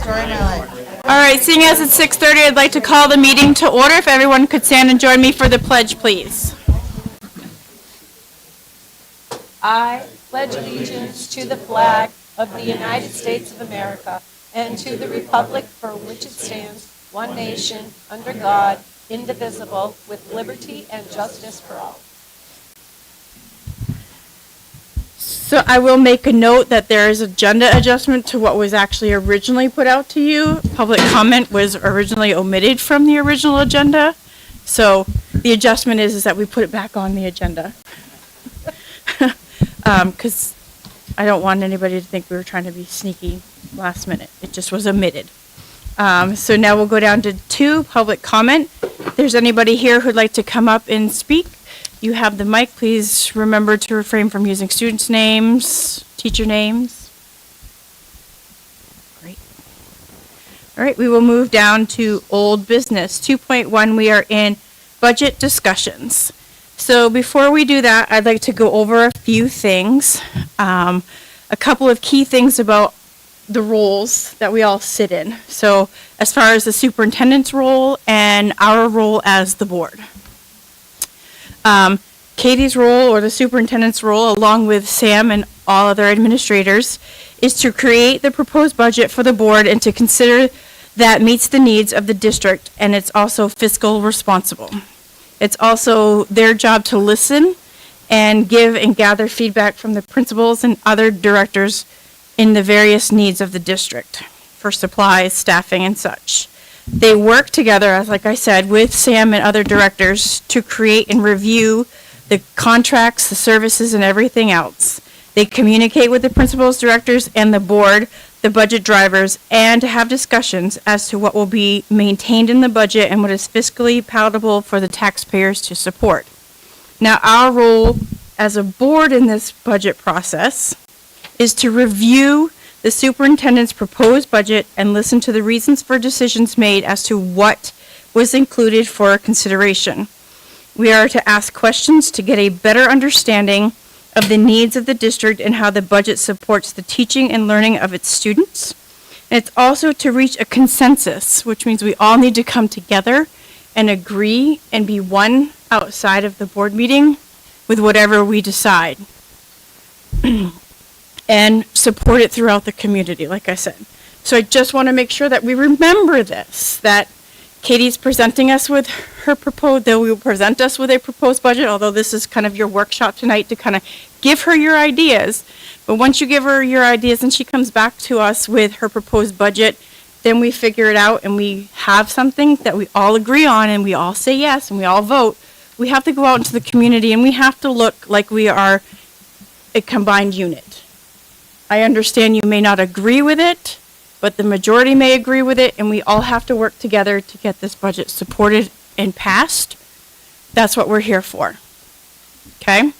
Story of my life. All right, seeing as it's 6:30, I'd like to call the meeting to order. If everyone could stand and join me for the pledge, please. I pledge allegiance to the flag of the United States of America and to the republic for which it stands, one nation, under God, indivisible, with liberty and justice for all. So I will make a note that there is agenda adjustment to what was actually originally put out to you. Public comment was originally omitted from the original agenda. So the adjustment is that we put it back on the agenda. Because I don't want anybody to think we were trying to be sneaky last minute. It just was omitted. So now we'll go down to 2, public comment. If there's anybody here who'd like to come up and speak, you have the mic. Please remember to refrain from using students' names, teacher names. Great. All right, we will move down to old business. 2.1, we are in budget discussions. So before we do that, I'd like to go over a few things. A couple of key things about the roles that we all sit in. So as far as the superintendent's role and our role as the board. Katie's role, or the superintendent's role, along with Sam and all other administrators, is to create the proposed budget for the board and to consider that meets the needs of the district, and it's also fiscal responsible. It's also their job to listen and give and gather feedback from the principals and other directors in the various needs of the district for supplies, staffing, and such. They work together, as like I said, with Sam and other directors to create and review the contracts, the services, and everything else. They communicate with the principals, directors, and the board, the budget drivers, and to have discussions as to what will be maintained in the budget and what is fiscally palatable for the taxpayers to support. Now, our role as a board in this budget process is to review the superintendent's proposed budget and listen to the reasons for decisions made as to what was included for consideration. We are to ask questions to get a better understanding of the needs of the district and how the budget supports the teaching and learning of its students. And it's also to reach a consensus, which means we all need to come together and agree and be one outside of the board meeting with whatever we decide. And support it throughout the community, like I said. So I just want to make sure that we remember this, that Katie's presenting us with her proposed, they will present us with a proposed budget, although this is kind of your workshop tonight to kind of give her your ideas. But once you give her your ideas and she comes back to us with her proposed budget, then we figure it out and we have something that we all agree on and we all say yes and we all vote. We have to go out into the community and we have to look like we are a combined unit. I understand you may not agree with it, but the majority may agree with it, and we all have to work together to get this budget supported and passed. That's what we're here for. Okay?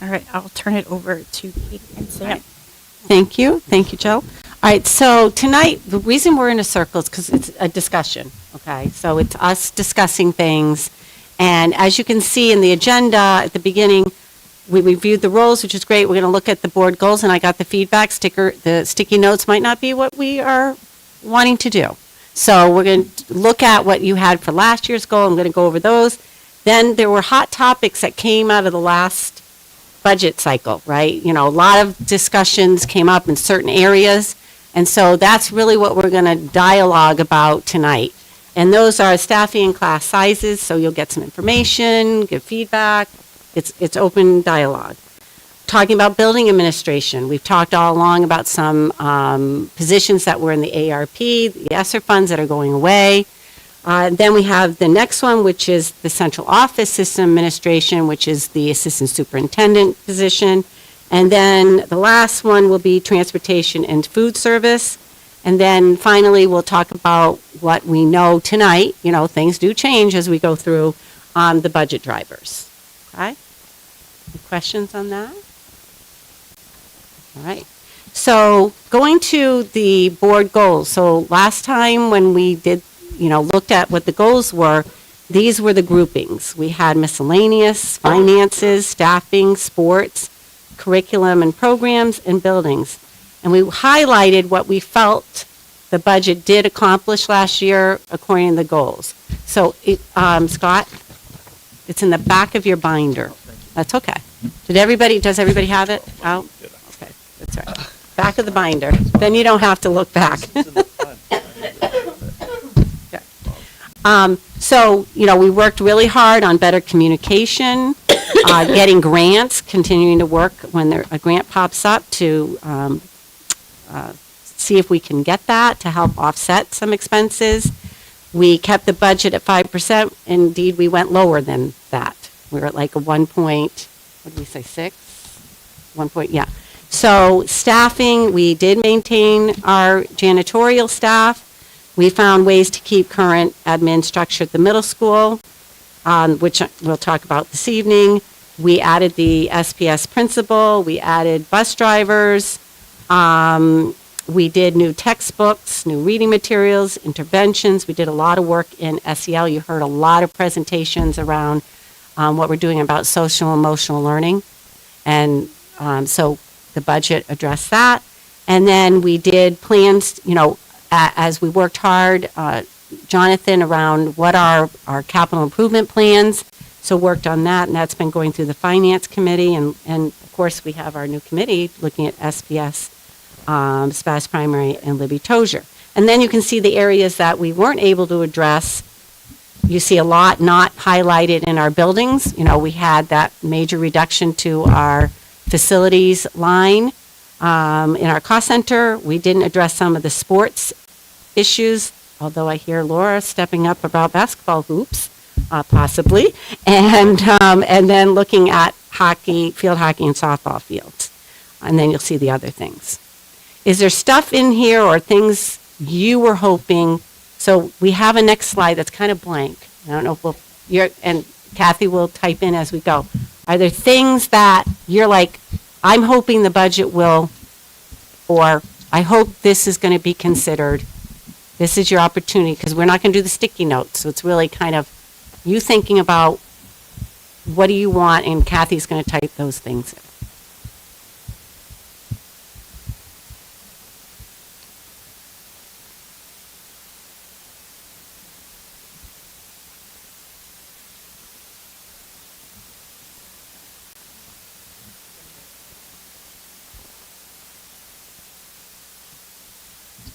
All right, I'll turn it over to Katie and Sam. Right. Thank you. Thank you, Jill. All right, so tonight, the reason we're in a circle is because it's a discussion, okay? So it's us discussing things, and as you can see in the agenda at the beginning, we reviewed the roles, which is great. We're going to look at the board goals, and I got the feedback. The sticky notes might not be what we are wanting to do. So we're going to look at what you had for last year's goal. I'm going to go over those. Then there were hot topics that came out of the last budget cycle, right? You know, a lot of discussions came up in certain areas, and so that's really what we're going to dialogue about tonight. And those are staffing and class sizes, so you'll get some information, give feedback. It's open dialogue. Talking about building administration, we've talked all along about some positions that were in the ARP, the ESSER funds that are going away. Then we have the next one, which is the central office system administration, which is the assistant superintendent position. And then the last one will be transportation and food service. And then finally, we'll talk about what we know tonight. You know, things do change as we go through the budget drivers. Okay? Any questions on that? All right. So going to the board goals. So last time when we did, looked at what the goals were, these were the groupings. We had miscellaneous, finances, staffing, sports, curriculum and programs, and buildings. And we highlighted what we felt the budget did accomplish last year according to the goals. So, Scott, it's in the back of your binder. That's okay. Does everybody have it out? Okay, that's right. Back of the binder. Then you don't have to look back. So, we worked really hard on better communication, getting grants, continuing to work when a grant pops up to see if we can get that to help offset some expenses. We kept the budget at 5%. Indeed, we went lower than that. We were at like a 1 point, what did we say, 6? 1 point, yeah. So staffing, we did maintain our janitorial staff. We found ways to keep current admin structure at the middle school, which we'll talk about this evening. We added the SPS principal. We added bus drivers. We did new textbooks, new reading materials, interventions. We did a lot of work in SEL. You heard a lot of presentations around what we're doing about social and emotional learning. And so the budget addressed that. And then we did plans, as we worked hard, Jonathan, around what are our capital improvement plans. So worked on that, and that's been going through the finance committee. And of course, we have our new committee looking at SPS, SPAS Primary, and Libby Tozier. And then you can see the areas that we weren't able to address. You see a lot not highlighted in our buildings. We had that major reduction to our facilities line. In our cost center, we didn't address some of the sports issues, although I hear Laura stepping up about basketball hoops, possibly. And then looking at hockey, field hockey and softball fields. And then you'll see the other things. Is there stuff in here or things you were hoping? So we have a next slide that's kind of blank. I don't know if and Kathy will type in as we go. Are there things that you're like, I'm hoping the budget will, or I hope this is going to be considered. This is your opportunity, because we're not going to do the sticky notes. So it's really kind of you thinking about what do you want, and Kathy's going to type those things in.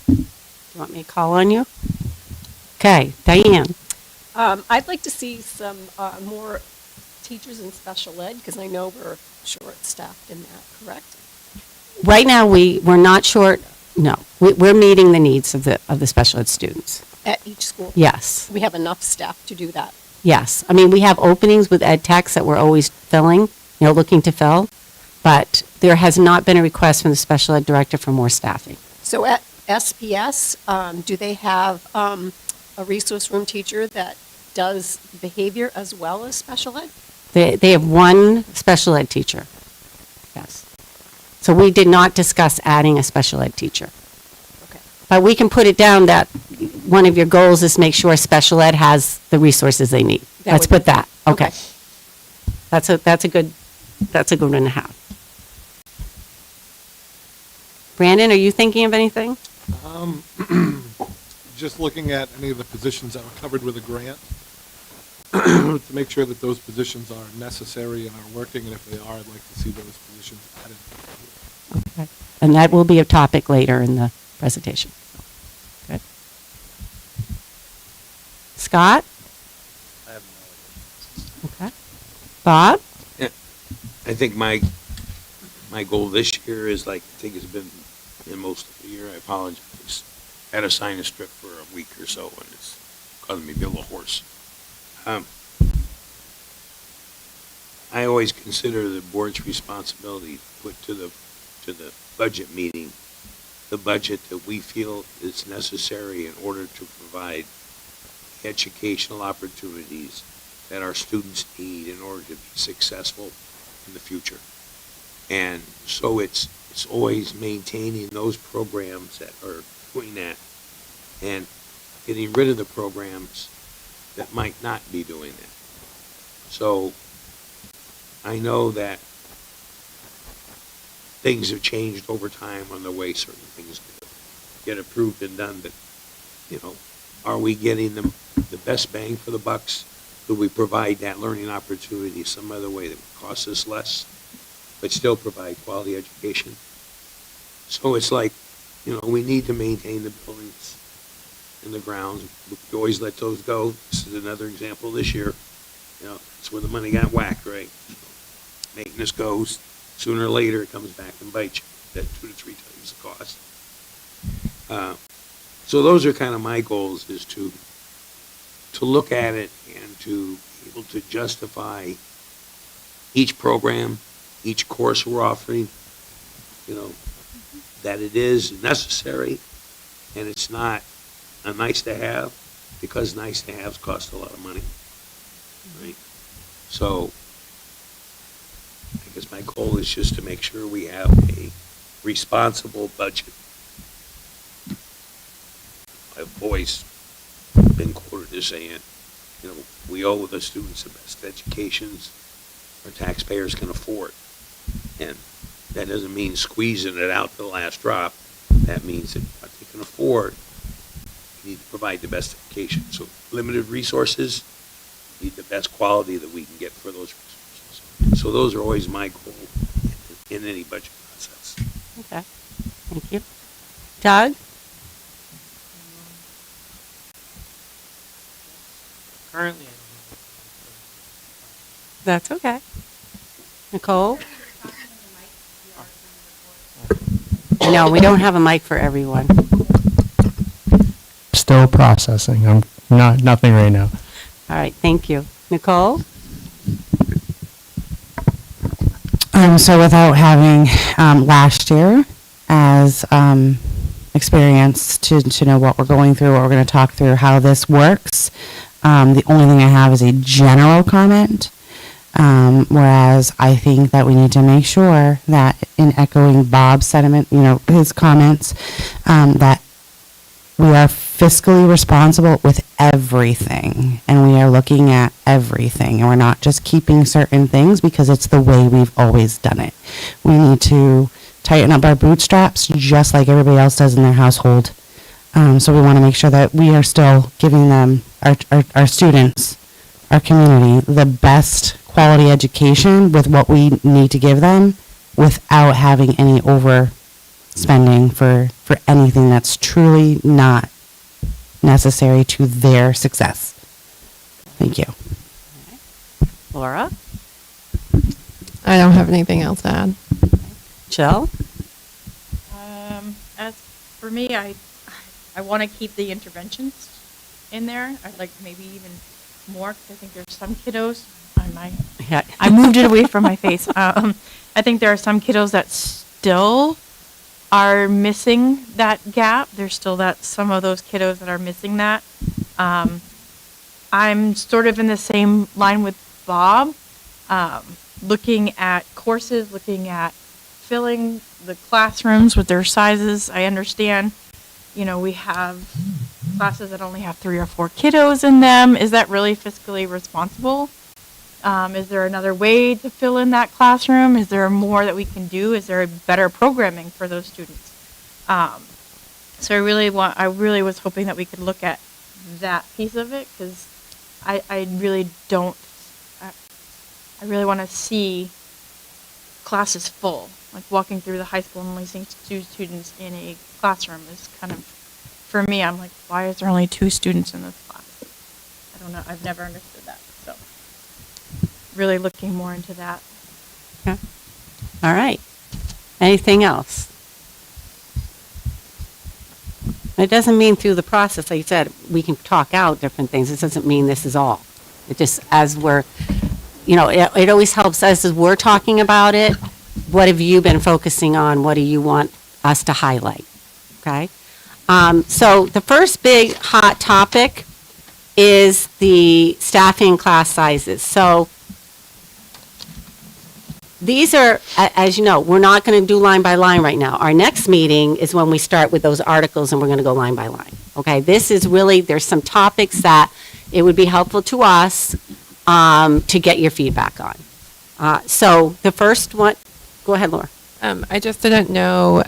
Do you want me to call on you? Okay, Diane. I'd like to see some more teachers in special ed, because I know we're short-staffed in that, correct? Right now, we're not short. No, we're meeting the needs of the special ed students. At each school? Yes. We have enough staff to do that? Yes. I mean, we have openings with ed techs that we're always filling, looking to fill, but there has not been a request from the special ed director for more staffing. So at SPS, do they have a resource room teacher that does behavior as well as special ed? They have one special ed teacher. Yes. So we did not discuss adding a special ed teacher. Okay. But we can put it down that one of your goals is make sure special ed has the resources they need. Let's put that. Okay. That's a good one to have. Brandon, are you thinking of anything? Just looking at any of the positions that were covered with a grant to make sure that those positions are necessary and are working, and if they are, I'd like to see those positions added. Okay. And that will be a topic later in the presentation. Good. Scott? I have no idea. Okay. Bob? I think my goal this year is, like I think it's been in most of the year, I apologize, had a sinus strip for a week or so, and it's causing me to be a little hoarse. I always consider the board's responsibility to put to the budget meeting the budget that we feel is necessary in order to provide educational opportunities that our students need in order to be successful in the future. And so it's always maintaining those programs that are doing that and getting rid of the programs that might not be doing that. So I know that things have changed over time on the way certain things go. get approved and done, but, are we getting the best bang for the bucks? Do we provide that learning opportunity some other way that would cost us less, but still provide quality education? So it's like, we need to maintain the buildings and the grounds. We always let those go. This is another example this year. It's where the money got whacked, right? Maintenance goes, sooner or later it comes back and bites you at 2 to 3 times the cost. So those are kind of my goals, is to look at it and to be able to justify each program, each course we're offering, that it is necessary and it's not a nice to have, because nice to haves cost a lot of money, right? So I guess my goal is just to make sure we have a responsible budget. I've always been quoted as saying, we owe the students the best educations our taxpayers can afford. And that doesn't mean squeezing it out to the last drop. That means that what they can afford, we need to provide the best education. So limited resources, need the best quality that we can get for those resources. So those are always my goal in any budget process. Okay, thank you. Doug? Currently, That's okay. Nicole? No, we don't have a mic for everyone. still processing. I'm nothing right now. All right, thank you. Nicole? So without having last year as experience to know what we're going through, what we're going to talk through, how this works, the only thing I have is a general comment. Whereas I think that we need to make sure that, in echoing Bob's sentiment, his comments, that we are fiscally responsible with everything, and we are looking at everything, and we're not just keeping certain things because it's the way we've always done it. We need to tighten up our bootstraps just like everybody else does in their household. So we want to make sure that we are still giving them, our students, our community, the best quality education with what we need to give them without having any overspending for anything that's truly not necessary to their success. Thank you. Laura? I don't have anything else to add. Jill? As for me, I want to keep the interventions in there. I'd like maybe even more, because I think there's some kiddos, Yeah. I moved it away from my face. I think there are some kiddos that still are missing that gap. There's still some of those kiddos that are missing that. I'm sort of in the same line with Bob, looking at courses, looking at filling the classrooms with their sizes. I understand, we have classes that only have 3 or 4 kiddos in them. Is that really fiscally responsible? Is there another way to fill in that classroom? Is there more that we can do? Is there better programming for those students? So I really was hoping that we could look at that piece of it, because I really want to see classes full. Like walking through the high school and only seeing 2 students in a classroom is kind of, for me, I'm like, why is there only 2 students in this class? I don't know. I've never understood that. So really looking more into that. Okay. All right. Anything else? It doesn't mean through the process, like you said, we can talk out different things. It doesn't mean this is all. It just, as we're, it always helps us as we're talking about it. What have you been focusing on? What do you want us to highlight? Okay. So the first big hot topic is the staffing class sizes. So these are, as you know, we're not going to do line by line right now. Our next meeting is when we start with those articles and we're going to go line by line. Okay, this is really, there's some topics that it would be helpful to us to get your feedback on. So the first one, go ahead, Laura. I just didn't know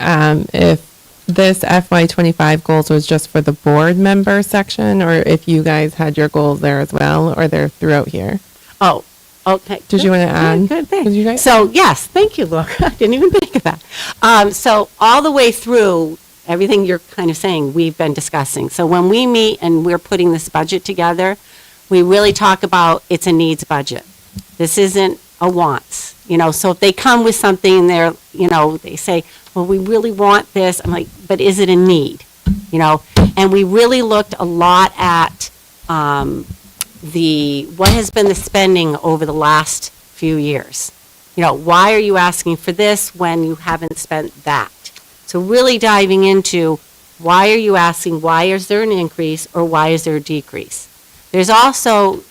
if this FY25 goals was just for the board member section, or if you guys had your goals there as well, or they're throughout here. Oh, okay. Did you want to add? Good, thanks. Did you guys? So, yes, thank you, Laura. I didn't even think of that. So all the way through, everything you're kind of saying, we've been discussing. So when we meet and we're putting this budget together, we really talk about it's a needs budget. This isn't a wants, so if they come with something and they're, they say, well, we really want this, I'm like, but is it a need? And we really looked a lot at what has been the spending over the last few years. Why are you asking for this when you haven't spent that? So really diving into why are you asking, why is there an increase or why is there a decrease? There's also,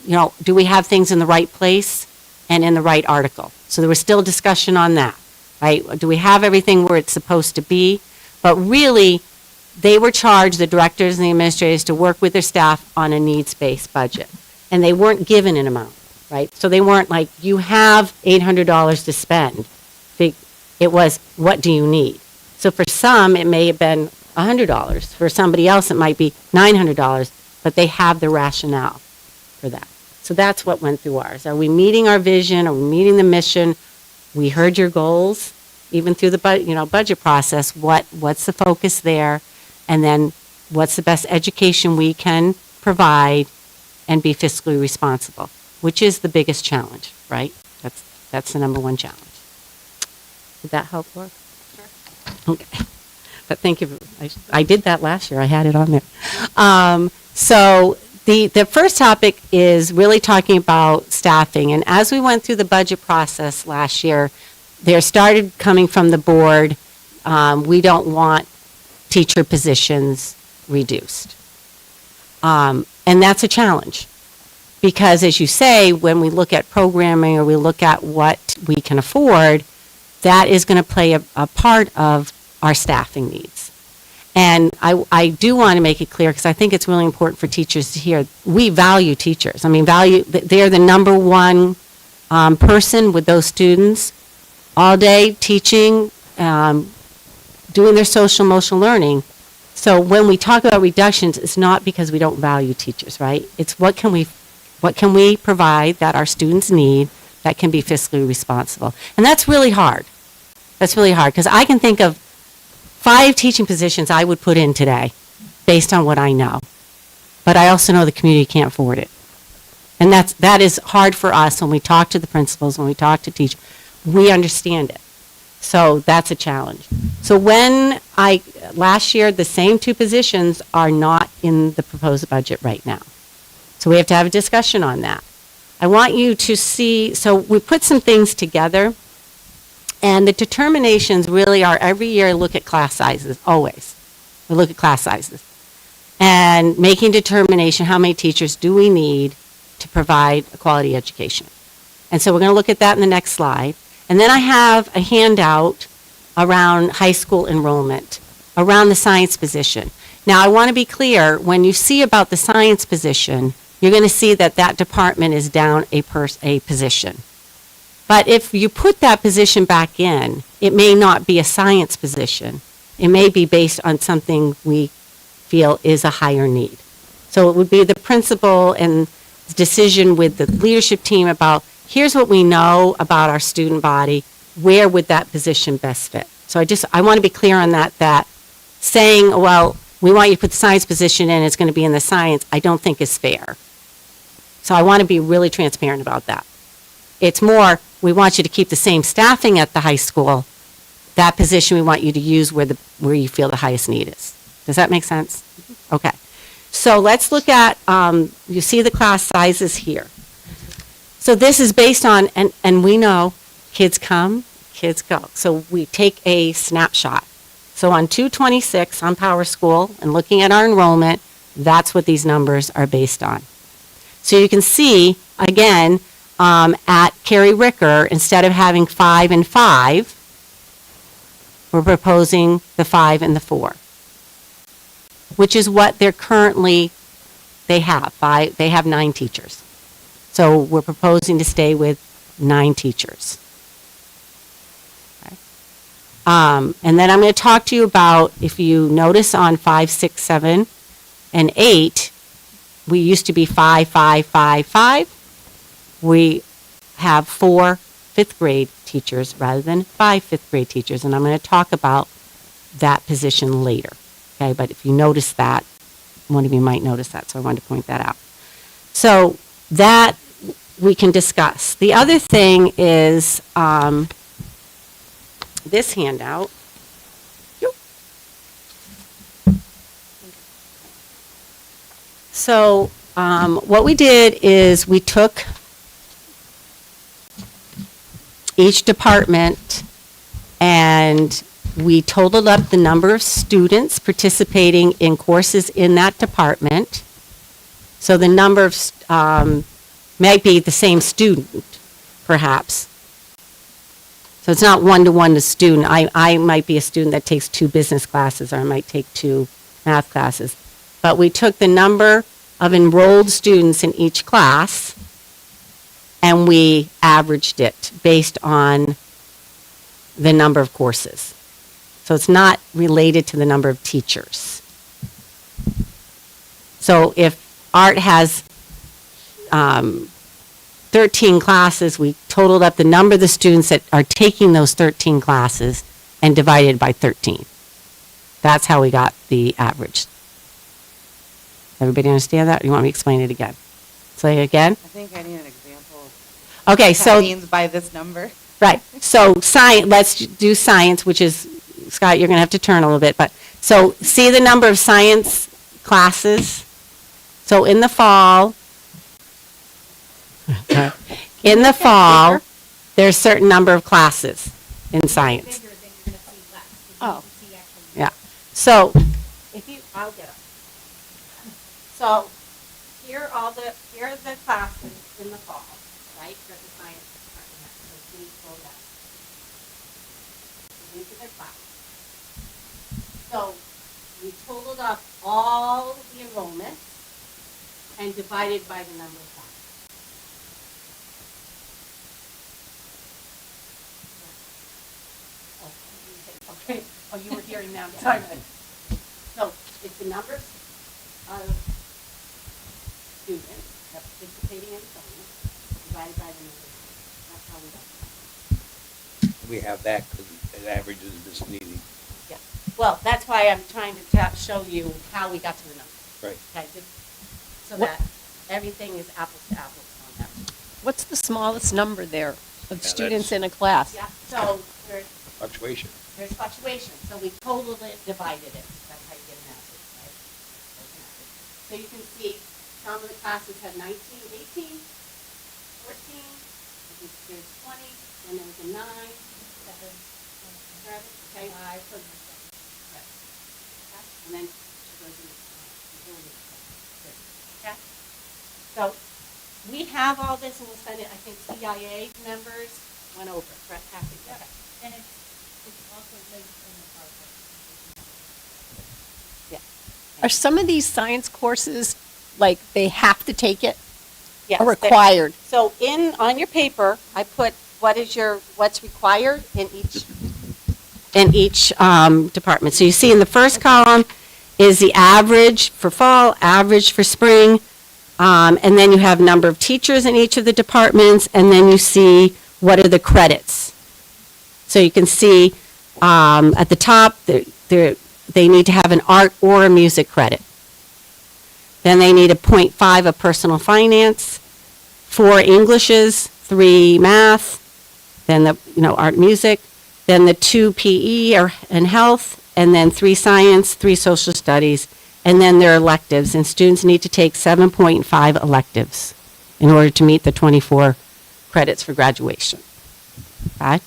do we have things in the right place and in the right article? So there was still discussion on that, right? Do we have everything where it's supposed to be? But really, they were charged, the directors and the administrators, to work with their staff on a needs-based budget. And they weren't given an amount, right? So they weren't like, you have $800 to spend. It was, what do you need? So for some, it may have been $100. For somebody else, it might be $900, but they have the rationale for that. So that's what went through ours. Are we meeting our vision? Are we meeting the mission? We heard your goals, even through the budget process. What's the focus there? And then what's the best education we can provide and be fiscally responsible, which is the biggest challenge, right? That's the number one challenge. Did that help, Laura? Sure. Okay. But thank you. I did that last year. I had it on there. So the first topic is really talking about staffing. And as we went through the budget process last year, there started coming from the board, we don't want teacher positions reduced. And that's a challenge. Because as you say, when we look at programming or we look at what we can afford, that is going to play a part of our staffing needs. And I do want to make it clear, because I think it's really important for teachers to hear, we value teachers. I mean, they're the number one person with those students all day teaching, doing their social emotional learning. So when we talk about reductions, it's not because we don't value teachers, right? It's what can we provide that our students need that can be fiscally responsible. And that's really hard. That's really hard, because I can think of 5 teaching positions I would put in today based on what I know. But I also know the community can't afford it. And that is hard for us when we talk to the principals, when we talk to teachers. We understand it. So that's a challenge. So last year, the same 2 positions are not in the proposed budget right now. So we have to have a discussion on that. I want you to see, so we put some things together. And the determinations really are every year look at class sizes, always. We look at class sizes. And making determination how many teachers do we need to provide a quality education. And so we're going to look at that in the next slide. And then I have a handout around high school enrollment, around the science position. Now I want to be clear, when you see about the science position, you're going to see that that department is down a position. But if you put that position back in, it may not be a science position. It may be based on something we feel is a higher need. So it would be the principal and the decision with the leadership team about, here's what we know about our student body, where would that position best fit? So I want to be clear on that saying, well, we want you to put the science position in, it's going to be in the science, I don't think is fair. So I want to be really transparent about that. It's more, we want you to keep the same staffing at the high school. That position we want you to use where you feel the highest need is. Does that make sense? Okay. So let's look at, you see the class sizes here. So this is based on, and we know kids come, kids go. So we take a snapshot. So on 226 on Power School and looking at our enrollment, that's what these numbers are based on. So you can see, again, at Carrie Ricker, instead of having 5 and 5, we're proposing the 5 and the 4, which is what they have. They have 9 teachers. So we're proposing to stay with 9 teachers. Okay. And then I'm going to talk to you about, if you notice on 5, 6, 7, and 8, we used to be 5, 5, 5, 5. We have 4 fifth grade teachers rather than 5 fifth grade teachers, and I'm going to talk about that position later. Okay, but if you notice that, one of you might notice that, so I wanted to point that out. So that we can discuss. The other thing is this handout. So what we did is we took each department and we totaled up the number of students participating in courses in that department. So the number of might be the same student, perhaps. So it's not one-to-one to student. I might be a student that takes 2 business classes, or I might take 2 math classes. But we took the number of enrolled students in each class, and we averaged it based on the number of courses. So it's not related to the number of teachers. So if art has 13 classes, we totaled up the number of the students that are taking those 13 classes and divided by 13. That's how we got the average. Everybody understand that? Or you want me to explain it again? Say it again? I think I need an example of Okay, what so, that means by this number. right. So science, let's do science, which is, Scott, you're going to have to turn a little bit, but, so see the number of science classes? So in the fall, there's a certain number of classes in science. Oh. Yeah. So, if you, I'll get them. So, here are the classes in the fall, right, that the science department has. So please go down. These are their classes. So, we totaled up all the enrollments and divided by the number of classes. Okay. Oh, you were hearing now. Sorry. So it's the number of students participating in science divided by the number of students. That's how we got it. We have that because it averages misleading. Yeah. Well, that's why I'm trying to show you how we got to the number. Right. Okay. So that everything is apples to apples on that. What's the smallest number there of Yeah, students that's- in a class? Yeah. So Fluctuation. there's fluctuation. So we totaled it, divided it. That's how you get an average, right? So you can see some of the classes have 19, 18, 14, there's 20, and there was a 9, 7, okay? So, right. And then it goes into, okay? So we have all this and we'll send it, I think CIA members went over, correct, Kathy? Okay. And it's also linked in the PowerPoint. Yeah. Are some of these science courses, like, they have to take it? Yes, Or they're- required? So on your paper, I put what's required in each department. So you see in the first column is the average for fall, average for spring, and then you have number of teachers in each of the departments, and then you see what are the credits. So you can see at the top, they need to have an art or a music credit. Then they need a 0.5 of personal finance, 4 Englishes, 3 math, then art music, then the 2 PE and health, and then 3 science, 3 social studies, and then their electives. And students need to take 7.5 electives in order to meet the 24 credits for graduation. Okay?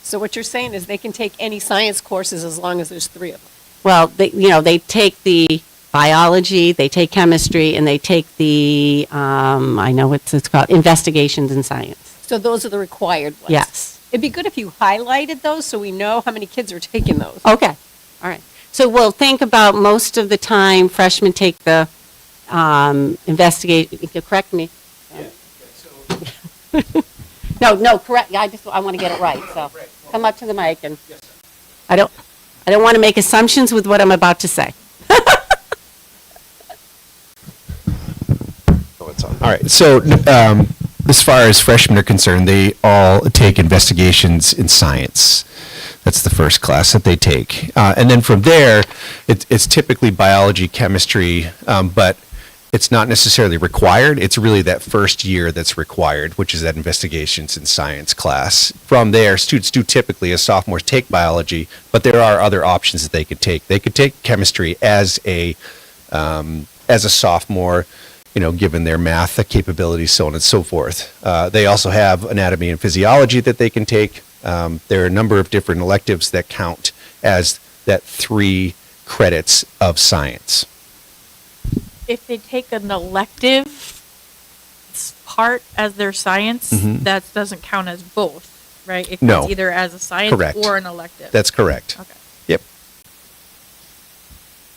So what you're saying is they can take any science courses as long as there's 3 of them? Well, they take the biology, they take chemistry, and they take the, I know what it's called, investigations in science. So those are the required ones? Yes. It'd be good if you highlighted those so we know how many kids are taking those. Okay, all right. So we'll think about most of the time freshmen take the investigate, correct me? No, correct, I want to get it right, so come up to the mic and, I don't want to make assumptions with what I'm about to say. All right, so as far as freshmen are concerned, they all take investigations in science. That's the first class that they take. And then from there, it's typically biology, chemistry, but it's not necessarily required. It's really that first year that's required, which is that investigations in science class. From there, students do typically, as sophomores, take biology, but there are other options that they could take. They could take chemistry as a sophomore, given their math capabilities, so on and so forth. They also have anatomy and physiology that they can take. There are a number of different electives that count as that 3 credits of science. If they take an elective part as their science, that doesn't count as both, right? It No. counts either as a science Correct. or an elective. That's correct. Okay. Yep.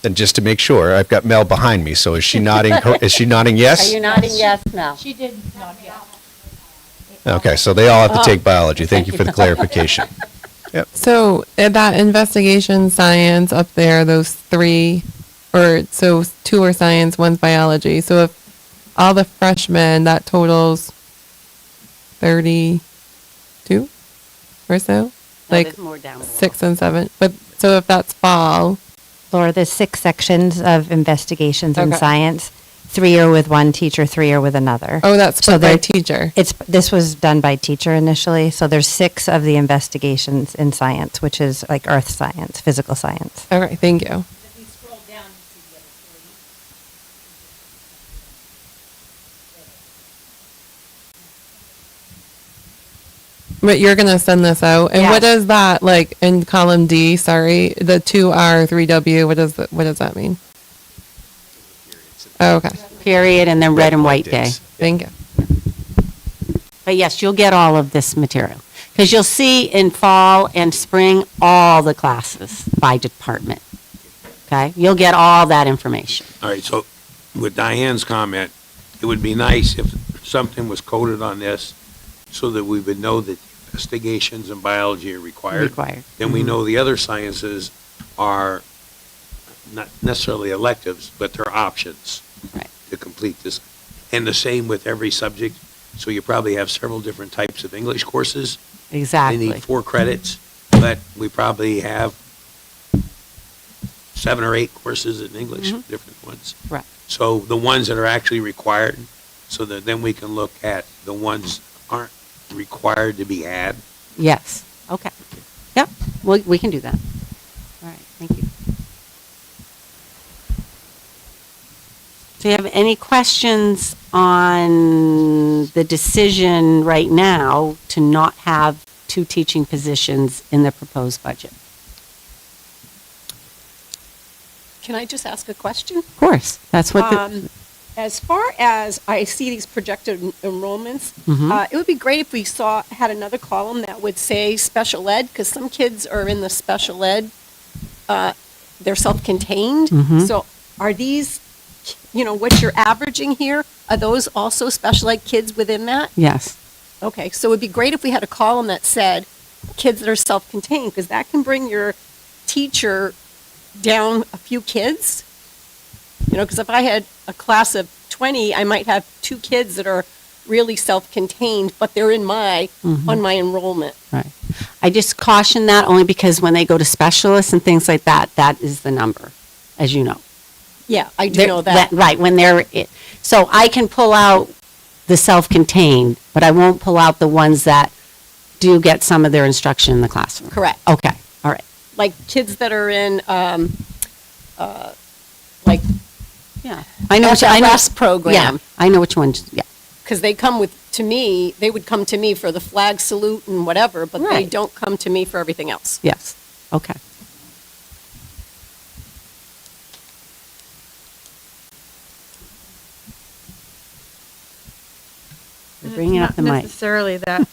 And just to make sure, I've got Mel behind me, so is she nodding, is she nodding yes? Are you nodding yes, Mel? She did not yet. Okay, so they all have to take biology. Thank you for the clarification. Yep. So that investigation science up there, those 3, so 2 are science, 1's biology. So if all the freshmen, that totals 32 or so? There's more down below. 6 and 7. But so if that's fall, Laura, there's 6 sections of investigations in Okay. science. 3 are with one teacher, 3 are with another. oh, that's So by they're- teacher. This was done by teacher initially, so there's 6 of the investigations in science, which is like earth science, physical science. Okay, thank you. If you scroll down, you see the other 3. But you're gonna send this out, and what Yes. is that like in column D? Sorry, the 2R, 3W. What does that mean? Oh, okay, Period, and then red and white day. thank you. But yes, you'll get all of this material. Because you'll see in fall and spring, all the classes by department. Okay? You'll get all that information. All right, so with Diane's comment, it would be nice if something was coded on this so that we would know that investigations in biology are required. Required. Then we know the other sciences are not necessarily electives, but they're options Right. to complete this. And the same with every subject. So you probably have several different types of English courses. They Exactly. need 4 credits, but we probably have 7 or 8 courses in English, different ones. Right. So the ones that are actually required, so that then we can look at the ones that aren't required to be had. Yes. Okay. Yep. We can do that. All right. Thank you. Do you have any questions on the decision right now to not have 2 teaching positions in the proposed budget? Can I just ask a question? Of course. That's what the, As far as I see these projected enrollments, it would be great if we had another column that would say special ed, because some kids are in the special ed, they're self-contained. So are these, what you're averaging here, are those also special ed kids within that? yes. Okay, so it would be great if we had a column that said kids that are self-contained, because that can bring your teacher down a few kids. Because if I had a class of 20, I might have 2 kids that are really self-contained, but they're in on my enrollment. Right. I just caution that only because when they go to specialists and things like that, that is the number, as you know. Yeah, I do know that. Right, when so I can pull out the self-contained, but I won't pull out the ones that do get some of their instruction in the classroom. Correct. Okay, all right. Like kids that are in, Yeah. I know which, I know. FLS program. Yeah, I know which ones, yeah. Because they would come to me for the flag salute and whatever, but they Right. don't come to me for everything else. Yes, okay. You're bringing up the Not mic. necessarily that.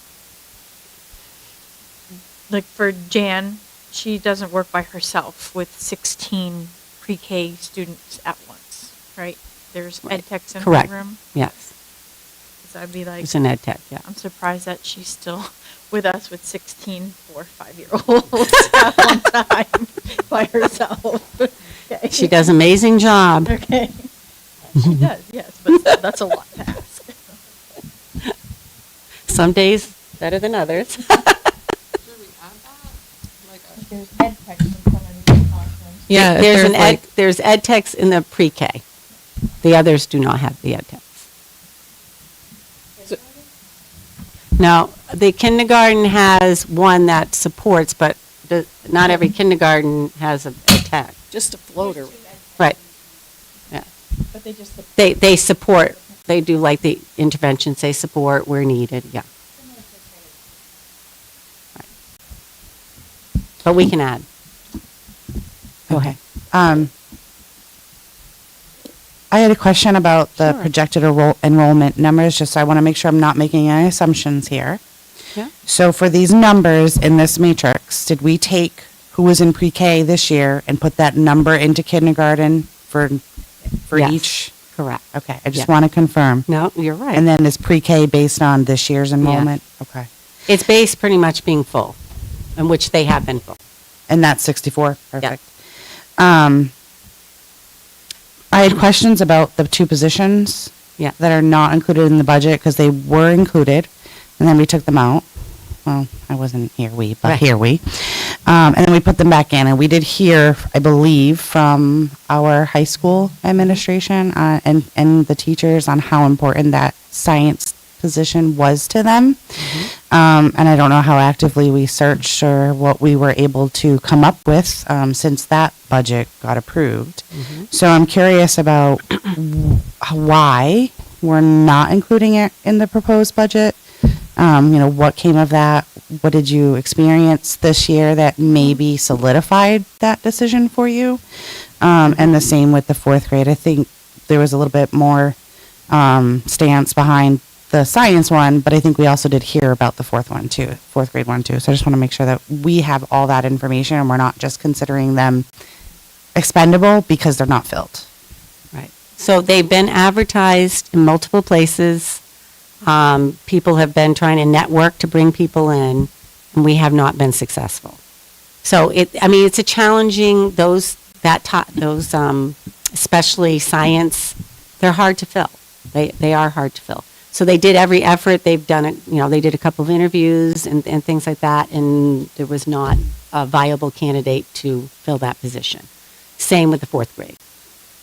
Like for Jan, she doesn't work by herself with 16 pre-K students at once, right? There's Right. ed techs in her Correct. room. Yes. So I'd be like, It's an ed tech, yeah. I'm surprised that she's still with us with 16 4 5-year-olds at one time by herself. Okay. She does an amazing job. Okay. She does, yes, but still, that's a lot to ask. Some days better than others. There's ed tech in some of these classrooms. Yeah, if There's like- there's ed techs in the pre-K. The others do not have the ed techs. No, the kindergarten has one that supports, but not every kindergarten has a tech. Just a floater. Right. Yeah. But they just, They support, they do like the interventions, they support where needed, yeah. Right. But we can add. Go ahead. I had a question about the Sure. projected enrollment numbers, just so I want to make sure I'm not making any assumptions here. Yeah. So for these numbers in this matrix, did we take who was in pre-K this year and put that number into kindergarten for Yes. each? Correct. Okay, I just Yeah. want to confirm. No, you're right. And then is pre-K based on this year's enrollment? Okay. It's based pretty much being full, in which they have been full. And that's 64? Perfect. I had questions about the two positions Yeah. that are not included in the budget because they were included, and then we took them out. Well, I wasn't here, but Right. here we. And then we put them back in, and we did hear, I believe, from our high school administration and the teachers on how important that science position was to them. And I don't know how actively we searched or what we were able to come up with since that budget got approved. So I'm curious about why we're not including it in the proposed budget. What came of that? What did you experience this year that maybe solidified that decision for you? And the same with the fourth grade. I think there was a little bit more stance behind the science one, but I think we also did hear about the fourth grade one too. So I just want to make sure that we have all that information and we're not just considering them expendable because they're not filled. Right. So they've been advertised in multiple places. People have been trying to network to bring people in, and we have not been successful. So it's a challenging, especially science, they're hard to fill. They are hard to fill. So they did every effort. They've done it, they did a couple of interviews and things like that, and there was not a viable candidate to fill that position. Same with the fourth grade.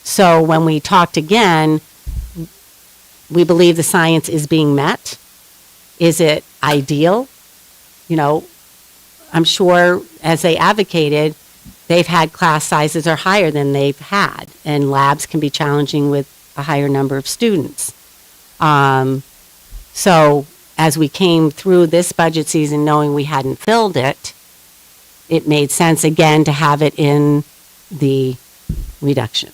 So when we talked again, we believe the science is being met. Is it ideal? I'm sure as they advocated, they've had class sizes are higher than they've had, and labs can be challenging with a higher number of students. So as we came through this budget season knowing we hadn't filled it, it made sense again to have it in the reduction.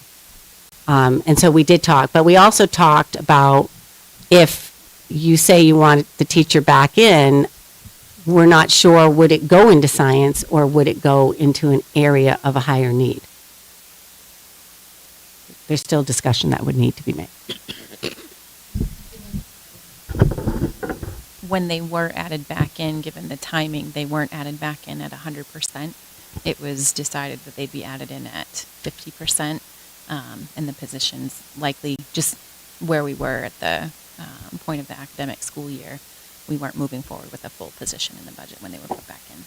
And so we did talk, but we also talked about if you say you want the teacher back in, we're not sure, would it go into science or would it go into an area of a higher need? There's still discussion that would need to be made. When they were added back in, given the timing, they weren't added back in at 100%. It was decided that they'd be added in at 50%, and the positions likely just where we were at the point of the academic school year, we weren't moving forward with a full position in the budget when they were put back in.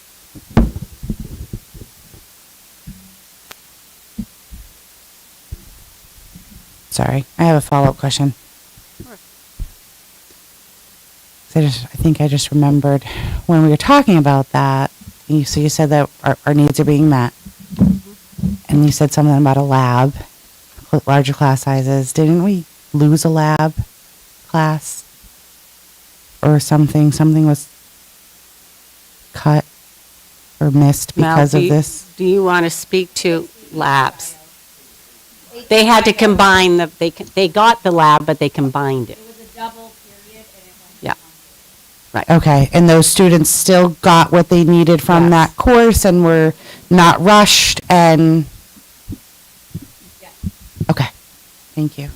Sorry, I have a follow-up question. I think I just remembered when we were talking about that, you said that our needs are being met. And you said something about a lab, larger class sizes. Didn't we lose a lab class? Or something was cut or missed because of this? Do you want to speak to labs? They had to combine they got the lab, but they combined it. It was a double period and it went. Yeah. Right. Okay, and those students still got what they needed from Yes. that course and were not rushed and? Yes. Okay, thank you.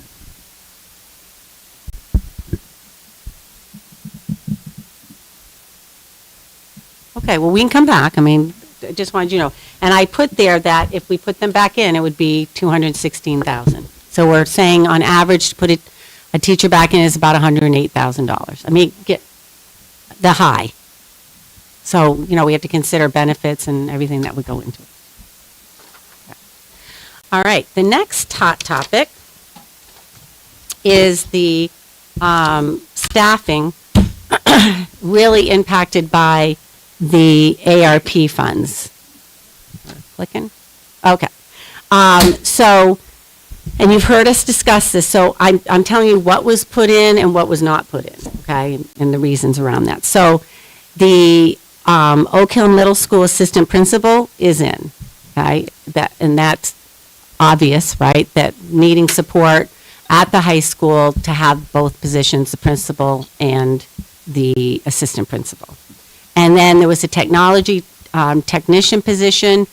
Okay, well, we can come back. I mean, I just wanted you to know. And I put there that if we put them back in, it would be 216,000. So we're saying on average to put a teacher back in is about $108,000. I mean, get the high. So, we have to consider benefits and everything that would go into it. Okay. All right, the next hot topic is the staffing really impacted by the ARP funds. Clicking? Okay. And you've heard us discuss this, so I'm telling you what was put in and what was not put in, okay, and the reasons around that. So the Oak Hill Middle School Assistant Principal is in, okay, and that's obvious, right, that needing support at the high school to have both positions, the principal and the assistant principal. And then there was a technology technician position,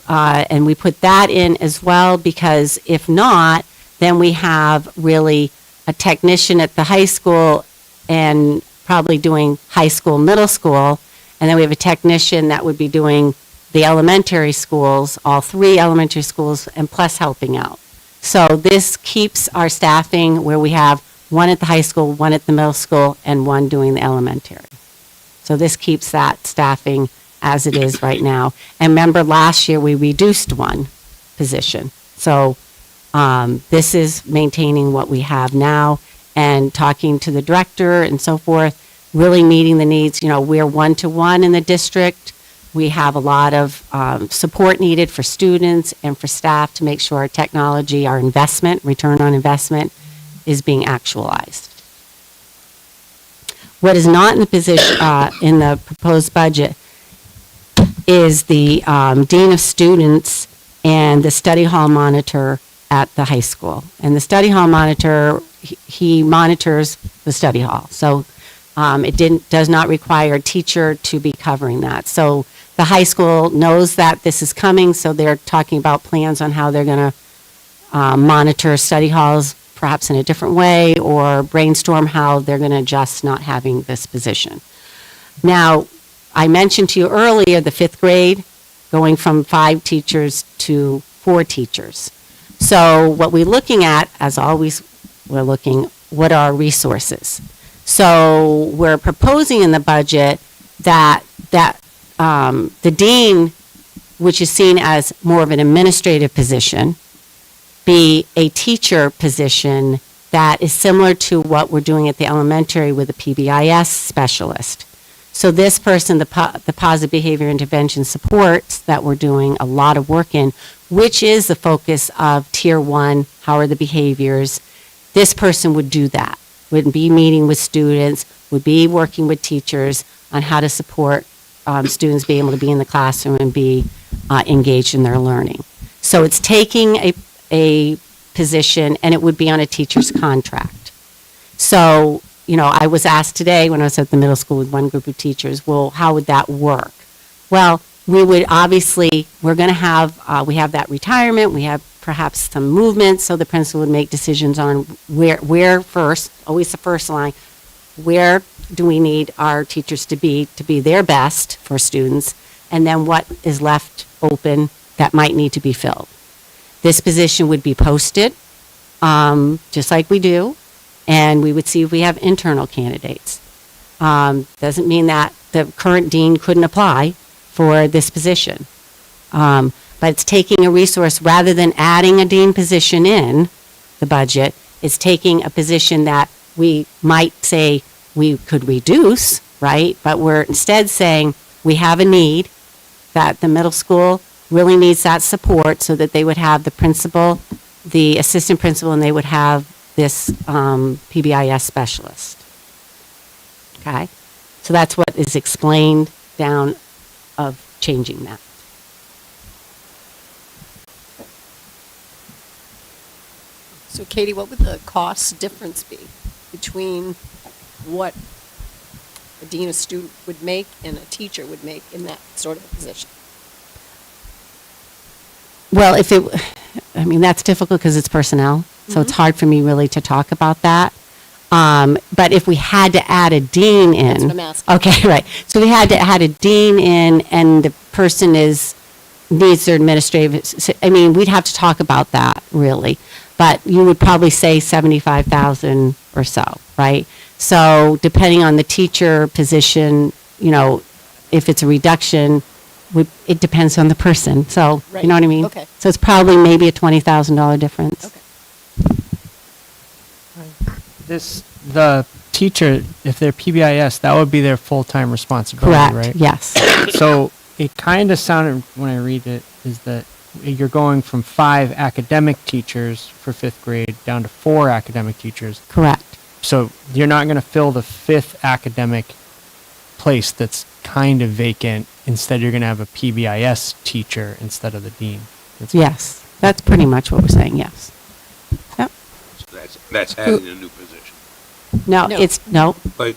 and we put that in as well, because if not, then we have really a technician at the high school and probably doing high school, middle school, and then we have a technician that would be doing the elementary schools, all 3 elementary schools, and plus helping out. So this keeps our staffing where we have 1 at the high school, 1 at the middle school, and 1 doing the elementary. So this keeps that staffing as it is right now. And remember, last year we reduced 1 position. So this is maintaining what we have now and talking to the director and so forth, really meeting the needs. We're 1-to-1 in the district. We have a lot of support needed for students and for staff to make sure our technology, our investment, return on investment, is being actualized. What is not in the position in the proposed budget is the dean of students and the study hall monitor at the high school. And the study hall monitor, he monitors the study hall. So it does not require a teacher to be covering that. So the high school knows that this is coming, so they're talking about plans on how they're going to monitor study halls perhaps in a different way, or brainstorm how they're going to adjust not having this position. Now, I mentioned to you earlier the 5th grade going from 5 teachers to 4 teachers. So what we're looking at, as always, we're looking what are our resources. So we're proposing in the budget that the dean, which is seen as more of an administrative position, be a teacher position that is similar to what we're doing at the elementary with a PBIS specialist. So this person, the positive behavior intervention supports that we're doing a lot of work in, which is the focus of Tier 1, how are the behaviors, this person would do that, would be meeting with students, would be working with teachers on how to support students being able to be in the classroom and be engaged in their learning. So it's taking a position, and it would be on a teacher's contract. So, I was asked today when I was at the middle school with one group of teachers, well, how would that work? Well, we would obviously, we're going to have, we have that retirement, we have perhaps some movement, so the principal would make decisions on where first, always the first line, where do we need our teachers to be their best for students, and then what is left open that might need to be filled. This position would be posted, just like we do, and we would see if we have internal candidates. Doesn't mean that the current dean couldn't apply for this position. But it's taking a resource, rather than adding a dean position in the budget, it's taking a position that we might say we could reduce, right? But we're instead saying we have a need, that the middle school really needs that support, so that they would have the principal, the assistant principal, and they would have this PBIS specialist. Okay? So that's what is explained down of changing that. So Katie, what would the cost difference be between what a dean of student would make and a teacher would make in that sort of position? Well, that's difficult because it's personnel, so it's hard for me really to talk about that. But if we had to add a dean in. That's what I'm asking. Okay, right. So we had to add a dean in and the person needs their administrative, I mean, we'd have to talk about that, really. But you would probably say 75,000 or so, right? So depending on the teacher position, you know, if it's a reduction, it depends on the person. So, you know what I mean? Okay. So it's probably maybe a $20,000 difference. Okay. The teacher, if they're PBIS, that would be their full-time responsibility, Correct, right? yes. So it kind of sounded, when I read it, is that you're going from 5 academic teachers for 5th grade down to 4 academic teachers. Correct. So you're not going to fill the 5th academic place that's kind of vacant. Instead, you're going to have a PBIS teacher instead of the dean. Yes, that's pretty much what we're saying, yes. Yep. So that's adding a new position. No, No. no, But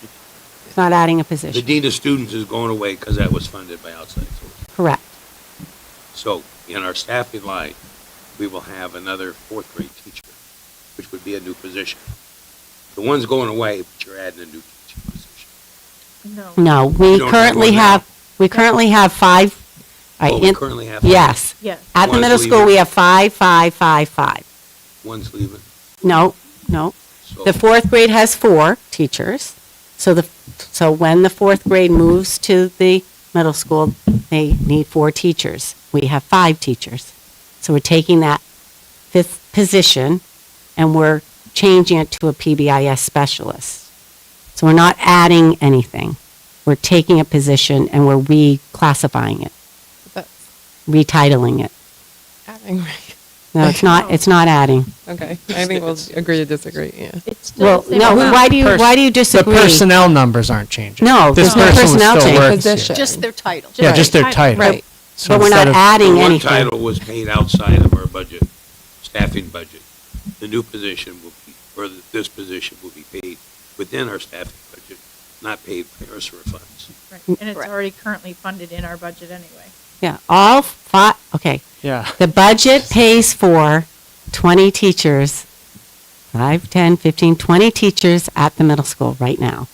it's not adding a the position. dean of students is going away because that was funded by outside sources. Correct. So in our staffing line, we will have another 4th grade teacher, which would be a new position. The one's going away, but you're adding a new teaching position. No, we You don't have currently one now? have 5. Oh, we currently have five? Yes. Yes. At the One's middle school, leaving. we have 5, 5, 5, 5. One's leaving. No. So The 4th grade has 4 teachers. So when the 4th grade moves to the middle school, they need 4 teachers. We have 5 teachers. So we're taking that 5th position and we're changing it to a PBIS specialist. So we're not adding anything. We're taking a position and we're reclassifying it, That's retitling it. adding, right? No, it's not adding. Okay, I think we'll agree to disagree, yeah. Well, no, why do you The disagree? personnel numbers aren't changing. No, This there's no person personnel still change. works here. Position. Just their title. Yeah, just their title. Right. So But we're not instead of- adding the one anything. title was paid outside of our budget, staffing budget. The new position will be, or this position will be paid within our staffing budget, not paid by ERSA funds. And it's already currently funded in our budget anyway. Yeah, all 5, okay. Yeah. The budget pays for 20 teachers, 5, 10, 15, 20 teachers at the middle school right now.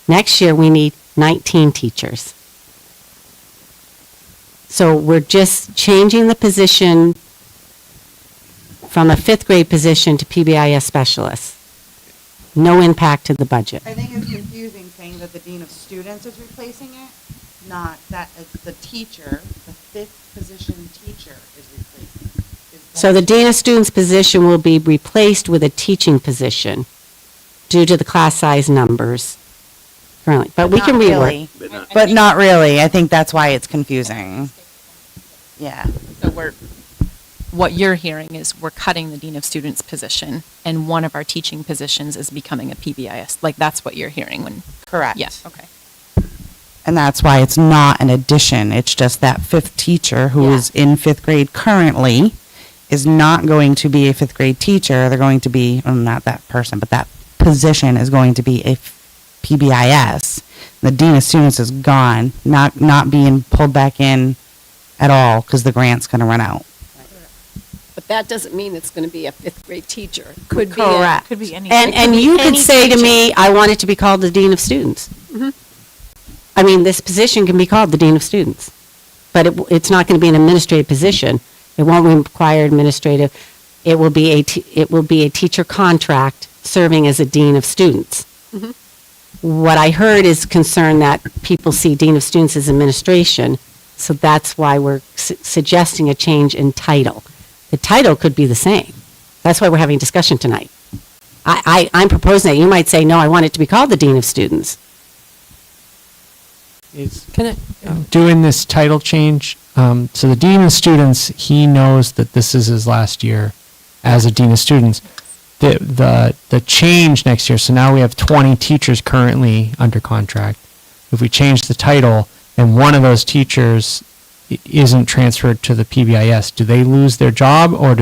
Next year, we need 19 teachers. So we're just changing the position from a 5th grade position to PBIS specialist. No impact to the budget. I think it's confusing saying that the dean of students is replacing it, not that the teacher, the 5th position teacher is replacing it. So the dean of students position will be replaced with a teaching position due to the class size numbers currently. But we can Not rework. really. But not- But not really. I think that's why it's confusing. Yeah. So what you're hearing is we're cutting the dean of students position and one of our teaching positions is becoming a PBIS. Like that's what you're hearing when, Correct. yes, okay. And that's why it's not an addition. It's just that 5th teacher who is in 5th grade currently is not going to be a 5th grade teacher. They're going to be, well, not that person, but that position is going to be a PBIS. The dean of students is gone, not being pulled back in at all because the grant's going to run out. But that doesn't mean it's going to be a 5th grade teacher. Could be. Correct. Could be any. And you could say to me, I want it to be called the dean of students. I mean, this position can be called the dean of students, but it's not going to be an administrative position. It won't require administrative. It will be a teacher contract serving as a dean of students. What I heard is concern that people see dean of students as administration, so that's why we're suggesting a change in title. The title could be the same. That's why we're having discussion tonight. I'm proposing that. You might say, no, I want it to be called the dean of students. Doing this title change, so the dean of students, he knows that this is his last year as a dean of students. The change next year, so now we have 20 teachers currently under contract. If we change the title and one of those teachers isn't transferred to the PBIS, do they lose their job or are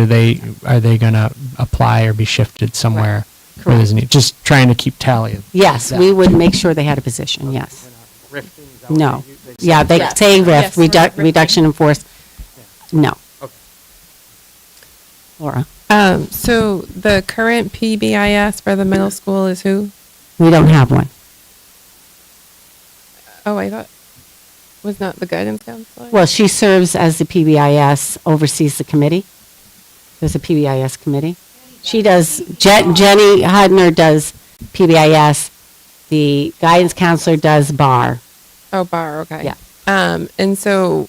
they going to apply or be shifted somewhere? Where there's a need? Just trying to keep tally of Yes, that. we would make sure they had a position, yes. No. Yeah, they Yes. say Yes, reduction in force. No. Okay. Laura? So the current PBIS for the middle school is who? We don't have one. Oh, I thought, was not the guidance counselor? Well, she serves as the PBIS, oversees the committee. There's a PBIS committee. She does, Jenny Hudner does PBIS. The guidance counselor does BAR. Oh, bar, okay. Yeah. And so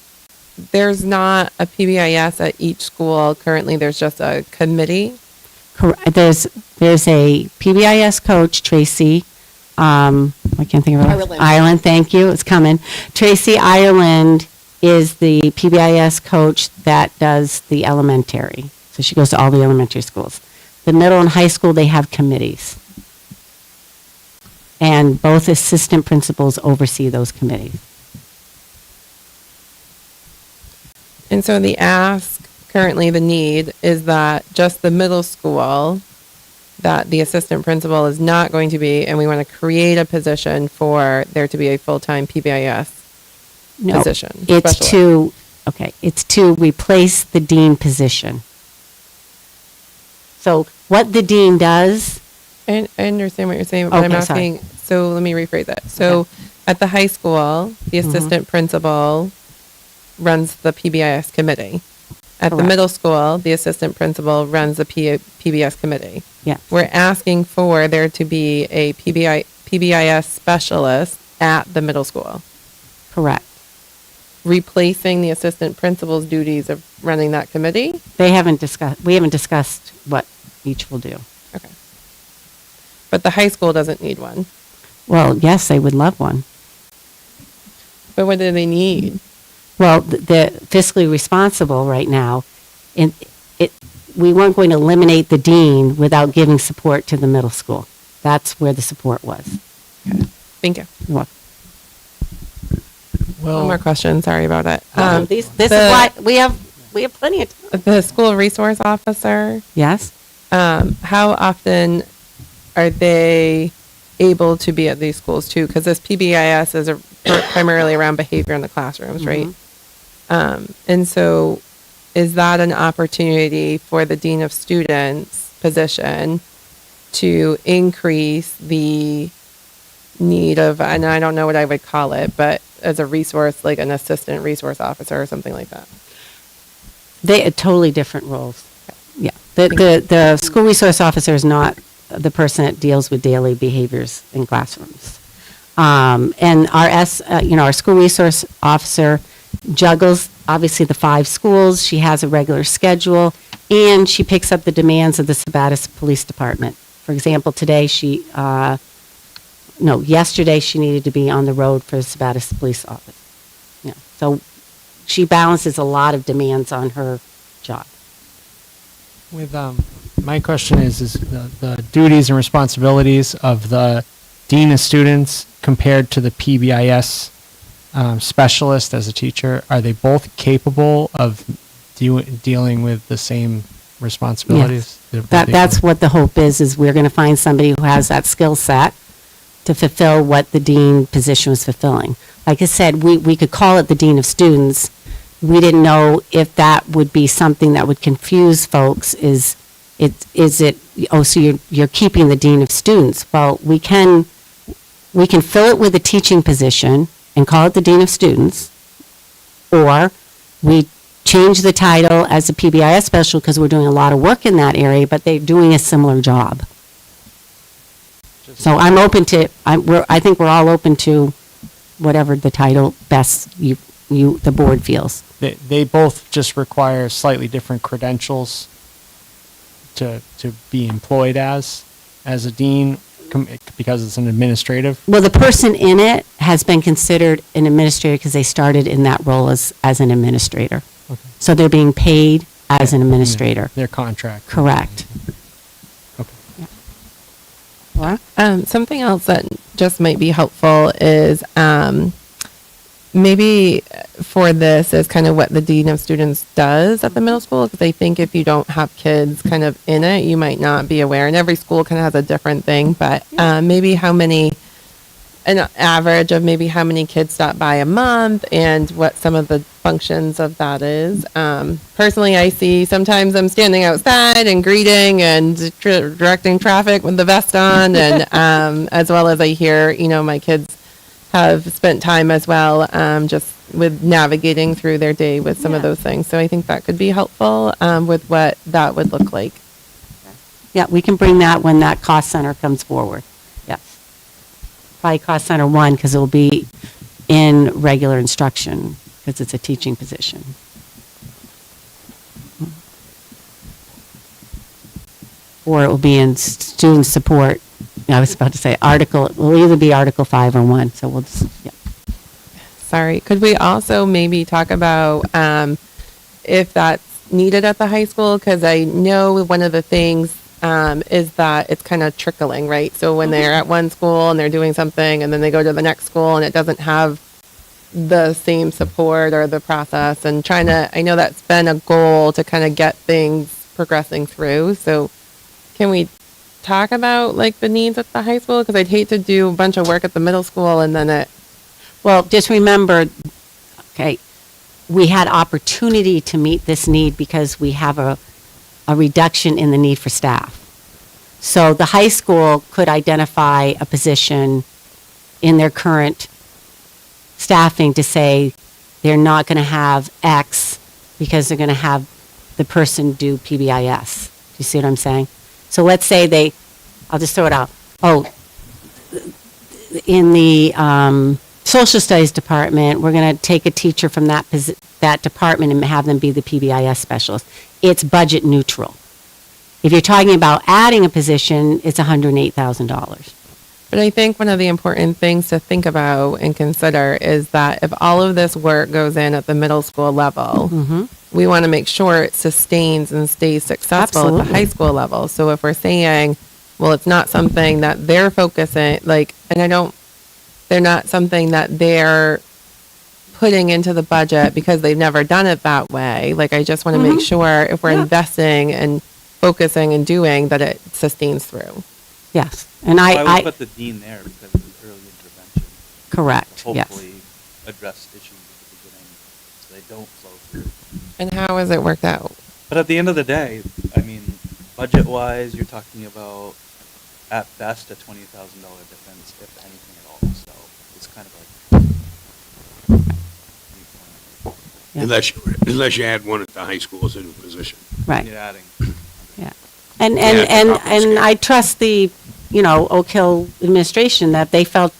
there's not a PBIS at each school currently, there's just a committee? There's a PBIS coach, Tracy, I can't think of it. Ireland. Ireland, thank you, it's coming. Tracy Ireland is the PBIS coach that does the elementary. So she goes to all the elementary schools. The middle and high school, they have committees. And both assistant principals oversee those committees. And so the ask, currently the need, is that just the middle school, that the assistant principal is not going to be, and we want to create a position for there to be a full-time PBIS position. It's specialist. it's to replace the dean position. So what the dean does, I understand what you're saying, but I'm Okay, sorry. asking, so let me rephrase that. So at the high school, the Mm-hmm. assistant principal runs the PBIS committee. At the Correct. middle school, the assistant principal runs the PBIS committee. yeah, We're asking for there to be a PBIS specialist at the middle school, correct. replacing the assistant principal's duties of running that committee. We haven't discussed what each will do. Okay. But the high school doesn't need one. Well, yes, they would love one. But what do they need? Well, the fiscally responsible right now, we weren't going to eliminate the dean without giving support to the middle school. That's where the support was. Thank you. You're welcome. One more question. Sorry about it. This is why we have plenty of time. The school resource officer, Yes? how often are they able to be at these schools too? Because this PBIS is primarily around behavior in the classrooms, right? And so is that an opportunity for the dean of students position to increase the need of, and I don't know what I would call it, but as a resource, like an assistant resource officer or something like that? They are totally different roles. Yeah. The school resource officer is not the person that deals with daily behaviors in classrooms. And our school resource officer juggles, obviously, the 5 schools. She has a regular schedule, and she picks up the demands of the Sabattis Police Department. For example, yesterday she needed to be on the road for the Sabattis Police Office. Yeah. So she balances a lot of demands on her job. With my question is the duties and responsibilities of the dean of students compared to the PBIS specialist as a teacher, are they both capable of dealing with the same responsibilities? Yes. That's what the hope is we're going to find somebody who has that skill set to fulfill what the dean position was fulfilling. Like I said, we could call it the dean of students. We didn't know if that would be something that would confuse folks. So you're keeping the dean of students. Well, we can fill it with a teaching position and call it the dean of students, or we change the title as a PBIS special because we're doing a lot of work in that area, but they're doing a similar job. So I'm open to, I think we're all open to whatever the title best the board feels. They both just require slightly different credentials to be employed as a dean because it's an administrative. Well, the person in it has been considered an administrator because they started in that role as an administrator. Okay. So they're being paid as an administrator. Their contract. Correct. Okay. Laura? Something else that just might be helpful is maybe for this is kind of what the dean of students does at the middle school, because I think if you don't have kids kind of in it, you might not be aware. And every school kind of has a different thing, but maybe how many an average of maybe how many kids stop by a month and what some of the functions of that is. Personally, I see sometimes I'm standing outside and greeting and directing traffic with the vest on, and as well as I hear, my kids have spent time as well, just with navigating through their day with some of those things. So I think that could be helpful with what that would look like. Yeah, we can bring that when that cost center comes forward. Yes. Probably cost center 1, because it will be in regular instruction, because it's a teaching position. Or it will be in student support. I was about to say it will either be Article 5 or 1, so we'll just, yeah. Sorry, could we also maybe talk about if that's needed at the high school? Because I know one of the things is that it's kind of trickling, right? So when they're at one school and they're doing something and then they go to the next school and it doesn't have the same support or the process, and I know that's been a goal to kind of get things progressing through. So can we talk about like the needs at the high school? Because I'd hate to do a bunch of work at the middle school and then Well, just remember, okay, we had opportunity to meet this need because we have a reduction in the need for staff. So the high school could identify a position in their current staffing to say they're not going to have X because they're going to have the person do PBIS. Do you see what I'm saying? So let's say I'll just throw it out. In the social studies department, we're going to take a teacher from that department and have them be the PBIS specialist. It's budget neutral. If you're talking about adding a position, it's $108,000. But I think one of the important things to think about and consider is that if all of this work goes in at the middle school level, we want to make sure it sustains and stays successful at the high school level. So if we're saying, well, it's not something that they're focusing, they're not something that they're putting into the budget because they've never done it that way. I just want to make sure if we're investing and focusing and doing that it sustains through. Yes. And I would put the dean there because it's early intervention. Correct. Hopefully address issues at the beginning so they don't flow through. And how has it worked out? But at the end of the day, budget-wise, you're talking about at best a $20,000 difference, if anything at all. So it's kind of Unless you add one at the high school as a new position. Right. you're adding. Yeah. And I trust the, Oak Hill administration that they felt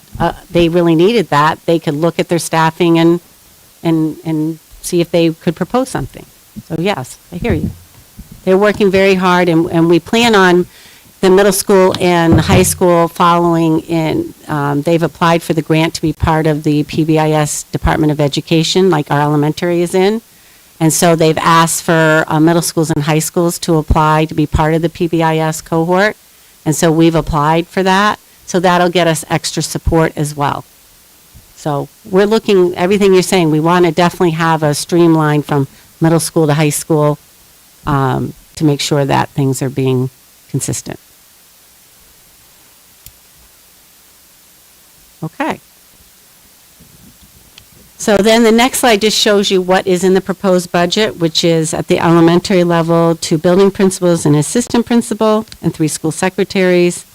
they really needed that. They could look at their staffing and see if they could propose something. So yes, I hear you. They're working very hard, and we plan on the middle school and high school following in. They've applied for the grant to be part of the PBIS Department of Education, like our elementary is in. And so they've asked for middle schools and high schools to apply to be part of the PBIS cohort. And so we've applied for that. So that'll get us extra support as well. So we're looking, everything you're saying, we want to definitely have a streamline from middle school to high school to make sure that things are being consistent. Okay. So then the next slide just shows you what is in the proposed budget, which is at the elementary level, 2 building principals, an assistant principal, and 3 school secretaries.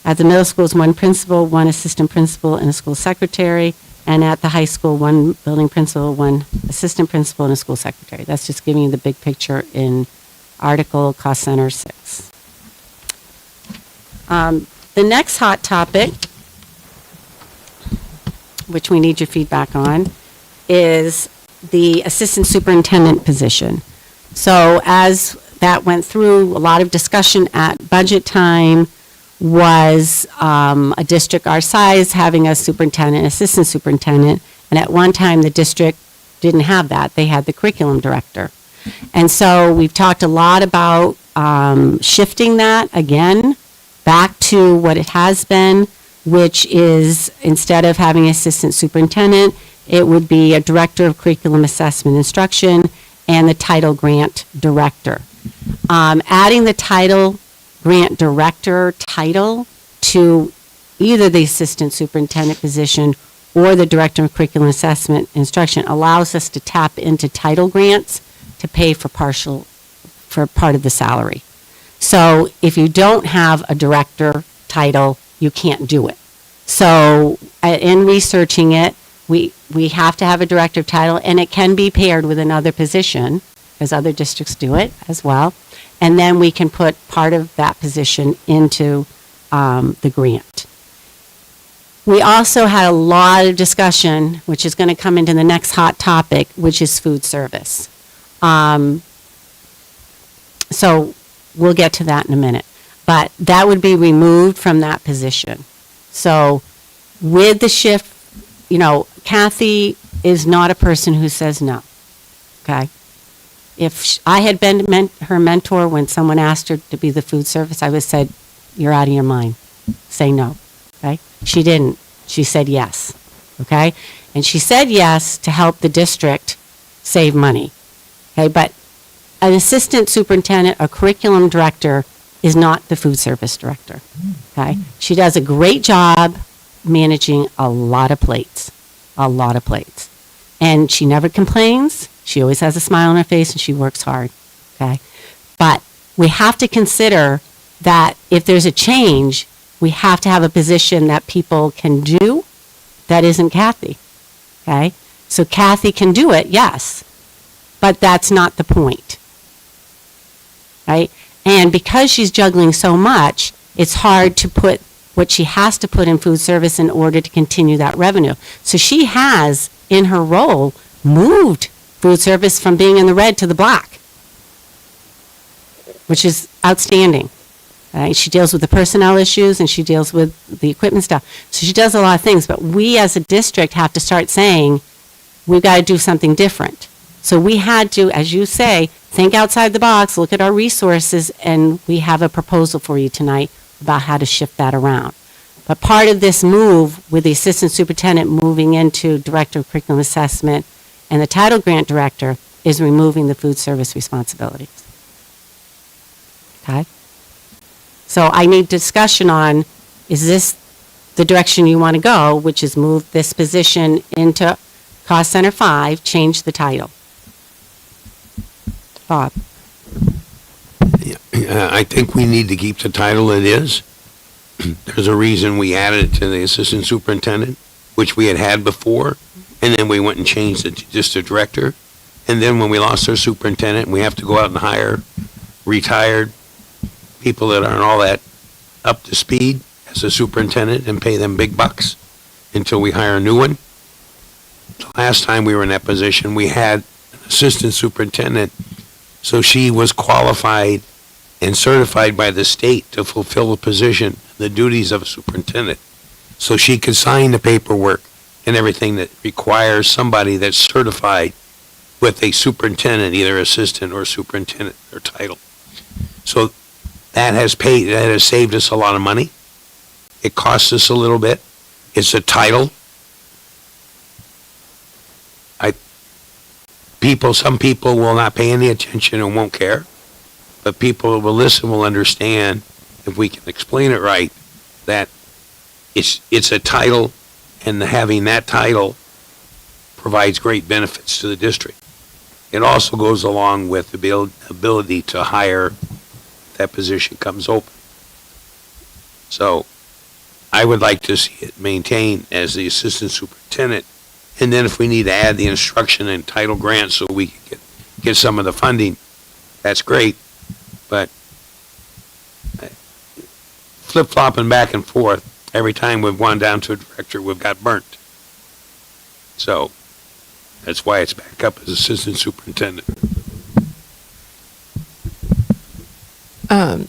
At the middle school is 1 principal, 1 assistant principal, and a school secretary. And at the high school, 1 building principal, 1 assistant principal, and a school secretary. That's just giving you the big picture in Article Cost Center 6. The next hot topic, which we need your feedback on, is the assistant superintendent position. So as that went through, a lot of discussion at budget time was a district our size having a superintendent, assistant superintendent, and at one time the district didn't have that. They had the curriculum director. And so we've talked a lot about shifting that again back to what it has been, which is instead of having assistant superintendent, it would be a director of curriculum assessment instruction and the title grant director. Adding the title grant director title to either the assistant superintendent position or the director of curriculum assessment instruction allows us to tap into title grants to pay for part of the salary. So if you don't have a director title, you can't do it. So in researching it, we have to have a director title, and it can be paired with another position, because other districts do it as well. And then we can put part of that position into the grant. We also had a lot of discussion, which is going to come into the next hot topic, which is food service. So we'll get to that in a minute. But that would be removed from that position. So with the shift, Kathy is not a person who says no, okay? If I had been her mentor when someone asked her to be the food service, I would have said, you're out of your mind. Say no, okay? She didn't. She said yes, okay? And she said yes to help the district save money, okay? But an assistant superintendent, a curriculum director, is not the food service director, okay? She does a great job managing a lot of plates. And she never complains. She always has a smile on her face, and she works hard, okay? But we have to consider that if there's a change, we have to have a position that people can do that isn't Kathy, okay? So Kathy can do it, yes, but that's not the point, right? And because she's juggling so much, it's hard to put what she has to put in food service in order to continue that revenue. So she has, in her role, moved food service from being in the red to the black, which is outstanding. Right? She deals with the personnel issues, and she deals with the equipment stuff. So she does a lot of things, but we as a district have to start saying, we've got to do something different. So we had to, as you say, think outside the box, look at our resources, and we have a proposal for you tonight about how to shift that around. But part of this move with the assistant superintendent moving into director of curriculum assessment and the title grant director is removing the food service responsibilities. Okay? So I need discussion on, is this the direction you want to go, which is move this position into Cost Center 5, change the title? Bob? I think we need to keep the title it is. There's a reason we added it to the assistant superintendent, which we had before, and then we went and changed it to just a director. And then when we lost our superintendent, we have to go out and hire retired people that aren't all that up to speed as a superintendent and pay them big bucks until we hire a new one. The last time we were in that position, we had an assistant superintendent, so she was qualified and certified by the state to fulfill the position, the duties of a superintendent. So she could sign the paperwork and everything that requires somebody that's certified with a superintendent, either assistant or superintendent or title. So that has saved us a lot of money. It costs us a little bit. It's a title. Some people will not pay any attention and won't care, but people who will listen will understand, if we can explain it right, that it's a title, and having that title provides great benefits to the district. It also goes along with the ability to hire if that position comes open. So I would like to see it maintained as the assistant superintendent, and then if we need to add the instruction and title grant so we can get some of the funding, that's great. But flip-flopping back and forth, every time we've gone down to a director, we've got burnt. So that's why it's back up as assistant superintendent.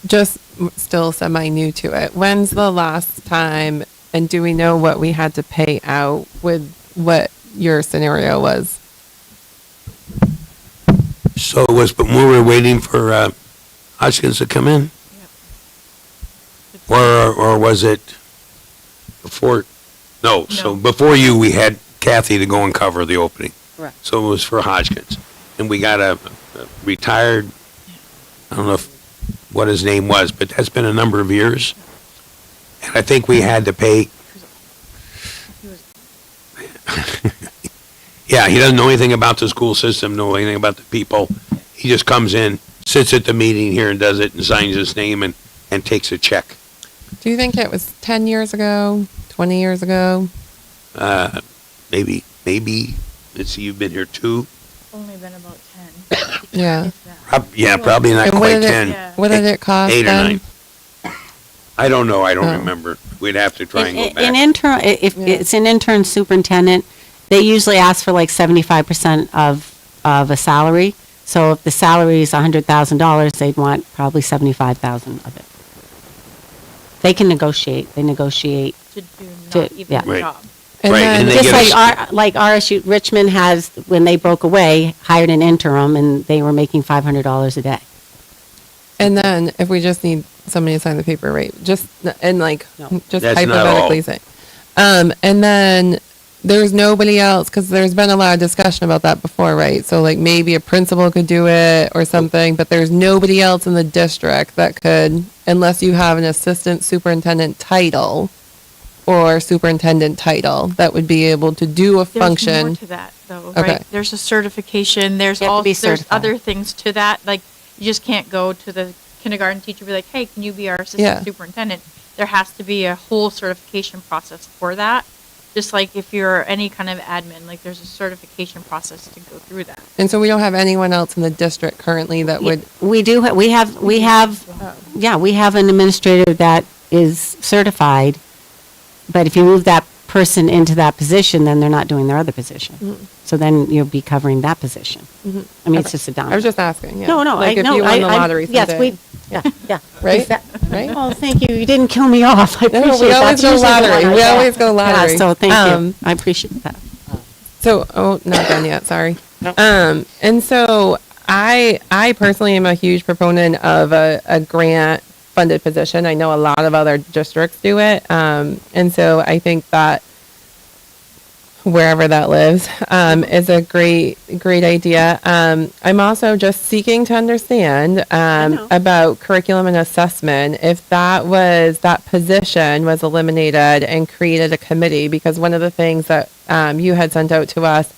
Just still semi-new to it. When's the last time, and do we know what we had to pay out with what your scenario was? So it was, but we were waiting for Hodgkins to come in? Or was it before? No, so before you, we had Kathy to go and cover the opening. Correct. So it was for Hodgkins. And we got a retired, I don't know what his name was, but that's been a number of years. And I think we had to pay. Yeah, he doesn't know anything about the school system, know anything about the people. He just comes in, sits at the meeting here and does it and signs his name and takes a check. Do you think it was 10 years ago, 20 years ago? Maybe, let's see, you've been here 2? Only been about 10. Yeah. Yeah, probably not And what quite did 10. What did it cost 8 or then? 9. I don't know, I don't Oh. remember. We'd have to try and go An back. intern, if it's an intern superintendent, they usually ask for like 75% of a salary. So if the salary is $100,000, they'd want probably 75,000 of it. They can negotiate. They negotiate. To do To- not even yeah. the Right. job. And Right, then, and they Just get a like RSU, Richmond has, when they broke away, hired an interim and they were making $500 a day. and then if we just need somebody to sign the paper, right? Just and like No. just That's not hypothetically all. say, and then there's nobody else because there's been a lot of discussion about that before, right? So like maybe a principal could do it or something, but there's nobody else in the district that could, unless you have an assistant superintendent title or superintendent title that would be able to do a There's more function. to that, though, Okay. right? There's a certification, there's You have to all, be there's certified. other things to that. Like, you just can't go to the kindergarten teacher and be like, hey, can you be our Yeah. assistant superintendent? There has to be a whole certification process for that. Just like if you're any kind of admin, like there's a certification process to go through that. And so we don't have anyone else in the district currently that would. We do, we have, yeah, we have an administrator that is certified, but if you move that person into that position, then they're not doing their other position. So then you'll be covering that position. I mean, it's just a down. I was just asking. Yeah. No, no, Like I, if no, you won the I- lottery yes, someday. yeah. Right? Is that- Right? Oh, thank you. You didn't kill me off. I No, appreciate we that. always go That's usually the lottery. one I We get. always go lottery. Yeah, so thank Um, you. I appreciate that. So, not done yet. Sorry. And so I personally am a huge proponent of a grant funded position. I know a lot of other districts do it. And so I think that wherever that lives is a great idea. I'm also just seeking to understand about curriculum and assessment. If that position was eliminated and created a committee, because one of the things that you had sent out to us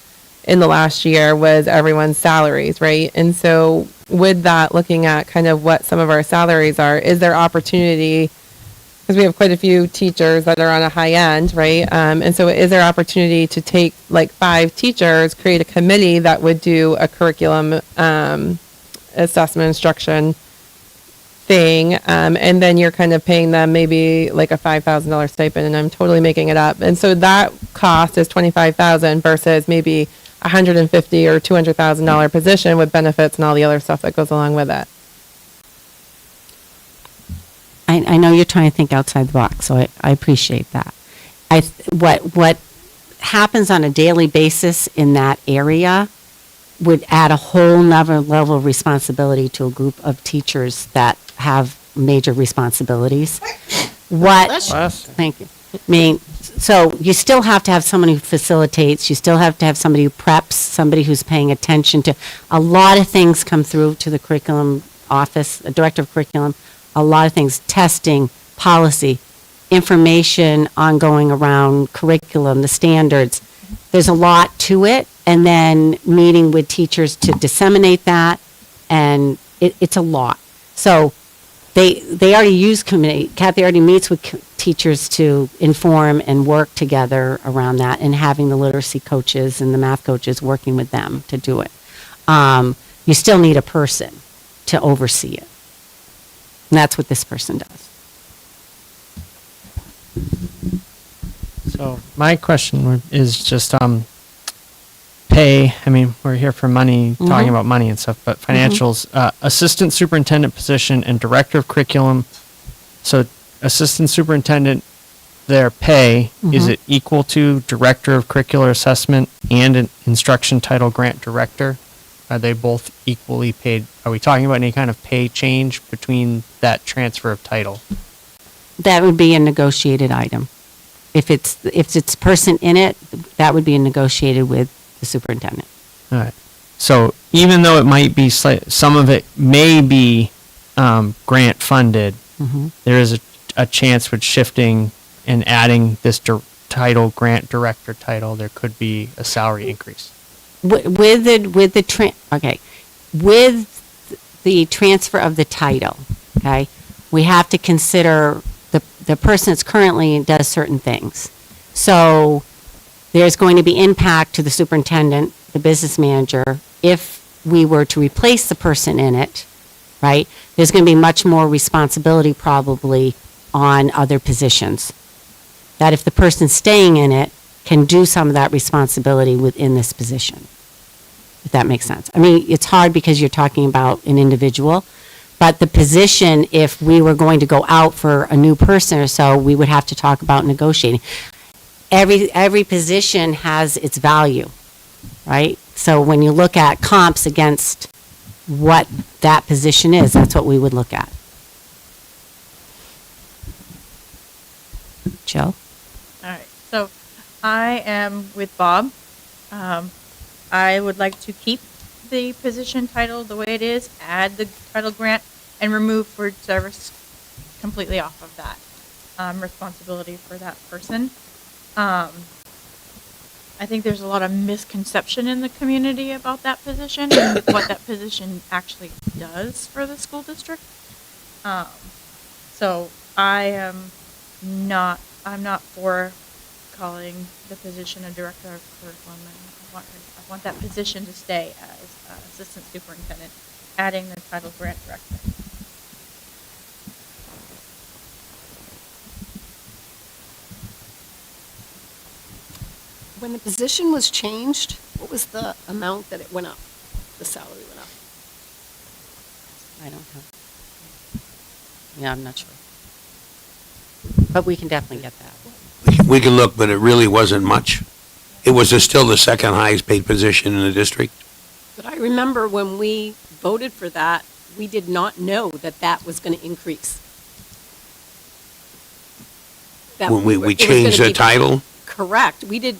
in the last year was everyone's salaries, right? And so with that, looking at kind of what some of our salaries are, is there opportunity? Because we have quite a few teachers that are on a high end, right? And so is there opportunity to take like 5 teachers, create a committee that would do a curriculum assessment instruction thing, and then you're kind of paying them maybe like a $5,000 stipend, and I'm totally making it up. And so that cost is $25,000 versus maybe $150,000 or $200,000 position with benefits and all the other stuff that goes along with it. I know you're trying to think outside the box, so I appreciate that. What happens on a daily basis in that area would add a whole nother level of responsibility to a group of teachers that have major responsibilities. Thank you. I mean, so you still have to have someone who facilitates, you still have to have somebody who preps, somebody who's paying attention to, a lot of things come through to the curriculum office, the director of curriculum, a lot of things, testing, policy, information ongoing around curriculum, the standards. There's a lot to it, and then meeting with teachers to disseminate that, and it's a lot. So they already use committee, Kathy already meets with teachers to inform and work together around that, and having the literacy coaches and the math coaches working with them to do it. You still need a person to oversee it. And that's what this person does. So my question is just pay. I mean, we're here for money, talking about money and stuff, but financials, assistant superintendent position and director of curriculum. So assistant superintendent, their pay, is it equal to director of curricular assessment and an instruction title grant director? Are they both equally paid? Are we talking about any kind of pay change between that transfer of title? That would be a negotiated item. If it's person in it, that would be negotiated with the superintendent. All right. So even though it might be some of it may be grant funded, there is a a chance with shifting and adding this title, grant director title, there could be a salary increase. With the transfer of the title, okay, we have to consider the person that's currently does certain things. So there's going to be impact to the superintendent, the business manager, if we were to replace the person in it, right? There's going to be much more responsibility probably on other positions. That if the person staying in it can do some of that responsibility within this position, if that makes sense. I mean, it's hard because you're talking about an individual, but the position, if we were going to go out for a new person or so, we would have to talk about negotiating. Every position has its value, right? So when you look at comps against what that position is, that's what we would look at. Jill? All right, so I am with Bob. I would like to keep the position title the way it is, add the title grant, and remove food service completely off of that responsibility for that person. I think there's a lot of misconception in the community about that position and what that position actually does for the school district. So I'm not for calling the position a director of curriculum. I want that position to stay as assistant superintendent, adding the title grant director. When the position was changed, what was the amount that it went up, the salary went up? I don't know. Yeah, I'm not sure. But we can definitely get that. We can look, but it really wasn't much. It was still the second highest paid position in the district. But I remember when we voted for that, we did not know that that was going to increase. That When we it was changed gonna the be- title, Correct. We did,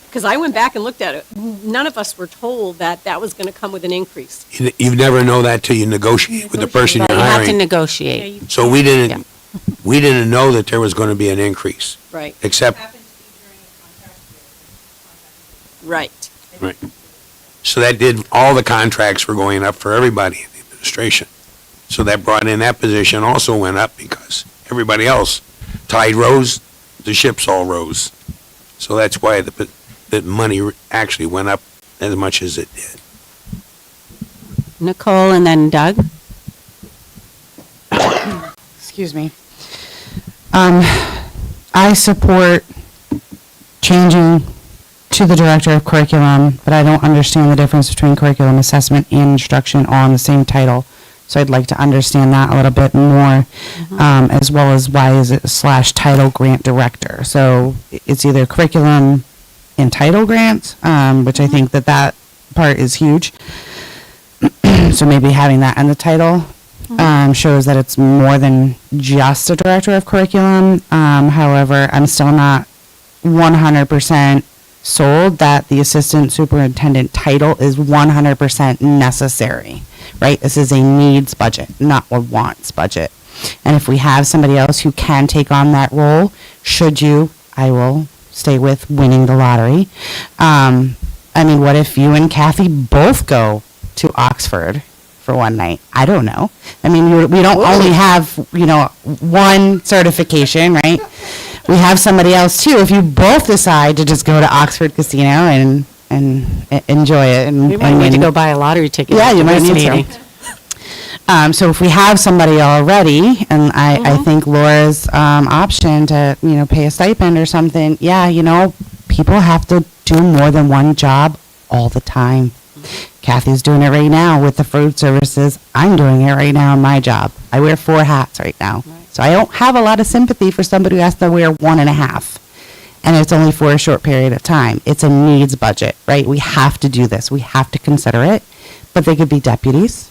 because I went back and looked at it. None of us were told that that was going to come with an increase. you never know that till you negotiate with the person But you're you have to hiring. negotiate. So we didn't know that there was going to be an increase, Right. except, Right. right. So that did, all the contracts were going up for everybody in the administration. So that brought in, that position also went up because everybody else, tide rose, the ships all rose. So that's why the money actually went up as much as it did. Nicole and then Doug? Excuse me. I support changing to the director of curriculum, but I don't understand the difference between curriculum assessment and instruction all in the same title. So I'd like to understand that a little bit more, as well as why is it / title grant director? So it's either curriculum and title grants, which I think that part is huge. So maybe having that in the title shows that it's more than just a director of curriculum. However, I'm still not 100% sold that the assistant superintendent title is 100% necessary, right? This is a needs budget, not a wants budget. And if we have somebody else who can take on that role, I will stay with winning the lottery. I mean, what if you and Kathy both go to Oxford for one night? I don't know. I mean, we don't only have, one certification, right? We have somebody else too. If you both decide to just go to Oxford Casino and enjoy it. And, We might need to go buy a lottery ticket. Yeah, you might after this need meeting. to. So if we have somebody already, and I think Laura's option to, pay a stipend or something, people have to do more than one job all the time. Kathy's doing it right now with the food services. I'm doing it right now in my job. I wear 4 hats right now. So I don't have a lot of sympathy for somebody who has to wear 1.5. And it's only for a short period of time. It's a needs budget, right? We have to do this. We have to consider it. But they could be deputies.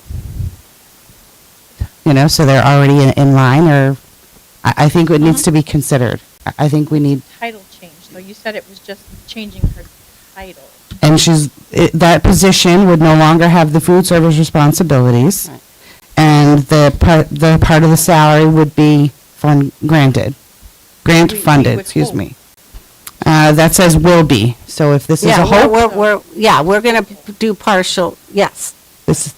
So they're already in line, or I think it needs to be considered. I think we need, Title change, though. You said it was just changing her title. and that position would no longer have the food service responsibilities. Right. And the part of the salary would be granted. Grant funded, excuse me. That says will be. So if this is Yeah, a hope, we're going to do partial, yes. this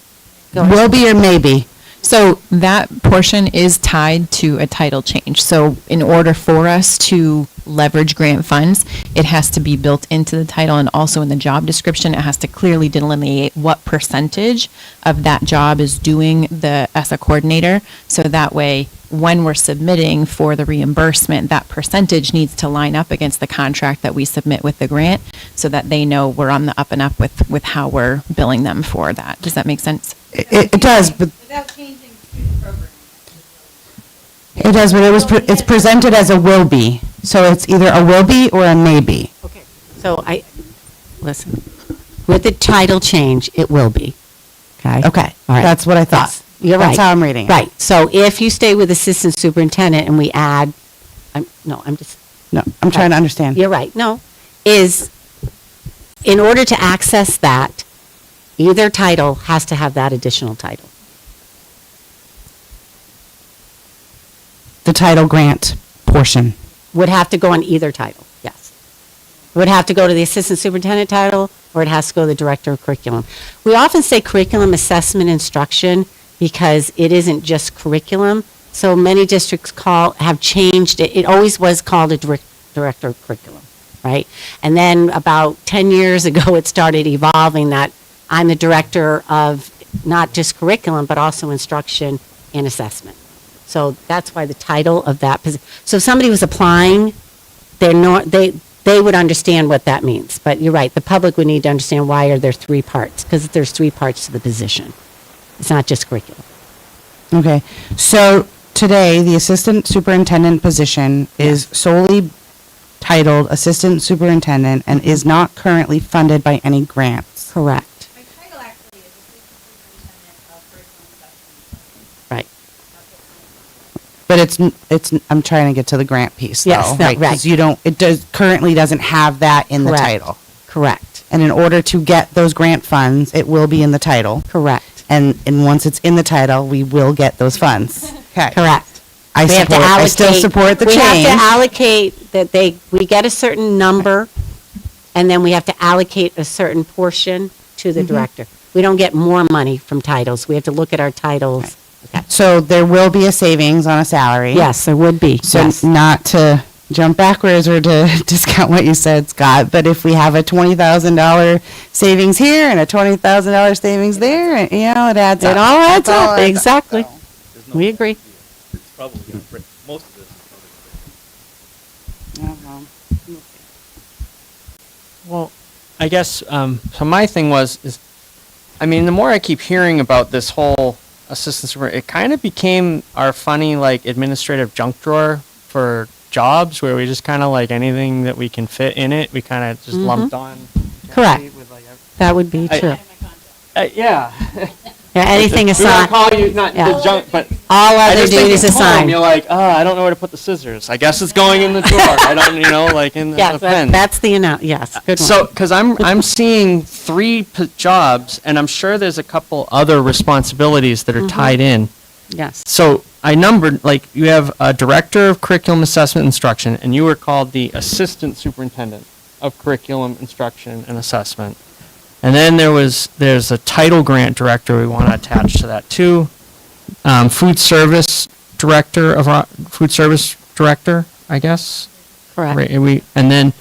Go ahead. will be or maybe. So that portion is tied to a title change. So in order for us to leverage grant funds, it has to be built into the title and also in the job description. It has to clearly delineate what percentage of that job is doing the ESSA coordinator. So that way, when we're submitting for the reimbursement, that percentage needs to line up against the contract that we submit with the grant so that they know we're on the up and up with how we're billing them for that. Does that make sense? It does, but Without changing student programming. it does, but it's presented as a will be. So it's either a will be or a maybe. Okay. So listen, with the title change, it will be. Okay? Okay, All right. that's what I thought. Yes, you're right. That's how I'm reading it. Right. So if you stay with assistant superintendent and we add, I'm just. No, I'm trying to understand. You're right. No, is in order to access that, either title has to have that additional title. The title grant portion. Would have to go on either title, yes. It would have to go to the assistant superintendent title, or it has to go to the director of curriculum. We often say curriculum assessment instruction because it isn't just curriculum. So many districts have changed it. It always was called a director of curriculum, right? And then about 10 years ago, it started evolving that I'm the director of not just curriculum, but also instruction and assessment. So that's why the title of that position. So if somebody was applying, they would understand what that means. But you're right, the public would need to understand why are there three parts, because there's three parts to the position. It's not just curriculum. Okay, so today, the assistant superintendent position is solely titled assistant superintendent and is not currently funded by any grants. Correct. My title actually is assistant superintendent of curriculum assessment. Right. But I'm trying to get to the grant piece, though. Yes, no, right. Because currently doesn't have that in the Correct. title. Correct. And in order to get those grant funds, it will be in the title. Correct. And once it's in the title, we will get those funds. Okay. Correct. I still support the change. We have to allocate we get a certain number, and then we have to allocate a certain portion to the director. We don't get more money from titles. We have to look at our titles. Okay. So there will be a savings on a salary. Yes, there would be. So Yes. not to jump backwards or to discount what you said, Scott, but if we have a $20,000 savings here and a $20,000 savings there, and, it adds up. It all adds It all up. adds Exactly. There's no- We agree. It's probably gonna break, most of this is probably gonna break. Well, I guess, so my thing the more I keep hearing about this whole assistant super, it kind of became our funny, like, administrative junk drawer for jobs where we just kind of like anything that we can fit in it, we kind of just lumped on. Correct. with, like, That would be true. yeah. Yeah, anything We assigned. don't call you, not Yeah. the junk, but All I other just think duties at home, assigned. You're like, I don't know where to put the scissors. I guess it's going in the drawer. I don't, like in the Yes, pen. that's the yes, good one. So, because I'm seeing three jobs, and I'm sure there's a couple other responsibilities that are tied in. Yes. So I numbered, like, you have a director of curriculum assessment instruction, and you were called the assistant superintendent of curriculum instruction and assessment. And then there's a title grant director we want to attach to that too. Food service director, I guess. Correct. Right, and then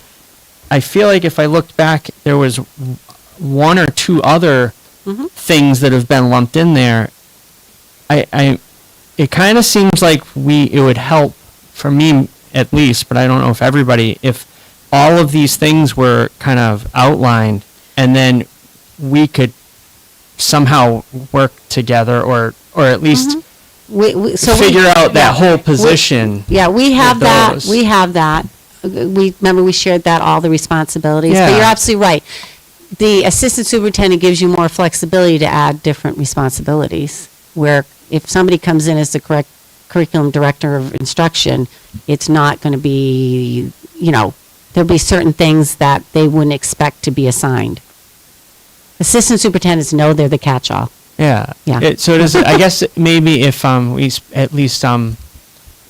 I feel like if I looked back, there was one or two other things that have been lumped in there. It kind of seems like it would help, for me at least, but I don't know if everybody, if all of these things were kind of outlined, and then we could somehow work together, or at least figure out that whole position. We have with that. those. We have that. Remember we shared that, all the responsibilities. But Yeah. you're absolutely right. The assistant superintendent gives you more flexibility to add different responsibilities, where if somebody comes in as the correct curriculum director of instruction, it's not going to be, there'll be certain things that they wouldn't expect to be assigned. Assistant superintendents know they're the catch-all. Yeah. Yeah. So does it, I guess maybe if we at least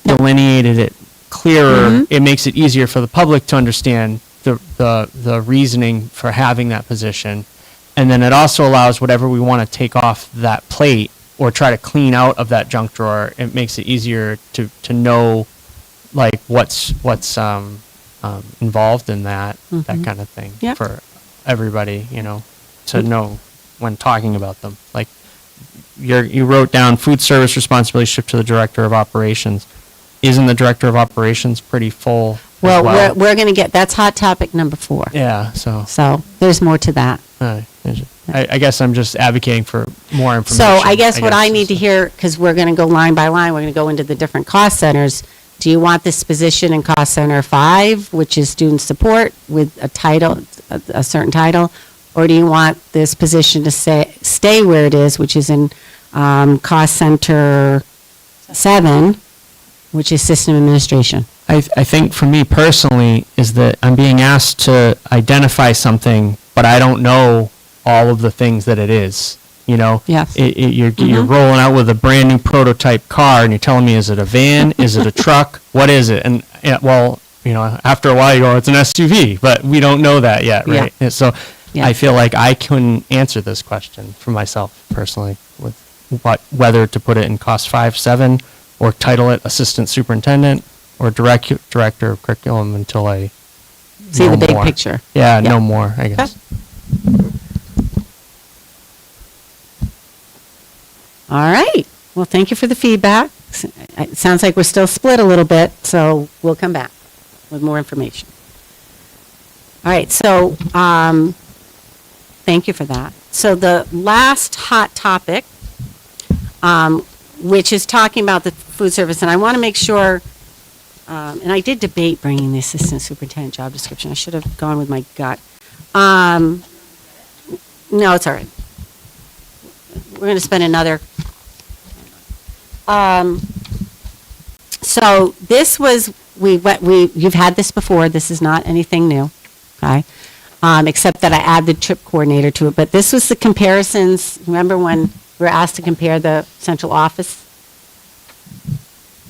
delineated it clearer, it makes it easier for the public to understand the reasoning for having that position. And then it also allows whatever we want to take off that plate or try to clean out of that junk drawer. It makes it easier to know like what's involved in that kind of thing Yep. for everybody, you know, to know when talking about them. Like you wrote down food service responsibility shift to the director of operations. Isn't the director of operations pretty full? Well, as well? we're going to get, that's hot topic number 4. Yeah, so So there's more to that. I guess I'm just advocating for more information. So I guess what I need to hear, because we're going to go line by line, we're going to go into the different cost centers. Do you want this position in cost center 5, which is student support with a title, a certain title? Or do you want this position to stay where it is, which is in cost center 7, which is system administration? I think for me personally is that I'm being asked to identify something, but I don't know all of the things that it is. You know, Yes. You're rolling out with a brand new prototype car, and you're telling me, is it a van? Is it a truck? What is it? And well, you know, after a while you go, it's an SUV, but we don't know that yet, right? Yeah. And so Yeah. I feel like I couldn't answer this question for myself personally with whether to put it in cost 5, 7, or title it assistant superintendent or director of curriculum until I See know the big more. picture. Yeah, Yeah. no more, I guess. All right. Well, thank you for the feedback. It sounds like we're still split a little bit, so we'll come back with more information. All right, so thank you for that. So the last hot topic, which is talking about the food service, and I want to make sure, and I did debate bringing the assistant superintendent job description. I should have gone with my gut. No, it's all right. We're going to spend another. So this was, you've had this before. This is not anything new, okay? Except that I add the trip coordinator to it. But this was the comparisons. Remember when we were asked to compare the central office?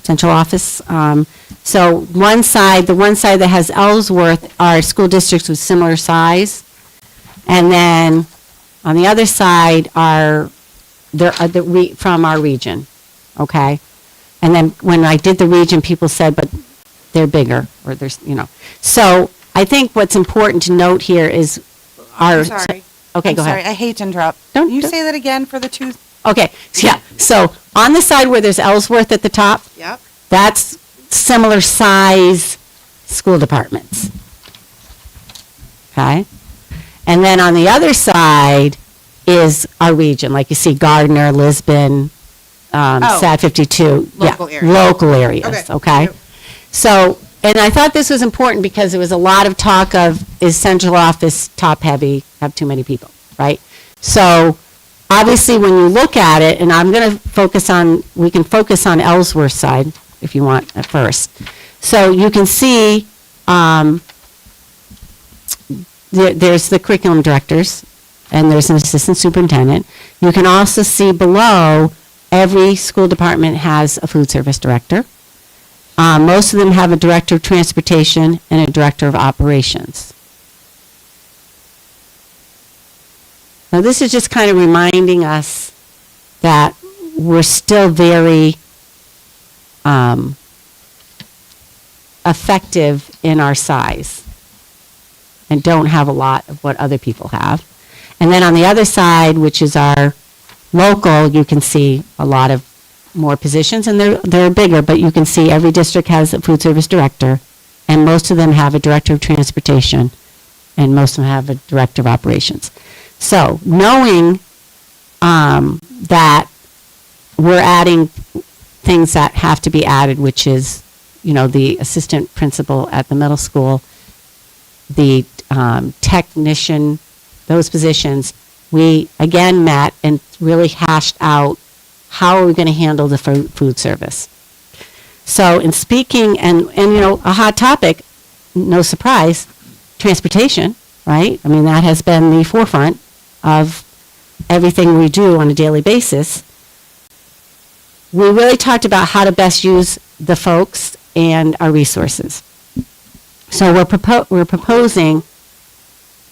So the one side that has Ellsworth are school districts with similar size. And then on the other side are from our region, okay? And then when I did the region, people said, but they're bigger, or there's, you know. So I think what's important to note here is our. I'm sorry. Okay, I'm go sorry, ahead. I hate to interrupt. Don't- You don't- say that again for the two? Okay, so yeah, so on the side where there's Ellsworth at the top, Yep. that's similar size school departments. Okay? And then on the other side is our region, like you see Gardner, Lisbon, SAD 52. Local yeah, area. Local areas, Okay. okay? So, and I thought this was important because there was a lot of talk of, is central office top-heavy, have too many people, right? So, obviously, when you look at it, and I'm going to focus on, we can focus on Ellsworth side, if you want, at first. So, you can see there's the curriculum directors, and there's an assistant superintendent. You can also see below, every school department has a food service director. Most of them have a director of transportation and a director of operations. Now, this is just kind of reminding us that we're still very effective in our size and don't have a lot of what other people have. And then on the other side, which is our local, you can see a lot of more positions, and they're bigger, but you can see every district has a food service director, and most of them have a director of transportation, and most of them have a director of operations. So knowing that we're adding things that have to be added, which is, you know, the assistant principal at the middle school, the technician, those positions, we again met and really hashed out how are we going to handle the food service. So in speaking, and you know, a hot topic, no surprise, transportation, right? I mean, that has been the forefront of everything we do on a daily basis. we really talked about how to best use the folks and our resources. So we're proposing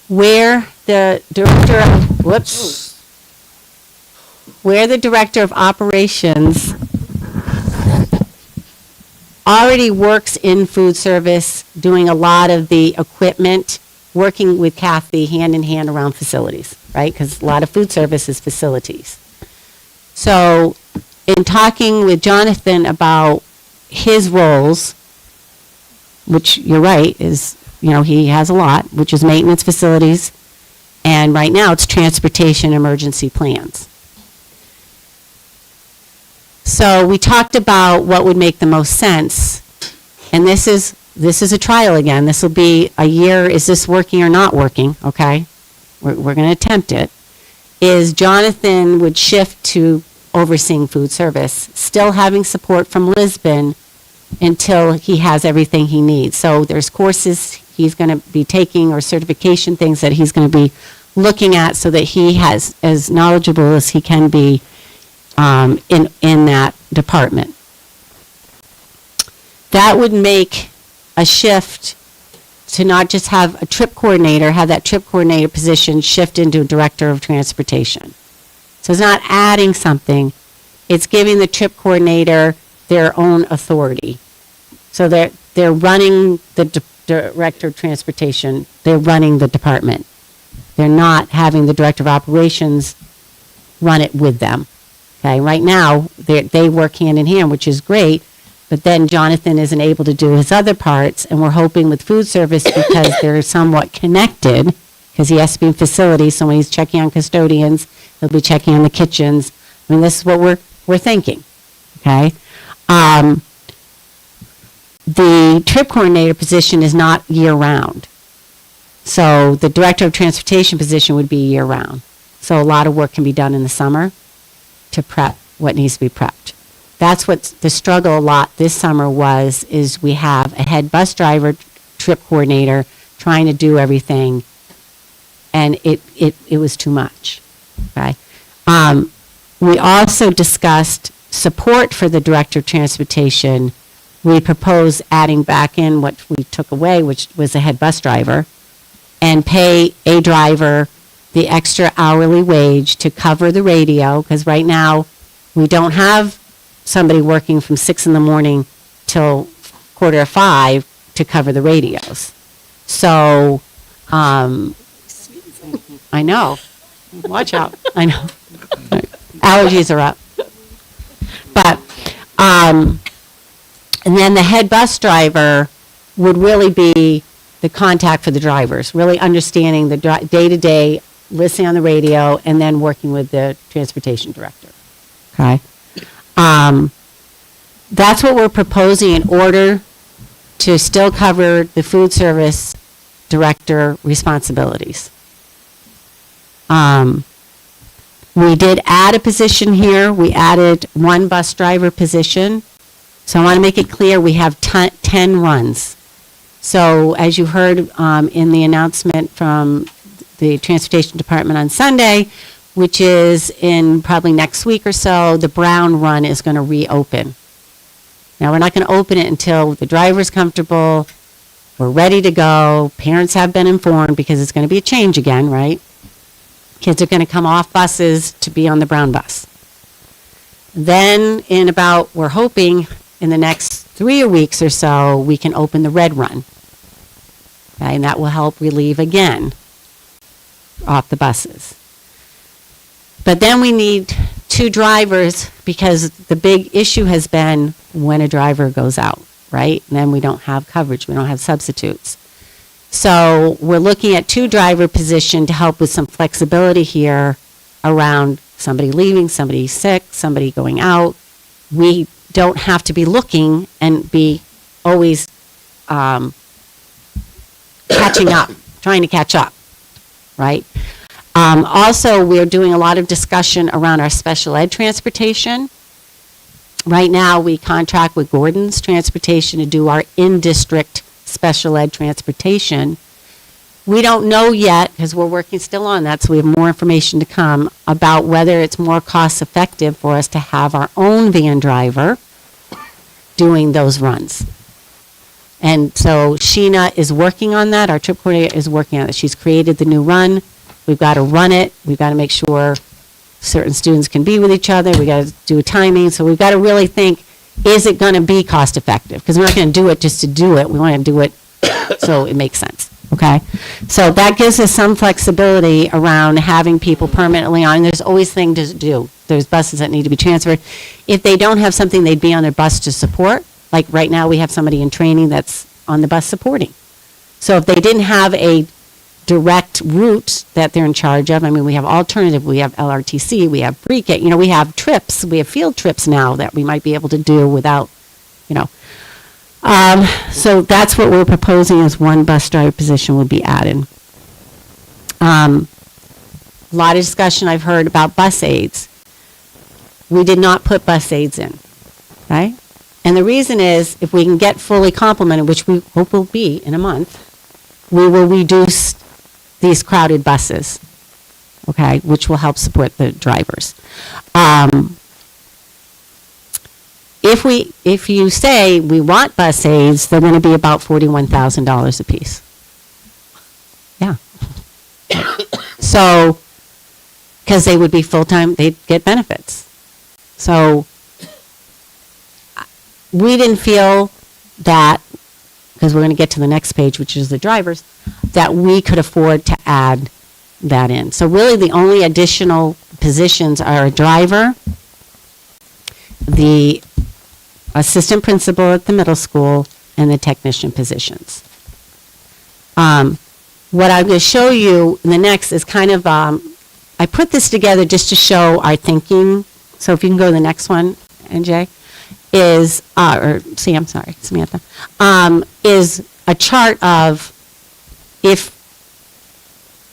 where the director of, where the director of operations already works in food service, doing a lot of the equipment, working with Kathy hand in hand around facilities, right? Because a lot of food service is facilities. So in talking with Jonathan about his roles, which you're right, is, he has a lot, which is maintenance facilities, and right now it's transportation emergency plans. So we talked about what would make the most sense, and this is a trial again. This will be a year, is this working or not working, okay? We're going to attempt it. Is Jonathan would shift to overseeing food service, still having support from Lisbon until he has everything he needs. So there's courses he's going to be taking or certification things that he's going to be looking at so that he has as knowledgeable as he can be in that department. That would make a shift to not just have a trip coordinator, have that trip coordinator position shift into a director of transportation. So it's not adding something, it's giving the trip coordinator their own authority. So they're running the director of transportation, they're running the department. They're not having the director of operations run it with them. Okay, right now, they work hand in hand, which is great, but then Jonathan isn't able to do his other parts, and we're hoping with food service, because they're somewhat connected, because he has to be in facilities, so when he's checking on custodians, he'll be checking on the kitchens. I mean, this is what we're thinking, okay? The trip coordinator position is not year-round. So the director of transportation position would be year-round. So a lot of work can be done in the summer to prep what needs to be prepped. That's what the struggle a lot this summer was, is we have a head bus driver, trip coordinator, trying to do everything, and it was too much, okay? We also discussed support for the director of transportation. We proposed adding back in what we took away, which was a head bus driver, and pay a driver the extra hourly wage to cover the radio, because right now we don't have somebody working from 6 in the morning till 4:45 to cover the radios. So, I know, watch out, I know, allergies are up. But, and then the head bus driver would really be the contact for the drivers, really understanding the day-to-day, listening on the radio, and then working with the transportation director. Okay? That's what we're proposing in order to still cover the food service director responsibilities. We did add a position here. We added one bus driver position. So I want to make it clear, we have 10 runs. So as you heard in the announcement from the Transportation Department on Sunday, which is in probably next week or so, the Brown run is going to reopen. Now, we're not going to open it until the driver's comfortable, we're ready to go, parents have been informed, because it's going to be a change again, right? Kids are going to come off buses to be on the Brown bus. Then in about, we're hoping, in the next 3 weeks or so, we can open the Red run. Okay, and that will help relieve again off the buses. But then we need 2 drivers, because the big issue has been when a driver goes out, right? And then we don't have coverage, we don't have substitutes. So we're looking at 2 driver position to help with some flexibility here around somebody leaving, somebody sick, somebody going out. We don't have to be looking and be always catching up, trying to catch up, right? Also, we're doing a lot of discussion around our special ed transportation. Right now, we contract with Gordon's Transportation to do our in-district special ed transportation. We don't know yet, because we're working still on that, so we have more information to come about whether it's more cost-effective for us to have our own van driver doing those runs. And so Sheena is working on that. Our trip coordinator is working on it. She's created the new run. We've got to run it. We've got to make sure certain students can be with each other. We got to do a timing. So we've got to really think, is it going to be cost effective? Because we're not going to do it just to do it. We want to do it so it makes sense. Okay? So that gives us some flexibility around having people permanently on. There's always things to do. There's buses that need to be transferred. If they don't have something, they'd be on their bus to support. Like right now, we have somebody in training that's on the bus supporting. So if they didn't have a direct route that they're in charge of, I mean, we have alternative, we have LRTC, we have pre-K, we have trips, we have field trips now that we might be able to do without, so that's what we're proposing is one bus driver position would be added. A lot of discussion I've heard about bus aides. We did not put bus aides in, right? And the reason is, if we can get fully complemented, which we hope will be in a month, we will reduce these crowded buses, okay, which will help support the drivers. If you say we want bus aides, they're going to be about $41,000 apiece. Yeah. So, because they would be full-time, they'd get benefits. So, we didn't feel that, because we're going to get to the next page, which is the drivers, that we could afford to add that in. So really the only additional positions are a driver, the assistant principal at the middle school, and the technician positions. What I'm going to show you in the next is kind of, I put this together just to show our thinking. So if you can go to the next one, NJ. Is, or Sam, sorry, Samantha, is a chart of if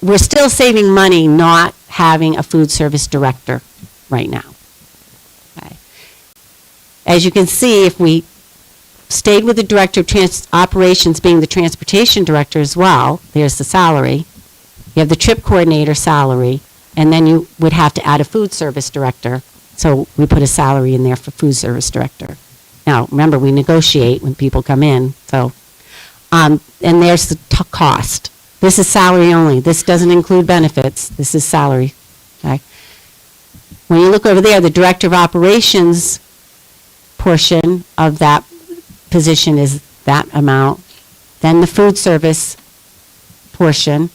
we're still saving money not having a food service director right now. Okay. As you can see, if we stayed with the director of operations being the transportation director as well, there's the salary. You have the trip coordinator salary, and then you would have to add a food service director. So we put a salary in there for food service director. Now, remember, we negotiate when people come in. So, and there's the cost. This is salary only. This doesn't include benefits. This is salary. Okay. When you look over there, the director of operations portion of that position is that amount. Then the food service portion.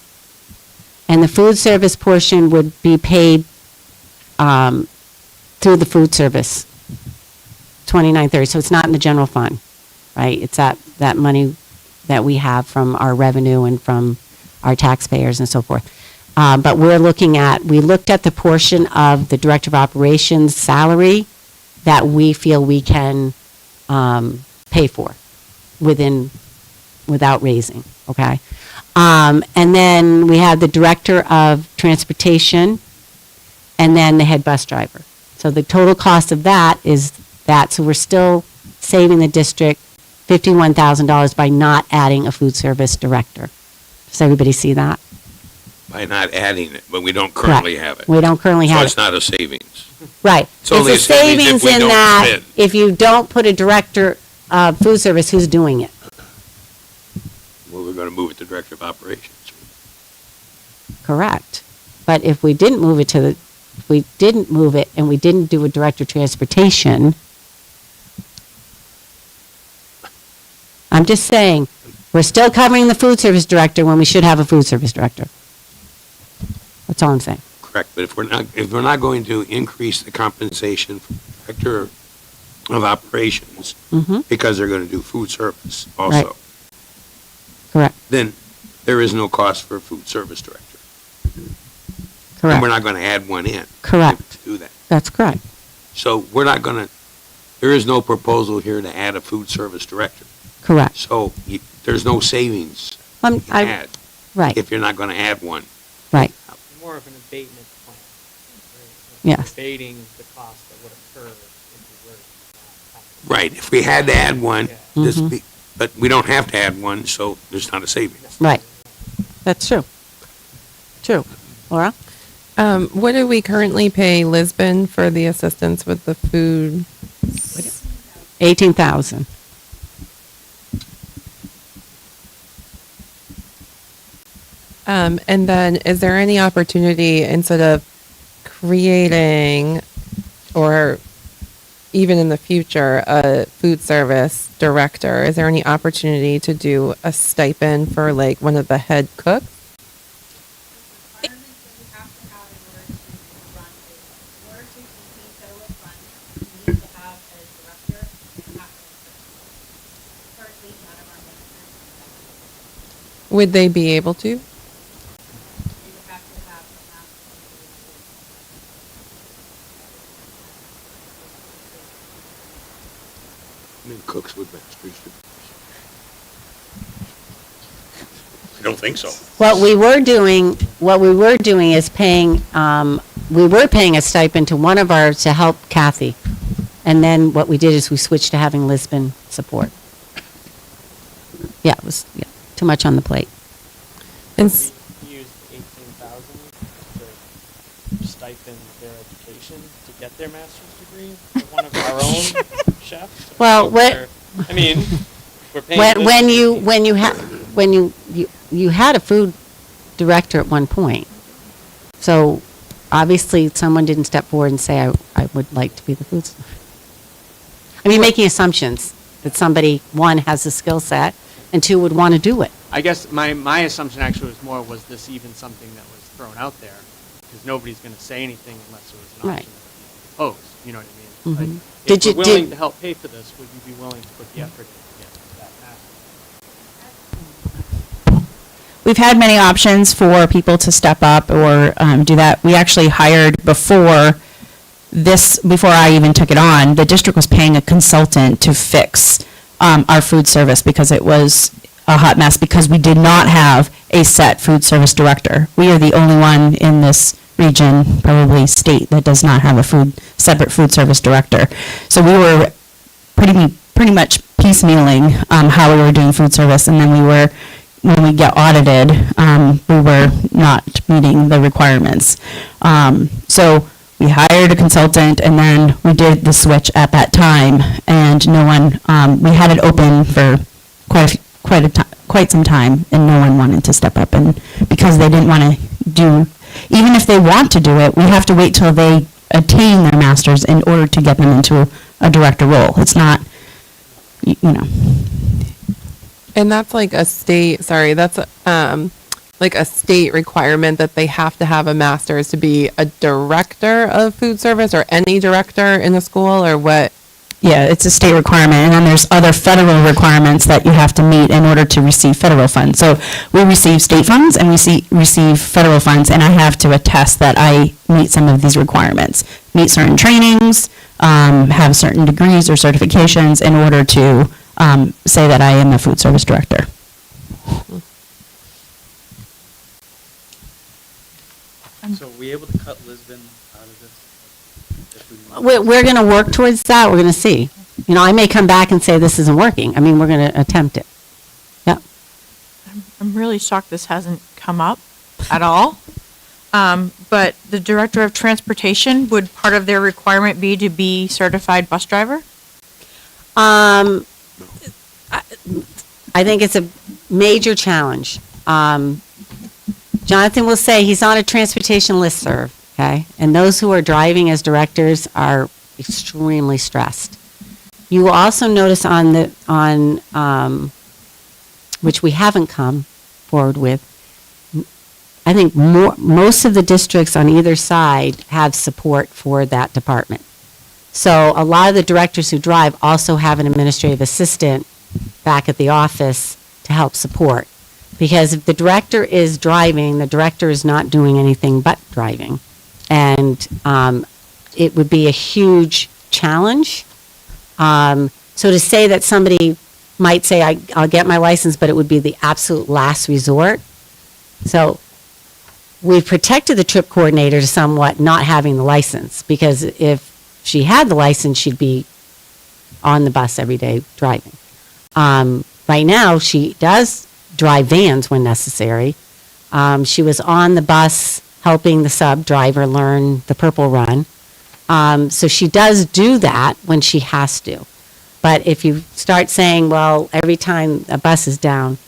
And the food service portion would be paid through the food service, $29.30. So it's not in the general fund, right? It's that money that we have from our revenue and from our taxpayers and so forth. But we looked at the portion of the director of operations salary that we feel we can pay for without raising, okay? And then we had the director of transportation and then the head bus driver. So the total cost of that is that. So we're still saving the district $51,000 by not adding a food service director. Does everybody see that? By not adding it, but we don't currently have it. We don't currently have it. So it's not a savings. Right. It's only a savings if we in don't that commit. if you don't put a director of food service, who's doing it? Well, we're going to move it to director of operations. Correct. But if we didn't move it and we didn't do a director of transportation, I'm just saying, we're still covering the food service director when we should have a food service director. That's all I'm saying. Correct, but if we're not going to increase the compensation for director of operations because they're going to do food service also, Right. Correct. then there is no cost for a food service director. Correct. And we're not going to add one in. Correct. To do that. That's correct. So we're not going to, there is no proposal here to add a food service director. Correct. So there's no savings to add Right. if you're not going to add one. Right. More of an abatement plan. Right? Yes. Abating the cost that would occur if we were to have to. Right, if we had to add one, but we don't have to add one, so there's not a savings. Right. That's true. True. Laura? What do we currently pay Lisbon for the assistance with the food? 18,000. And then is there any opportunity, instead of creating, or even in the future, a food service director, is there any opportunity to do a stipend for like one of the head cooks? Would they be able to? I mean, cooks with masters. I don't think so. What we were doing is paying, we were paying a stipend to one of ours to help Kathy. And then what we did is we switched to having Lisbon support. Yeah, it was too much on the plate. And used 18,000 to stipend their education to get their master's degree. One of our own chefs. Well, I mean, we're paying. When you had a food director at one point, so obviously someone didn't step forward and say, I would like to be the food. I mean, making assumptions that somebody, one, has the skill set, and two, would want to do it. I guess my assumption actually was this even something that was thrown out there? Because nobody's going to say anything unless there was an option that was proposed. You know what I mean? Mhm. Like, if we're willing to help pay for this, would you be willing to put the effort in to get that master? We've had many options for people to step up or do that. We actually hired before I even took it on, the district was paying a consultant to fix our food service because it was a hot mess because we did not have a set food service director. We are the only one in this region, probably state, that does not have a separate food service director. So we were pretty much piecemealing how we were doing food service, and then when we get audited, we were not meeting the requirements. So we hired a consultant, and then we did the switch at that time, and no one, we had it open for quite some time, and no one wanted to step up, and because they didn't want to do, even if they want to do it, we have to wait till they attain their masters in order to get them into a director role. It's not, you know. And that's like a state, that's like a state requirement that they have to have a master's to be a director of food service, or any director in the school, or what? Yeah, it's a state requirement, and then there's other federal requirements that you have to meet in order to receive federal funds. So we receive state funds and we receive federal funds, and I have to attest that I meet some of these requirements, meet certain trainings, have certain degrees or certifications in order to say that I am a food service director. So are we able to cut Lisbon out of this? We're going to work towards that. We're going to see. You know, I may come back and say this isn't working. I mean, we're going to attempt it. Yeah. I'm really shocked this hasn't come up at all. But the director of transportation, would part of their requirement be to be certified bus driver? I think it's a major challenge. Jonathan will say he's on a transportation listserv, okay? And those who are driving as directors are extremely stressed. You will also notice which we haven't come forward with, I think most of the districts on either side have support for that department. So a lot of the directors who drive also have an administrative assistant back at the office to help support. Because if the director is driving, the director is not doing anything but driving. And it would be a huge challenge. So to say that somebody might say, I'll get my license, but it would be the absolute last resort. So we've protected the trip coordinator to somewhat not having the license, because if she had the license, she'd be on the bus every day driving. Right now, she does drive vans when necessary, She was on the bus helping the sub driver learn the purple run. So she does do that when she has to. But if you start saying, well, every time a bus is down,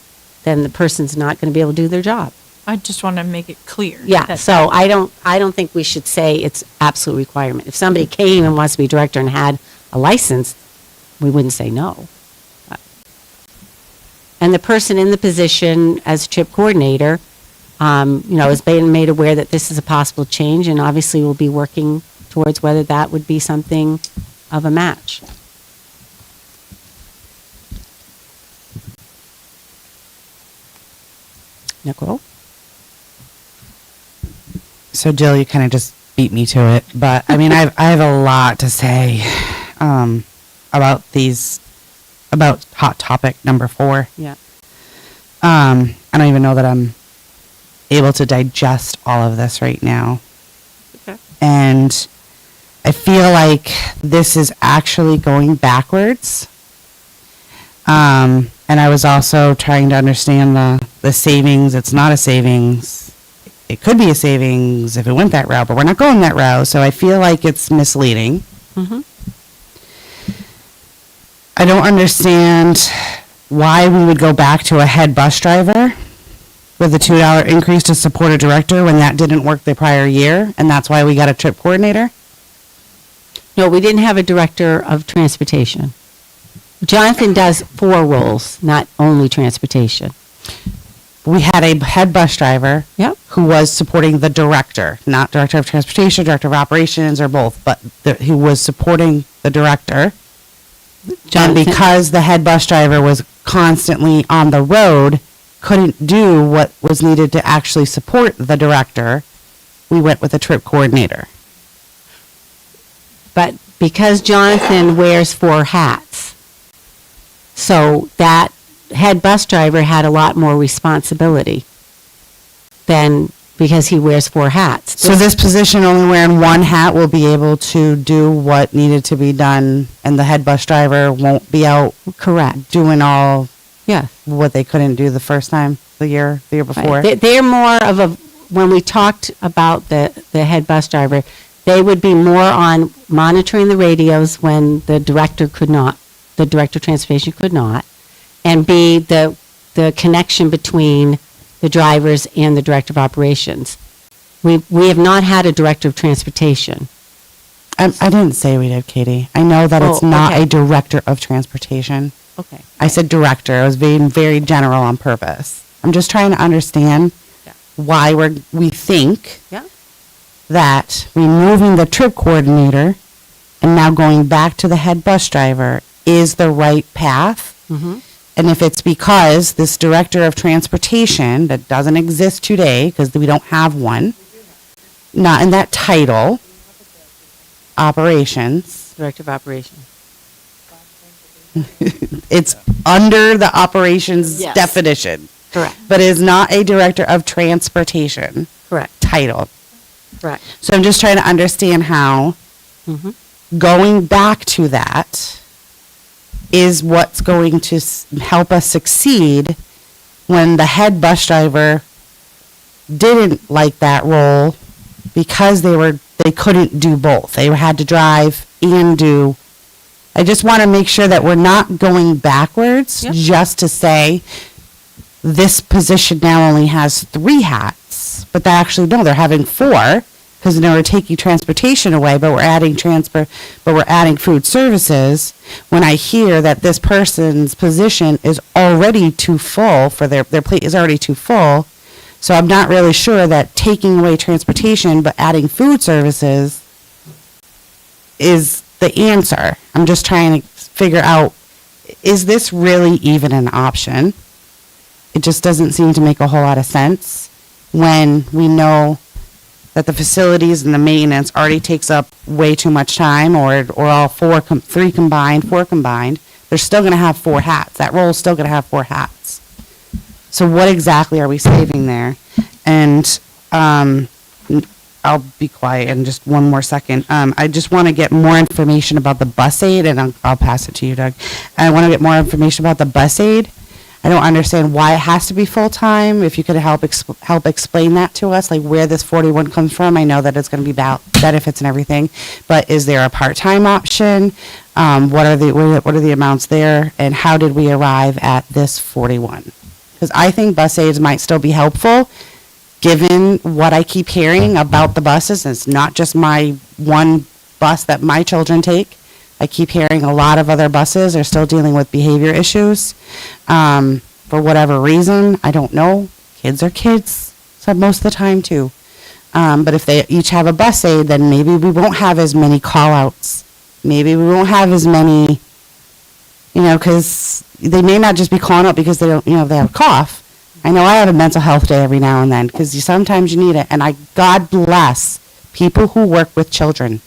then the person's not going to be able to do their job. I just want to make it clear. Yeah, that- so I don't think we should say it's absolute requirement. If somebody came and wants to be director and had a license, we wouldn't say no. And the person in the position as CHIP coordinator, has been made aware that this is a possible change, and obviously will be working towards whether that would be something of a match. Nicole? So Jill, you kind of just beat me to it, but I mean, I have a lot to say about hot topic number 4. Yeah. I don't even know that I'm able to digest all of this right now. Okay. And I feel like this is actually going backwards. And I was also trying to understand the savings. It's not a savings. It could be a savings if it went that route, but we're not going that route. So I feel like it's misleading. Mm-hmm. I don't understand why we would go back to a head bus driver with a $2 increase to support a director when that didn't work the prior year, and that's why we got a trip coordinator. No, we didn't have a director of transportation. Jonathan does 4 roles, not only transportation. We had a head bus driver Yep. who was supporting the director, not director of transportation, director of operations, or both, but who was supporting the director. And Jonathan- because the head bus driver was constantly on the road, couldn't do what was needed to actually support the director, we went with a trip coordinator. But because Jonathan wears 4 hats, so that head bus driver had a lot more responsibility than because he wears 4 hats. So this position, only wearing one hat, will be able to do what needed to be done, and the head bus driver won't be out Correct. doing all Yeah. what they couldn't do the first time, the year before. Right. They're more of a, when we talked about the head bus driver, they would be more on monitoring the radios when the director could not, the director of transportation could not, and be the connection between the drivers and the director of operations. We have not had a director of transportation. I didn't say we did, Katie. I know that it's Oh, not okay. a director of transportation. Okay. I said director. I was being very general on purpose. I'm just trying to understand Yeah. why we think Yeah. that removing the trip coordinator and now going back to the head bus driver is the right path. Mm-hmm. And if it's because this director of transportation that doesn't exist today, because we don't have one, not in that title, operations, Director of operations. it's under the operations Yes. definition, Correct. but is not a director of transportation Correct. title. Correct. So I'm just trying to understand how Mm-hmm. going back to that is what's going to help us succeed when the head bus driver didn't like that role because they couldn't do both. They had to drive and do. I just want to make sure that we're not going backwards Yep. just to say this position now only has 3 hats, but they actually no, they're having 4 because now we're taking transportation away, but we're adding food services. When I hear that this person's position is already too full for their plate is already too full, so I'm not really sure that taking away transportation but adding food services is the answer. I'm just trying to figure out, is this really even an option? It just doesn't seem to make a whole lot of sense when we know that the facilities and the maintenance already takes up way too much time, or all 4 combined. They're still going to have 4 hats. That role is still going to have 4 hats. So what exactly are we saving there? And I'll be quiet in just one more second. I just want to get more information about the bus aid, and I'll pass it to you, Doug. I want to get more information about the bus aid. I don't understand why it has to be full-time. If you could help explain that to us, like where this 41 comes from. I know that it's going to be about benefits and everything, but is there a part-time option? What are the amounts there, and how did we arrive at this 41? Because I think bus aids might still be helpful, given what I keep hearing about the buses. It's not just my one bus that my children take. I keep hearing a lot of other buses are still dealing with behavior issues. For whatever reason, I don't know. Kids are kids, so most of the time too. But if they each have a bus aid, then maybe we won't have as many call-outs. Maybe we won't have as many, because they may not just be calling out because they don't, they have a cough. I know I have a mental health day every now and then because sometimes you need it. And God bless people who work with children.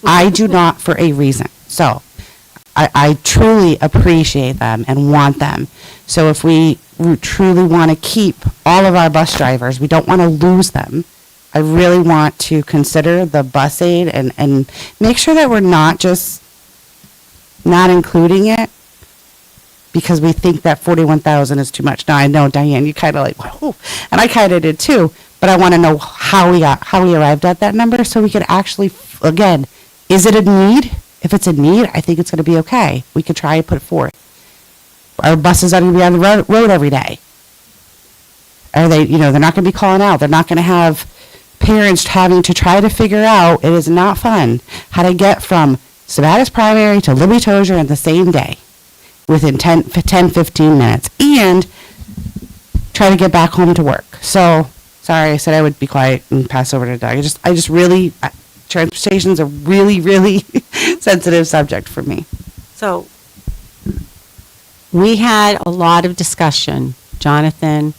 I do not for a reason. So I truly appreciate them and want them. So if we truly want to keep all of our bus drivers, we don't want to lose them. I really want to consider the bus aid and make sure that we're not just not including it because we think that 41,000 is too much. Now I know, Diane, you kind of like, whoa, and I kind of did too, but I want to know how we arrived at that number so we could actually, again, is it a need? If it's a need, I think it's going to be okay. We could try and put it forth. Our buses are going to be on the road every day. Are they, they're not going to be calling out. They're not going to have parents having to try to figure out, it is not fun, how to get from Sabatis Primary to Libby Tozier in the same day within 10, 15 minutes and try to get back home to work. So, sorry, I said I would be quiet and pass over to Doug. I just really, transportation's a really, really sensitive subject for me. So we had a lot of discussion, Jonathan,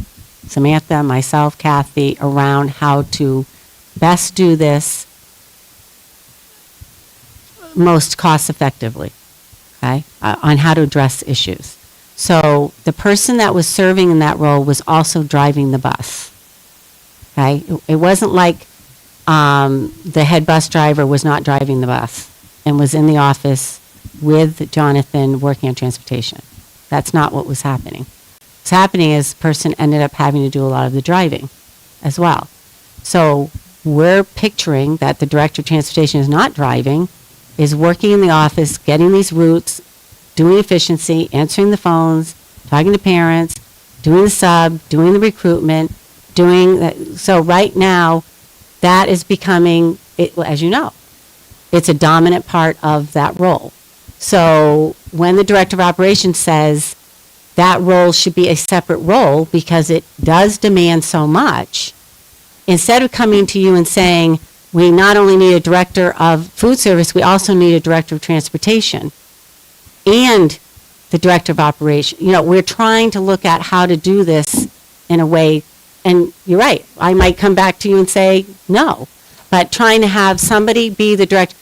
Samantha, myself, Kathy, around how to best do this most cost effectively, okay, on how to address issues. So the person that was serving in that role was also driving the bus, okay? It wasn't like the head bus driver was not driving the bus and was in the office with Jonathan working on transportation. That's not what was happening. What's happening is the person ended up having to do a lot of the driving as well. So we're picturing that the director of transportation is not driving, is working in the office, getting these routes, doing efficiency, answering the phones, talking to parents, doing the sub, doing the recruitment, doing that. So right now, that is becoming, as you know, it's a dominant part of that role. So when the director of operations says that role should be a separate role because it does demand so much, instead of coming to you and saying, we not only need a director of food service, we also need a director of transportation and the director of operations. We're trying to look at how to do this in a way, and you're right, I might come back to you and say no, but trying to have somebody be the director.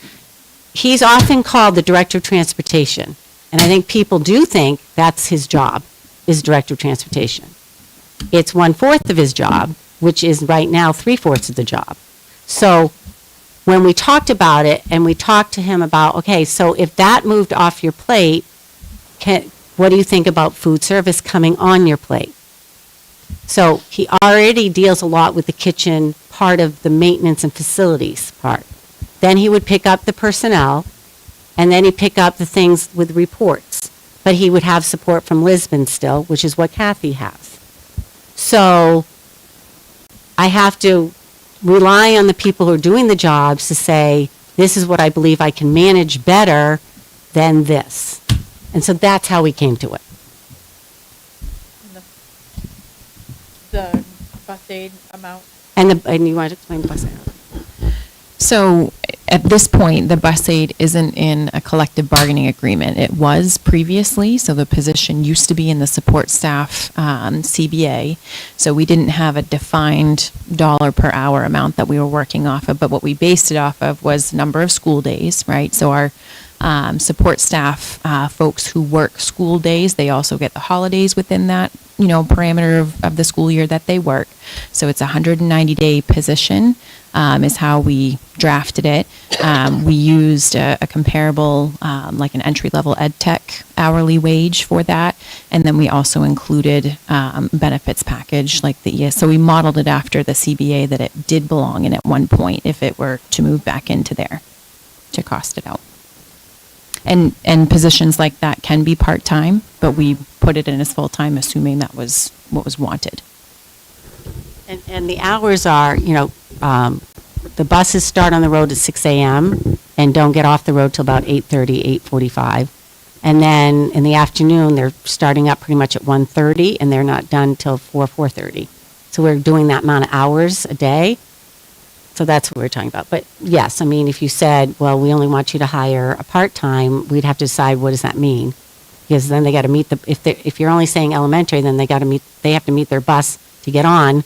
He's often called the director of transportation, and I think people do think that's his job, is director of transportation. It's 1/4 of his job, which is right now 3/4 of the job. So when we talked about it and we talked to him about, okay, so if that moved off your plate, what do you think about food service coming on your plate? So he already deals a lot with the kitchen part of the maintenance and facilities part. Then he would pick up the personnel, and then he'd pick up the things with reports. But he would have support from Lisbon still, which is what Kathy has. So I have to rely on the people who are doing the jobs to say, this is what I believe I can manage better than this. And so that's how we came to it. The bus aid amount. And you want to explain the bus aid? So at this point, the bus aid isn't in a collective bargaining agreement. It was previously, so the position used to be in the support staff CBA. So we didn't have a defined dollar per hour amount that we were working off of, but what we based it off of was number of school days, right? So our support staff, folks who work school days. They also get the holidays within that, parameter of the school year that they work. So it's a 190-day position, is how we drafted it. We used a comparable, like an entry-level ed tech hourly wage for that. And then we also included benefits package like the ES. So we modeled it after the CBA that it did belong in at one point if it were to move back into there to cost it out. And positions like that can be part-time, but we put it in as full-time, assuming that was what was wanted. And the hours are, the buses start on the road at 6 a.m. and don't get off the road till about 8:30, 8:45. And then in the afternoon, they're starting up pretty much at 1:30 and they're not done till 4:30. So we're doing that amount of hours a day. So that's what we're talking about. But yes, I mean, if you said, well, we only want you to hire a part-time, we'd have to decide what does that mean? Because then they got to meet if you're only saying elementary, then they have to meet their bus to get on,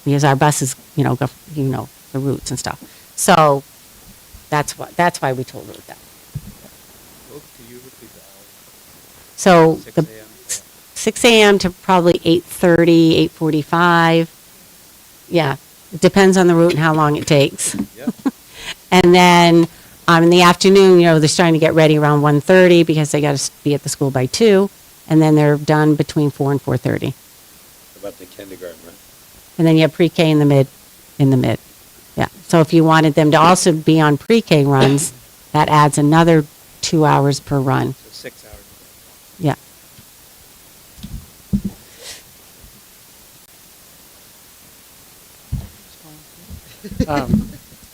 because our buses, go, the routes and stuff. So that's why we told Ruth that. So the 6 a.m. to probably 8:30, 8:45. Yeah. It depends on the route and how long it takes. Yep. And then in the afternoon, they're starting to get ready around 1:30 because they got to be at the school by 2, and then they're done between 4 and 4:30. About the kindergarten, right? And then you have pre-K in the mid. Yeah. So if you wanted them to also be on pre-K runs, that adds another 2 hours per run. So 6 hours. Yeah.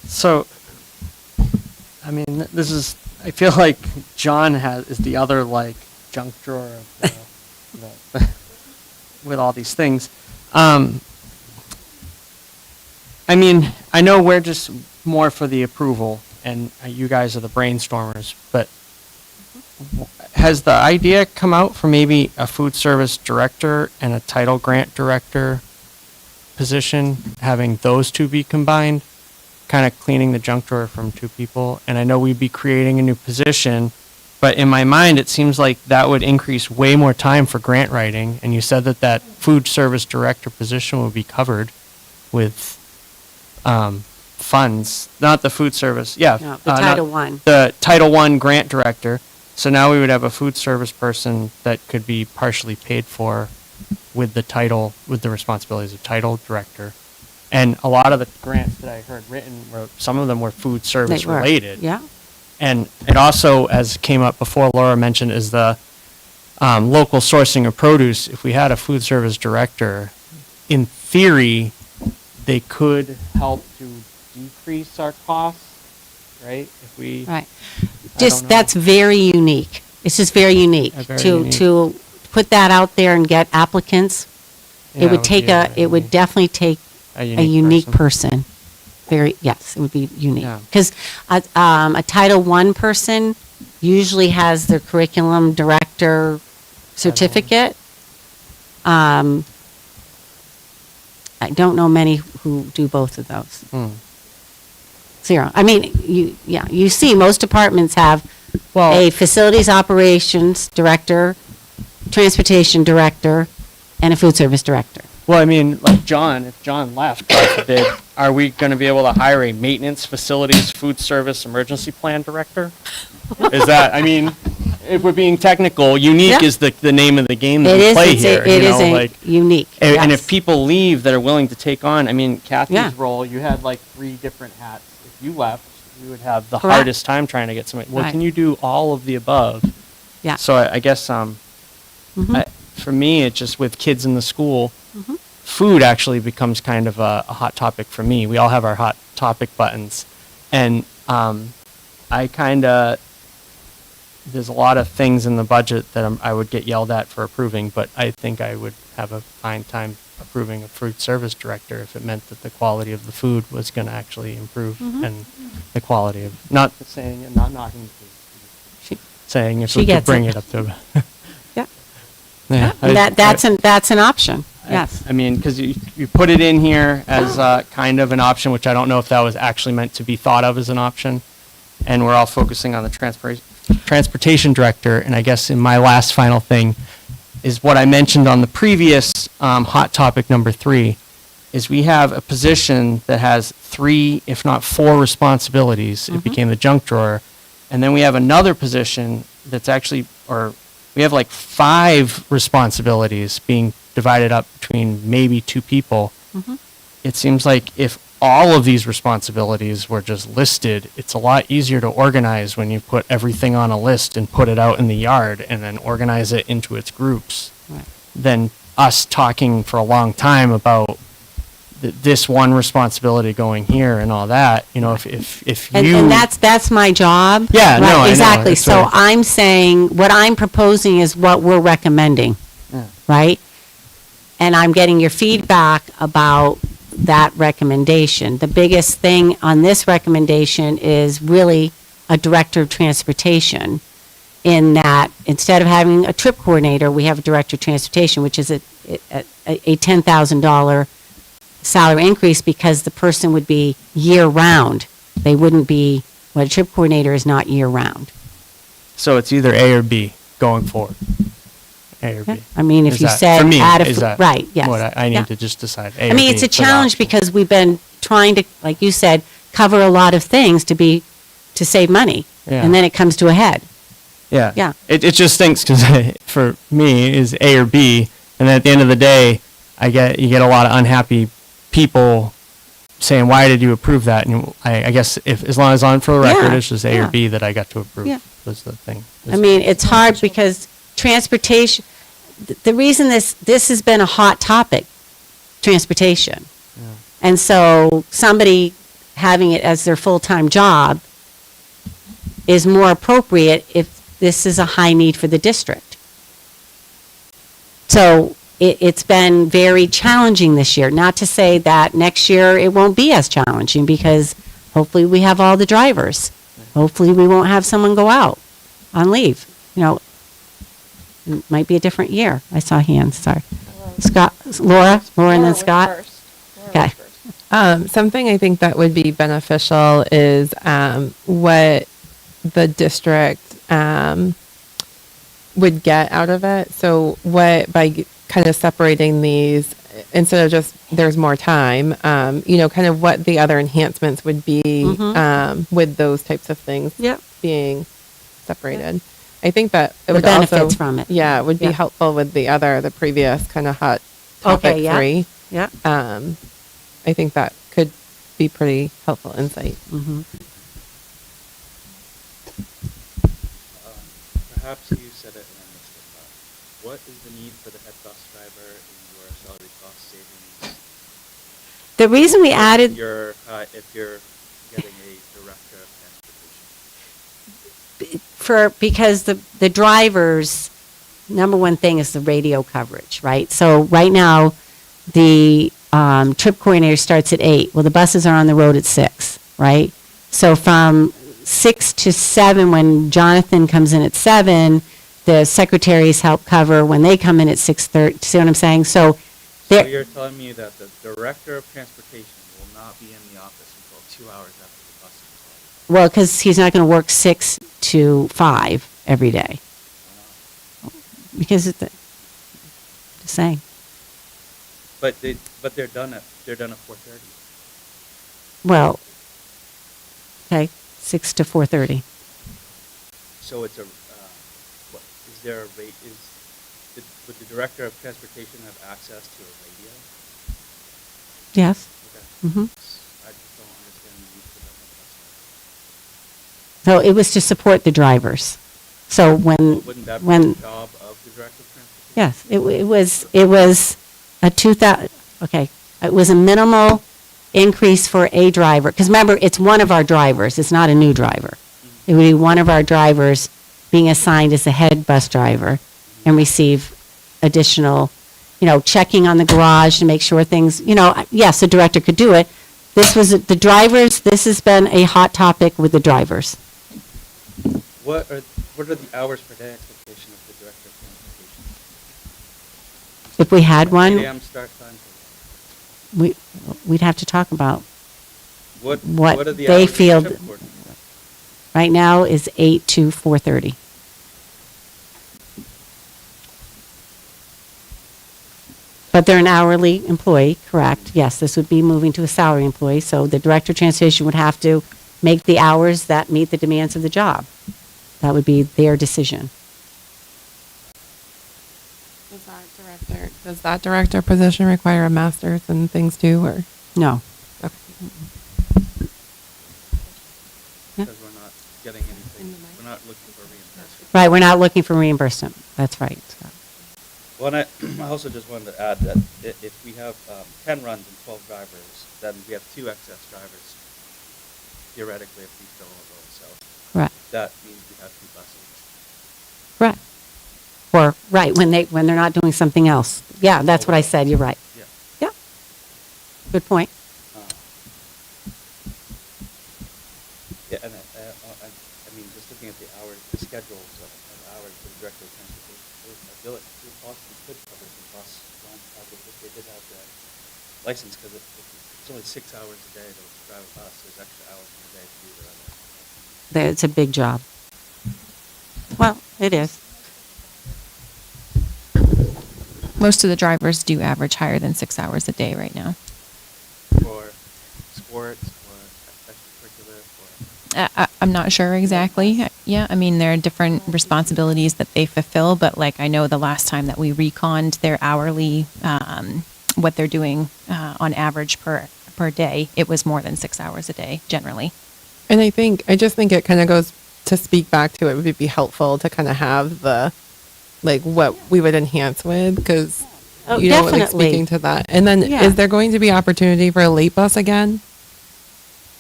So, I mean, I feel like John is the other, junk drawer of with all these things. I mean, I know we're just more for the approval, and you guys are the brainstormers, but has the idea come out for maybe a food service director and a title grant director position, having those two be combined, kind of cleaning the junk drawer from two people? And I know we'd be creating a new position, but in my mind, it seems like that would increase way more time for grant writing. And you said that food service director position would be covered with funds, not the food service. Yeah. No, the Title I. The Title I grant director. So now we would have a food service person that could be partially paid for with the responsibilities of title director. And a lot of the grants that I heard written some of them were food service related. Yeah. And it also, as came up before, Laura mentioned, is the local sourcing of produce. If we had a food service director, in theory, they could help to decrease our costs, right? If we right, that's very unique. It's just very unique to put that out there and get applicants. Yeah, it would definitely take a unique person. Yes, it would be unique. Because a Title I person usually has their curriculum director certificate. I don't know many who do both of those. Zero. I mean, you see most departments have a facilities operations director, transportation director, and a food service director. Well, I mean, like John, if John left, God forbid, are we going to be able to hire a maintenance, facilities, food service, emergency plan director? Is that, I mean, if we're being technical, unique is the name of the game that we play here. It is unique. And if people leave that are willing to take on, I mean, Kathy's role, you had 3 different hats. If you left, you would have the hardest time trying to get somebody. Well, can you do all of the above? Yeah. So I guess for me, it's just with kids in the school, food actually becomes kind of a hot topic for me. We all have our hot topic buttons. And I kind of, there's a lot of things in the budget that I would get yelled at for approving, but I think I would have a fine time approving a food service director if it meant that the quality of the food was going to actually improve and the quality of, not saying and not knocking the food, saying if we could bring it up to. That's an option. Yes. I mean, because you put it in here as kind of an option, which I don't know if that was actually meant to be thought of as an option. And we're all focusing on the transportation director, and I guess in my last final thing, is what I mentioned on the previous hot topic number 3, is we have a position that has 3, if not 4 responsibilities. It became the junk drawer. And then we have another position that's actually, or we have like 5 responsibilities being divided up between maybe 2 people. It seems like if all of these responsibilities were just listed, it's a lot easier to organize when you put everything on a list and put it out in the yard and then organize it into its groups than us talking for a long time about this one responsibility going here and all that. You know, if you... And that's my job. Yeah, right? no, I know. Exactly. That's So right. I'm saying, what I'm proposing is what we're recommending, right? And I'm getting your feedback about that recommendation. The biggest thing on this recommendation is really a director of transportation, in that instead of having a trip coordinator, we have a director of transportation, which is a $10,000 salary increase because the person would be year-round. They wouldn't be, well, a trip coordinator is not year-round. So it's either A or B going forward. A or B. I mean, if Is you that- said for me, add a is f- that right, yes. what I Yeah. need to just decide? A I or mean, B it's a for that. challenge because we've been trying to, like you said, cover a lot of things to save money. Yeah. And then it comes to a head. Yeah. Yeah. It just stinks because for me is A or B, and then at the end of the day, you get a lot of unhappy people saying, "Why did you approve that?" And I guess as long as on for the record, Yeah, it's just A yeah. or B that I got to approve. Yeah. Was the thing. I mean, it's hard because transportation, the reason this has been a hot topic, transportation. And so somebody having it as their full-time job is more appropriate if this is a high need for the district. So it's been very challenging this year. Not to say that next year it won't be as challenging, because hopefully we have all the drivers. Hopefully we won't have someone go out on leave. You know, it might be a different year. I saw hands, sorry. Scott, Laura and then Scott. Okay. Something I think that would be beneficial is what the district would get out of it. So kind of separating these, instead of just there's more time, kind of what the other enhancements would be with those types of things being separated. I think that it The would benefits also, from it. Yeah, it would be Yeah. helpful with the previous kind of hot topic Okay, yeah. 3. Yeah. I think that could be pretty helpful insight. Perhaps you said it and I missed it, but what is the need for the head bus driver in your salary cost savings? The reason we added, If you're getting a director of transportation. because the drivers, number one thing is the radio coverage, right? So right now, the trip coordinator starts at 8. Well, the buses are on the road at 6, right? So from 6 to 7, when Jonathan comes in at 7, the secretaries help cover when they come in at 6:30. See what I'm saying? So So you're telling me that the director of transportation will not be in the office until 2 hours after the bus is called? well, because he's not going to work 6 to 5 every day. Because just saying. But they're done at 4:30. Well, okay, 6 to 4:30. So it's is there a rate, would the director of transportation have access to a radio? Yes. Okay. Mhm. I just don't understand the need for that. So it was to support the drivers. So Wouldn't that be the job of the director of transportation? yes, it was a 2,000, okay, it was a minimal increase for a driver. Because remember, it's one of our drivers, it's not a new driver. It would be one of our drivers being assigned as a head bus driver and receive additional, checking on the garage to make sure things, yes, the director could do it. This was, the drivers, this has been a hot topic with the drivers. What are the hours per day expectation of the director of transportation? If we had 8 one, a.m. start time. we'd have to talk about What what are the they hours of the feel. trip coordinator? right now is 8 to 4:30. But they're an hourly employee, correct? Yes, this would be moving to a salary employee, so the director of transportation would have to make the hours that meet the demands of the job. That would be their decision. Does that director position require a master's and things too, or? No. Okay. Because we're not getting anything, we're not looking for reimbursement. Right, we're not looking for reimbursement. That's right, Scott. Well, and I also just wanted to add that if we have 10 runs and 12 drivers, then we have 2 excess drivers, theoretically, if we fill all those. So Correct. that means we have 2 buses. Right. Or, right, when they're not doing something else. Yeah, that's what I said, you're right. Yeah. Yeah. Good point. Yeah, and I mean, just looking at the hours, the schedules of hours for the director of transportation, I feel like we possibly could cover the bus run if they did have the license, because it's only 6 hours a day to drive a bus. There's extra hours in the day to do the other. It's a big job. Well, it is. Most of the drivers do average higher than 6 hours a day right now. For sports, for extracurricular, for... I'm not sure exactly. Yeah, I mean, there are different responsibilities that they fulfill, but like I know the last time that we reconned their hourly, what they're doing on average per day, it was more than 6 hours a day generally. And I just think it kind of goes to speak back to it would be helpful to kind of have the, like, what we would enhance with, because you know, like, speaking to that. And then is there going to be opportunity for a late bus again?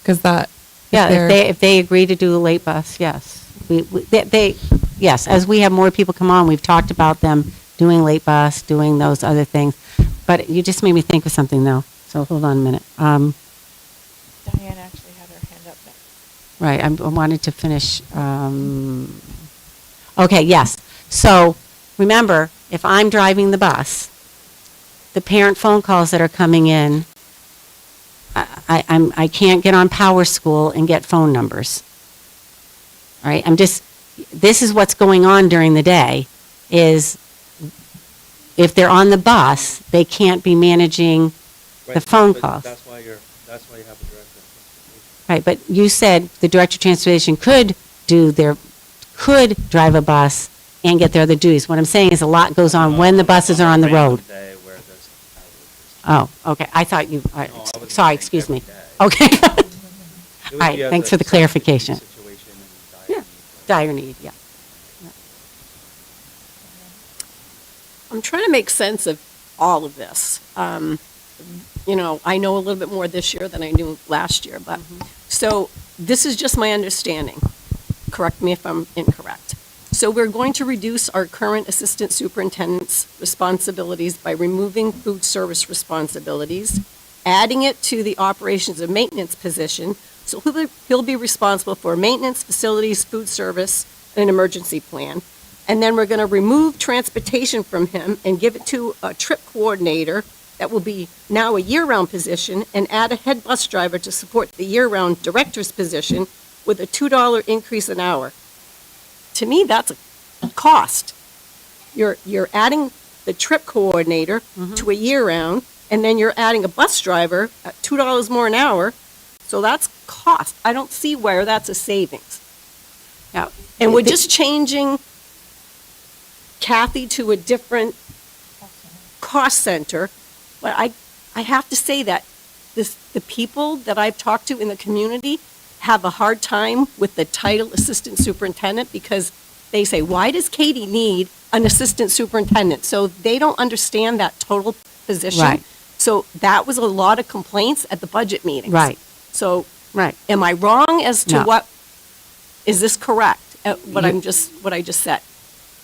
Because that, if they agree to do a late bus, yes. Yes, as we have more people come on, we've talked about them doing late bus, doing those other things. But you just made me think of something though. So hold on a minute. Diane actually had her hand up next. Right, I wanted to finish. Okay, yes. So remember, if I'm driving the bus, the parent phone calls that are coming in, I can't get on Power School and get phone numbers. All right, this is what's going on during the day, is if they're on the bus, they can't be managing the phone calls. That's why you have a director. Right, but you said the director of transportation could drive a bus and get their other duties. What I'm saying is a lot goes on when the buses are on the road. Oh, okay. I thought you, sorry, excuse me. Okay. All right, thanks for the clarification. Yeah, dire need, yeah. I'm trying to make sense of all of this. You know, I know a little bit more this year than I knew last year, but, so this is just my understanding. Correct me if I'm incorrect. So we're going to reduce our current assistant superintendent's responsibilities by removing food service responsibilities, adding it to the operations and maintenance position. So he'll be responsible for maintenance, facilities, food service, and an emergency plan. And then we're going to remove transportation from him and give it to a trip coordinator that will be now a year-round position, and add a head bus driver to support the year-round director's position with a $2 increase an hour. To me, that's a cost. You're adding the trip coordinator to a year-round, and then you're adding a bus driver at $2 more an hour. So that's cost. I don't see where that's a savings. Now, and we're just changing Kathy to a different cost center. But I have to say that the people that I've talked to in the community have a hard time with the title assistant superintendent, because they say, why does Katie need an assistant superintendent? So they don't understand that total position. Right. So that was a lot of complaints at the budget meetings. Right. So Right. am I wrong as to No. what, is this correct? What I just said?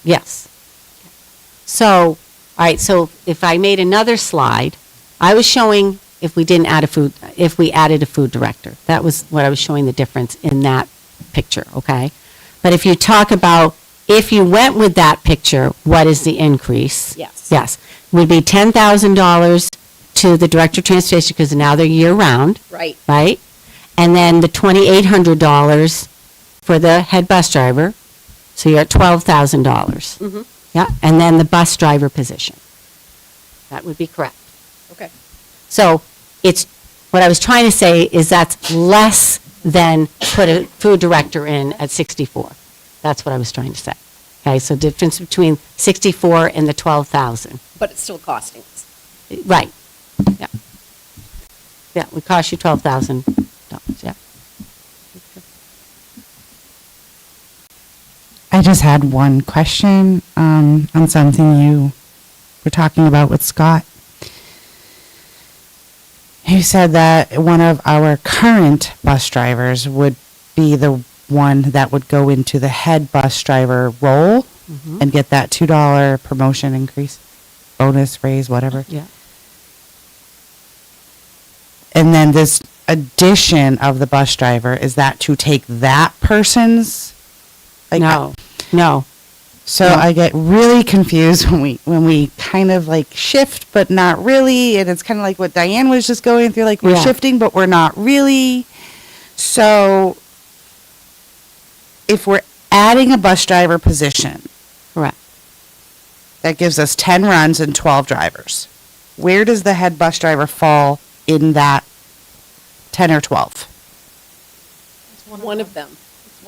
Yes. So, all right, so if I made another slide, I was showing if we added a food director. That was what I was showing, the difference in that picture, okay? But if you talk about, if you went with that picture, what is the increase? Yes. Yes, would be $10,000 to the director of transportation, because now they're year-round. Right. Right? And then the $2,800 for the head bus driver, so you're at $12,000. Mhm. Yeah, and then the bus driver position. That would be correct. Okay. So it's, what I was trying to say is that's less than put a food director in at 64. That's what I was trying to say. Okay, so difference between 64 and the 12,000. But it's still costing us. Right. Yeah. Yeah, it would cost you $12,000, yeah. I just had one question on something you were talking about with Scott. You said that one of our current bus drivers would be the one that would go into the head bus driver role and get that $2 promotion increase, bonus, raise, whatever. Yeah. And then this addition of the bus driver, is that to take that person's? No, no. So No. I get really confused when we kind of like shift, but not really. And it's kind of like what Diane was just going through, like we're Yeah. shifting, but we're not really. So if we're adding a bus driver position. Correct. That gives us 10 runs and 12 drivers. Where does the head bus driver fall in that 10 or 12? One of them.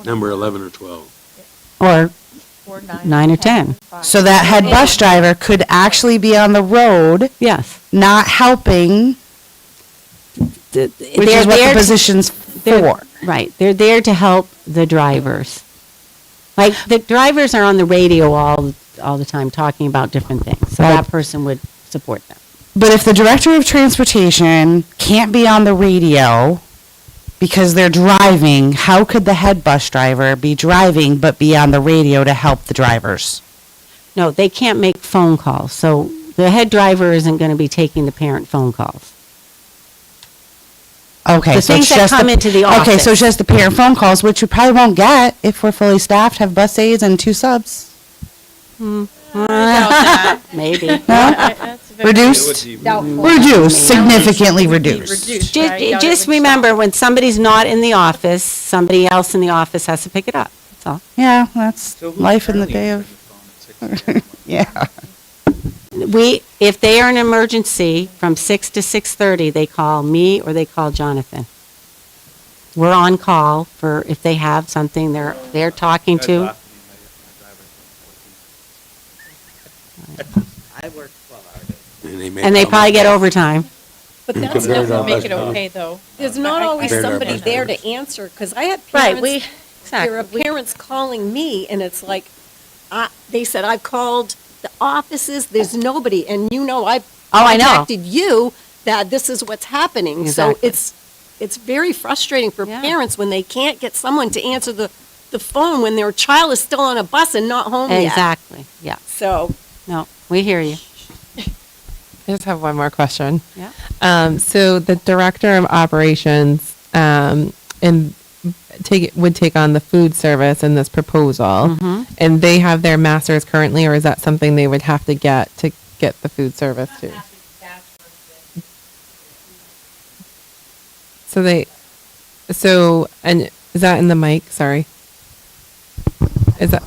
Number 11 or 12. Or 9 or 10. So that head bus driver could actually be on the road. Yes. Not helping, which is what the position's for. Right, they're there to help the drivers. Like, the drivers are on the radio all the time talking about different things, so Right. that person would support them. But if the director of transportation can't be on the radio because they're driving, how could the head bus driver be driving but be on the radio to help the drivers? No, they can't make phone calls, so the head driver isn't going to be taking the parent phone calls. Okay, The so things it's that just come into the Okay, so office. it's just the parent phone calls, which you probably won't get if we're fully staffed, have bus aides and 2 subs. Maybe. No? Reduced? Reduced, significantly reduced. Just remember, when somebody's not in the office, somebody else in the office has to pick it up, that's all. Yeah, that's life in the day of, yeah. If they are an emergency, from 6 to 6:30, they call me or they call Jonathan. We're on call for if they have something they're talking to. I work 12-hour days. And they probably get overtime. But that's Compared not to make it us, okay, though. There's not always Compared to our somebody bus there drivers. to answer, because I had Right, parents, there are parents calling me, and it's like, they said, I've called the offices, there's nobody, and I've I know. contacted you that this is what's happening. So Exactly. it's very frustrating for Yeah. parents when they can't get someone to answer the phone when their child is still on a bus and not home yet. Exactly, yeah. So, No, we hear you. I just have one more question. Yeah. So the director of operations would take on the food service in this proposal, and they have their masters currently, or is that something they would have to get the food service too? And is that in the mic? Sorry. Is that?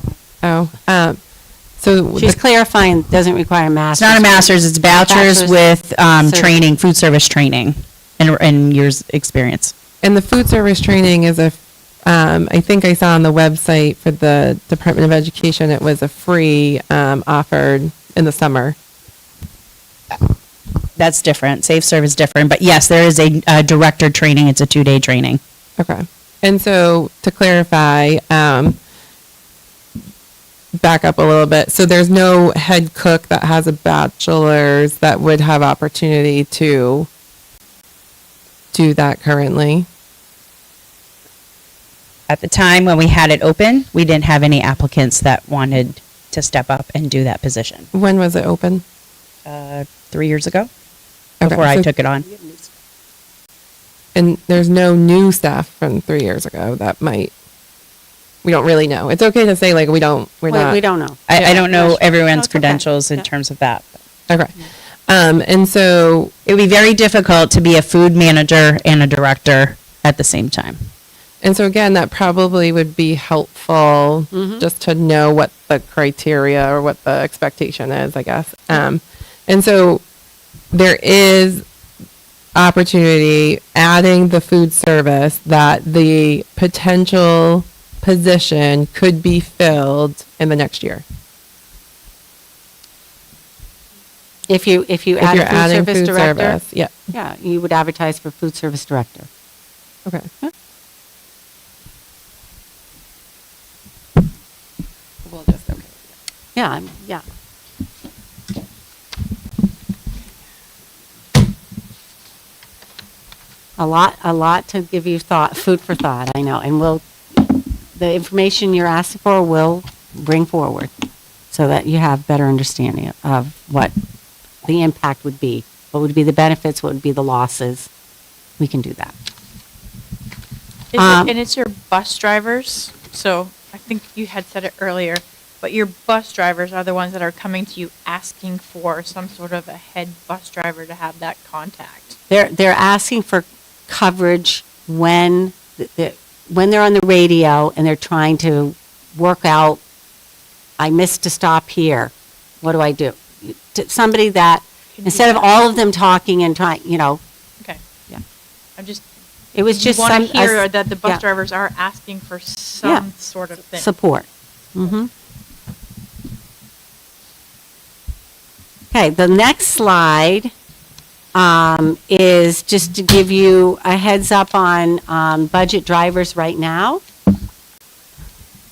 So She's clarifying, doesn't require a master's. It's not a master's, it's bachelor's with Certi- training, food service training and years experience. And the food service training is I think I saw on the website for the Department of Education, it was a free offered in the summer. That's different. Safe Serve is different, but yes, there is a director training. It's a 2-day training. Okay. And so to clarify, back up a little bit. So there's no head cook that has a bachelor's that would have opportunity to do that currently. At the time when we had it open, we didn't have any applicants that wanted to step up and do that position. When was it open? 3 years ago, Okay, before I so- took it on. And there's no new staff from 3 years ago that we don't really know. It's okay to say like we don't know. I don't know everyone's No, it's okay. credentials in terms of that. Okay. And so it would be very difficult to be a food manager and a director at the same time. And so again, that probably would be helpful just to know what the criteria or what the expectation is, I guess. And so there is opportunity adding the food service that the potential position could be filled in the next year. If you If add you're a food adding service food director, service, yeah. yeah, you would advertise for food service director. Okay. We'll just, okay. Yeah, yeah. A lot to give you food for thought, I know, and the information you're asking for will bring forward so that you have better understanding of what the impact would be, what would be the benefits, what would be the losses. We can do that. And it's your bus drivers, so I think you had said it earlier, but your bus drivers are the ones that are coming to you asking for some sort of a head bus driver to have that contact. They're asking for coverage when they're on the radio and they're trying to work out, I missed a stop here. What do I do? Somebody that, instead of all of them talking and trying, Okay. Yeah. I'm just. It was just You want to some- hear us- that the bus yeah. drivers are asking for some Yeah. sort of thing. Support. Okay, the next slide is just to give you a heads up on budget drivers right now.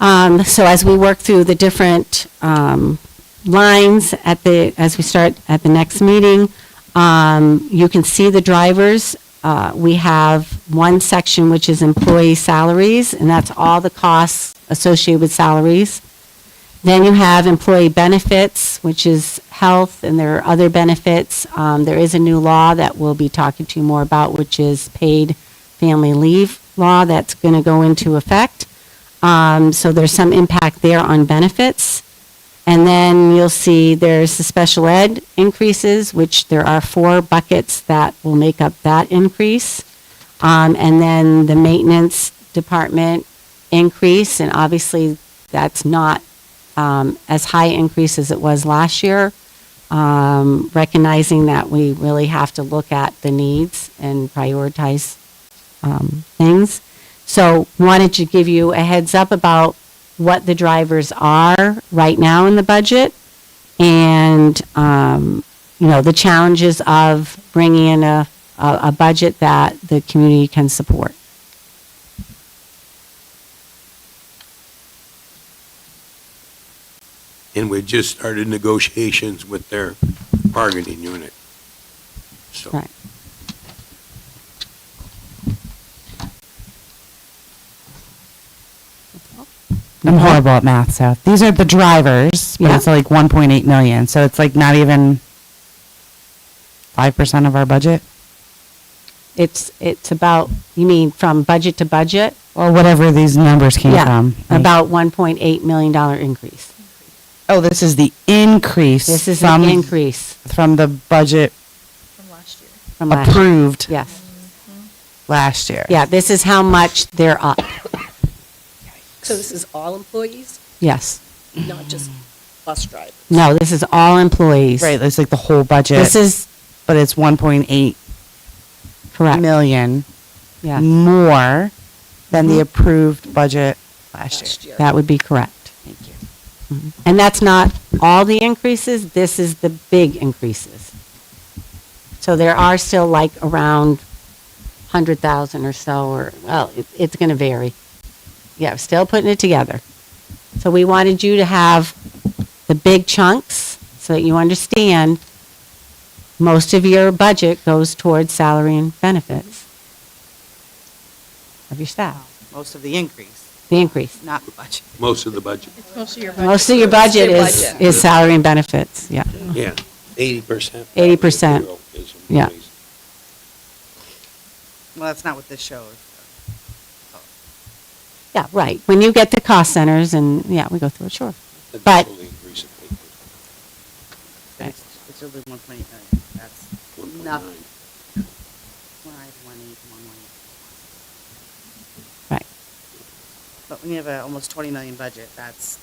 So as we work through the different lines as we start at the next meeting, you can see the drivers. We have one section which is employee salaries, and that's all the costs associated with salaries. Then you have employee benefits, which is health, and there are other benefits. There is a new law that we'll be talking to you more about, which is paid family leave law that's going to go into effect. So there's some impact there on benefits. And then you'll see there's the special ed increases, which there are 4 buckets that will make up that increase. And then the maintenance department increase, and obviously that's not as high increase as it was last year, recognizing that we really have to look at the needs and prioritize things. So wanted to give you a heads up about what the drivers are right now in the budget and, the challenges of bringing in a budget that the community can support. And we just started negotiations with their bargaining unit. So. Right. I'm horrible at math, so these are the drivers, but Yeah. it's like 1.8 million, so it's like not even 5% of our budget, It's about, you mean from budget to budget? or whatever these numbers came Yeah, from. Like- about $1.8 million increase. Oh, this is the increase. This is the from- increase From the budget From last year. from last year. approved Yes. last year. Yeah, this is how much they're up. So this is all employees, Yes. not just bus drivers? No, this is all employees. Right, it's like the whole budget. This is But it's 1.8 correct. million Yeah, more than the Mhm. approved budget last year. Last year. that would be correct. Thank you. And that's not all the increases, this is the big increases. So there are still like around 100,000 or so, or, well, it's going to vary. Yeah, still putting it together. So we wanted you to have the big chunks so that you understand most of your budget goes towards salary and benefits of your staff, Most of the increase, the increase. not the budget. Most of the budget. Most of your budget. Most of your budget Your is, budget. is salary and benefits, yeah. Yeah, 80%. 80%. is Yeah. employees. Well, that's not what this shows. Yeah, right. When you get the cost centers and, yeah, we go through it, sure. That's But- totally increase it. It's only 1.8 million, that's 1.9. nothing. 1.8, 1.8. Right. when you have a almost 20 million budget, that's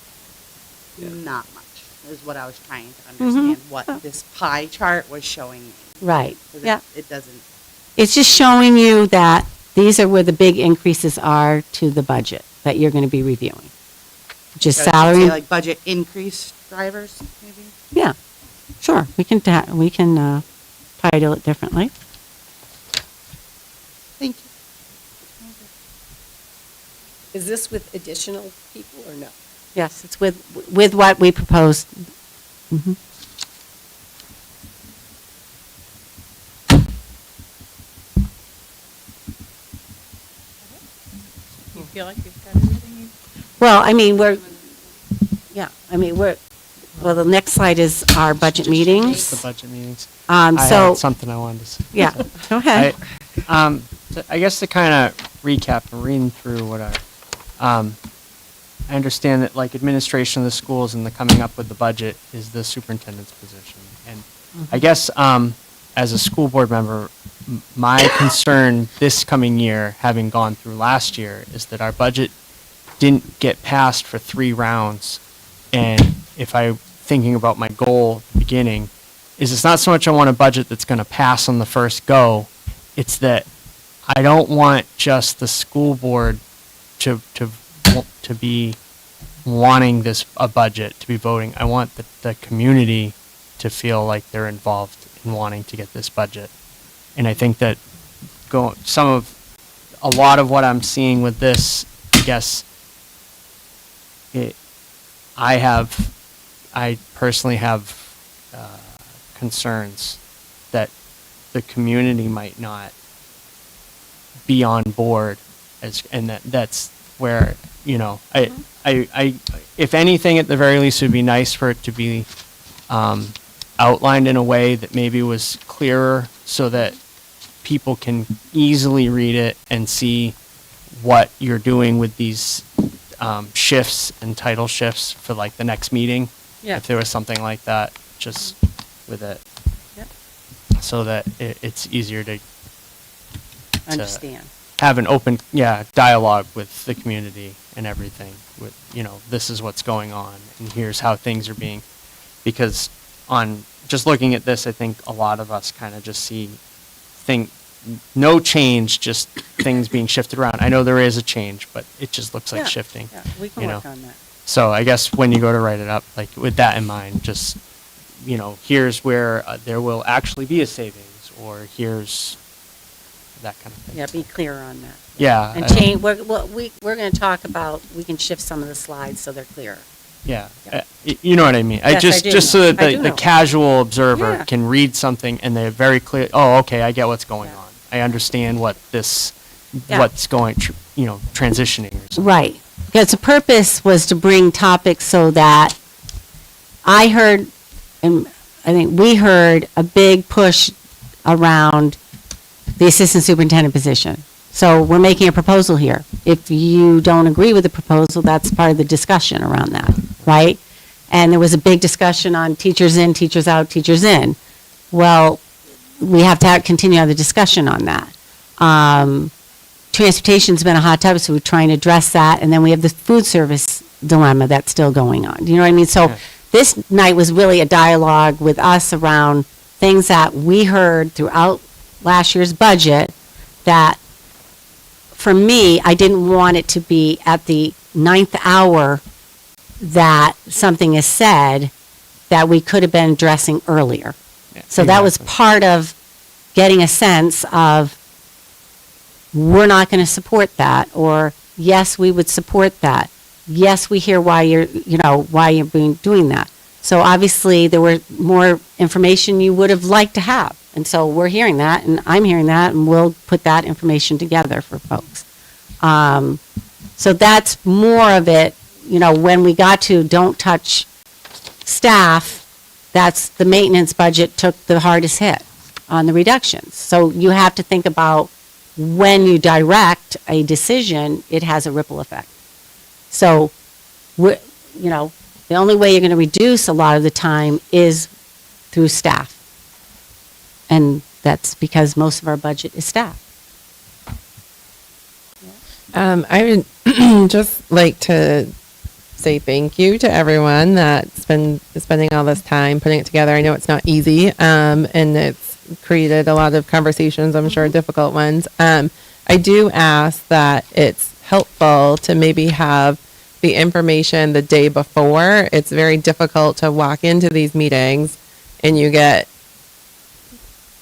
not much, is what I was trying to understand, what this pie chart was showing me. Right, 'Cause yeah. It doesn't. It's just showing you that these are where the big increases are to the budget that you're going to be reviewing. Just So it should salary. say, like budget increase drivers, maybe? Yeah, sure. We can title it differently. Thank you. Is this with additional people or no? Yes, it's with what we proposed. Mhm. You feel like you've got everything you? Well, I mean, well, the next slide is our budget meetings. The budget meetings. I So, had something I wanted to say. yeah, go ahead. I guess to kind of recap and reading through what I understand that like administration of the schools and the coming up with the budget is the superintendent's position. And I guess as a school board member, my concern this coming year, having gone through last year, is that our budget didn't get passed for 3 rounds. And if I'm thinking about my goal at the beginning, is it's not so much I want a budget that's going to pass on the first go, it's that I don't want just the school board to be wanting a budget, to be voting. I want the community to feel like they're involved in wanting to get this budget. And I think that a lot of what I'm seeing with this, I guess, I personally have concerns that the community might not be on board, and that's where, I if anything, at the very least, it would be nice for it to be outlined in a way that maybe was clearer, so that people can easily read it and see what you're doing with these shifts and title shifts for like the next meeting. Yeah. If there was something like that, just with it. Yep. So that it's easier to Understand. have an open, dialogue with the community and everything. With, this is what's going on, and here's how things are being. Because on just looking at this, I think a lot of us kind of just think no change, just things being shifted around. I know there is a change, but it just looks like shifting. Yeah, we can work on that. So I guess when you go to write it up, like with that in mind, just, here's where there will actually be a savings, or here's that kind of thing. Yeah, be clear on that. Yeah. And change, we're going to talk about, we can shift some of the slides so they're clearer. Yeah. You know what I mean? Yes, I do just so know. that I do the know. casual observer Yeah. can read something and they're very clear, oh, okay, I get what's going on. I understand what what's going, transitioning or something. Right. Because the purpose was to bring topics so that I heard, and I think we heard, a big push around the assistant superintendent position. So we're making a proposal here. If you don't agree with the proposal, that's part of the discussion around that, right? And there was a big discussion on teachers in, teachers out, teachers in. Well, we have to continue on the discussion on that. Transportation's been a hot topic, so we're trying to address that. And then we have the food service dilemma that's still going on. Do you know what I mean? So this night was really a dialogue with us around things that we heard throughout last year's budget that, for me, I didn't want it to be at the 9th hour that something is said that we could have been addressing earlier. So that was part of getting a sense of, we're not going to support that, or yes, we would support that. Yes, we hear why you're doing that. So obviously, there were more information you would have liked to have. And so we're hearing that, and I'm hearing that, and we'll put that information together for folks. So that's more of it, when we got to don't touch staff, that's the maintenance budget took the hardest hit on the reductions. So you have to think about when you direct a decision, it has a ripple effect. So, the only way you're going to reduce a lot of the time is through staff. And that's because most of our budget is staff. I just like to say thank you to everyone that's been spending all this time putting it together. I know it's not easy, and it's created a lot of conversations, I'm sure difficult ones. I do ask that it's helpful to maybe have the information the day before. It's very difficult to walk into these meetings and you get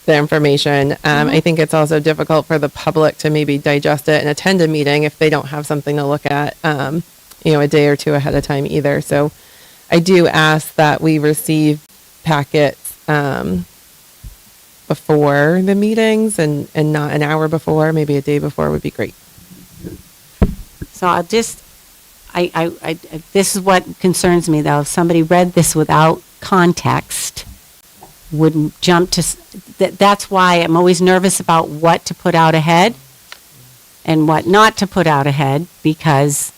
the information. I think it's also difficult for the public to maybe digest it and attend a meeting if they don't have something to look at, a day or two ahead of time either. So I do ask that we receive packets before the meetings and not an hour before, maybe a day before would be great. So I'll just, this is what concerns me though. If somebody read this without context, wouldn't jump to, that's why I'm always nervous about what to put out ahead and what not to put out ahead, because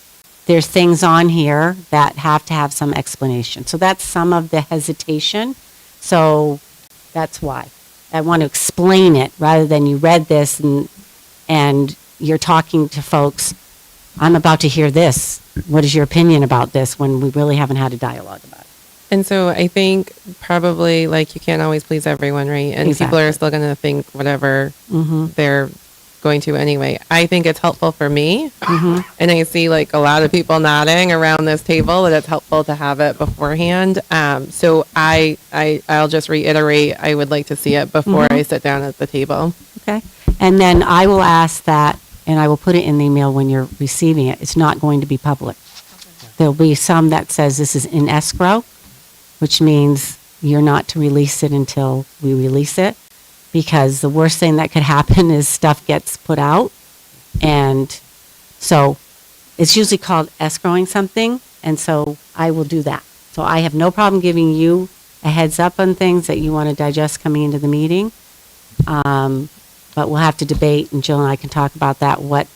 there's things on here that have to have some explanation. So that's some of the hesitation. So that's why. I want to explain it rather than you read this and you're talking to folks, I'm about to hear this. What is your opinion about this, when we really haven't had a dialogue about it? And so I think probably, like, you can't always please everyone, right? And people are still going to think whatever they're going to anyway. I think it's helpful for me. And I see like a lot of people nodding around this table that it's helpful to have it beforehand. So I'll just reiterate, I would like to see it before I sit down at the table. Okay. And then I will ask that, and I will put it in the email when you're receiving it. It's not going to be public. There'll be some that says this is in escrow, which means you're not to release it until we release it, because the worst thing that could happen is stuff gets put out. And so it's usually called escrowing something, and so I will do that. So I have no problem giving you a heads up on things that you want to digest coming into the meeting. But we'll have to debate, and Jill and I can talk about that, what,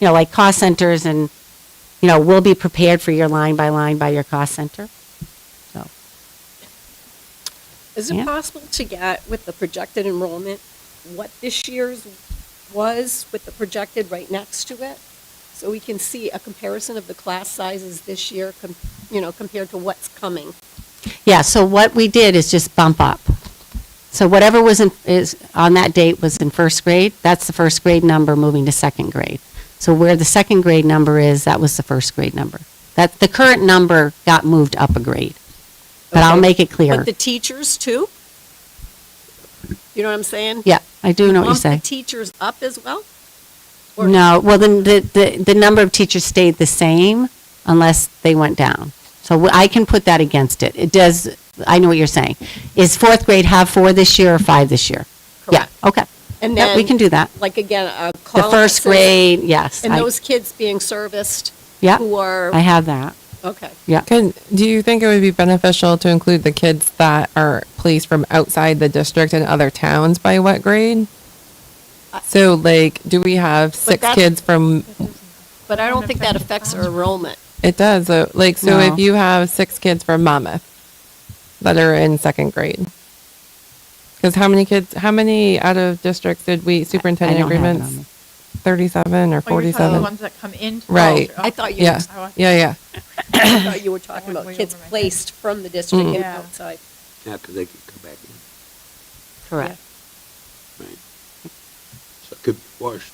like cost centers, and, we'll be prepared for your line by your cost center. So. Is it possible to get with the projected enrollment what this year's was with the projected right next to it? So we can see a comparison of the class sizes this year, compared to what's coming. Yeah, so what we did is just bump up. So whatever is on that date was in first grade, that's the first grade number moving to second grade. So where the second grade number is, that was the first grade number. That the current number got moved up a grade. But I'll make it clear. But the teachers too? You know what I'm saying? Yeah, I do know what you Bump say. the teachers up as well? No, well, then the number of teachers stayed the same unless they went down. So I can put that against it. It does, I know what you're saying. Is fourth grade have 4 this year or 5 this year? Correct. Yeah, okay. And Yep, then, we can do that. like again, a The column first that says- grade, yes. And those kids being serviced Yeah, who are. I have that. Okay. Yeah. Do you think it would be beneficial to include the kids that are placed from outside the district in other towns by what grade? So like, do we have 6 that's- kids from, But I don't think that affects our enrollment. it does, so if No. you have 6 kids from Monmouth that are in second grade? Because how many out of districts did we, superintendent I don't have it on agreements? me. 37 or Oh, you're talking 47? the ones that come into. Right. I thought you. Yeah, yeah. I thought you were talking about kids placed from the district and Yeah. outside. Yeah, because they could come back in, Correct. right? So it could be washed.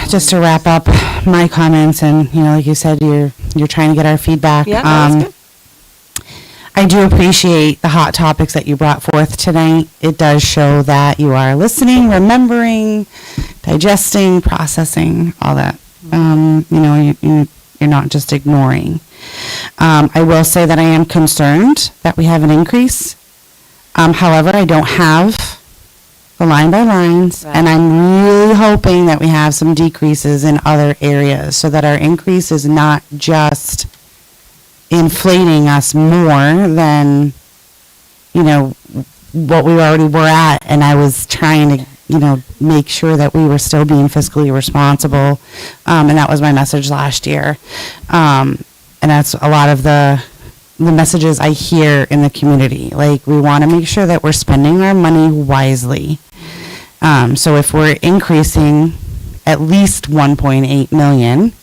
Just to wrap up my comments, and, like you said, you're trying to get our feedback. Yeah, that's good. I do appreciate the hot topics that you brought forth tonight. It does show that you are listening, remembering, digesting, processing, all that. You're not just ignoring. I will say that I am concerned that we have an increase. However, I don't have the line by lines, and I'm really hoping that we have some decreases in other areas so that our increase is not just inflating us more than, what we already were at. And I was trying to, make sure that we were still being fiscally responsible. And that was my message last year. And that's a lot of the the messages I hear in the community. Like, we want to make sure that we're spending our money wisely. So if we're increasing at least 1.8 million,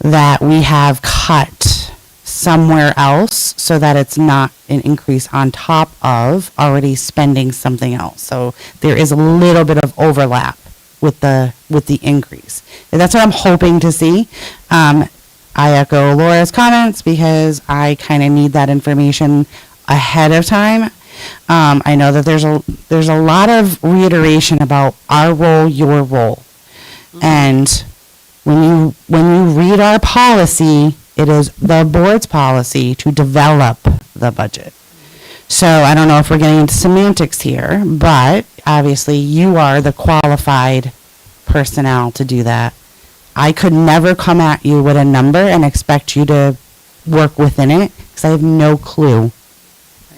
that we have cut somewhere else so that it's not an increase on top of already spending something else. So there is a little bit of overlap with the increase. And that's what I'm hoping to see. I echo Laura's comments because I kind of need that information ahead of time. I know that there's a lot of reiteration about our role, your role. And when you read our policy, it is the board's policy to develop the budget. So I don't know if we're getting into semantics here, but obviously you are the qualified personnel to do that. I could never come at you with a number and expect you to work within it because I have no clue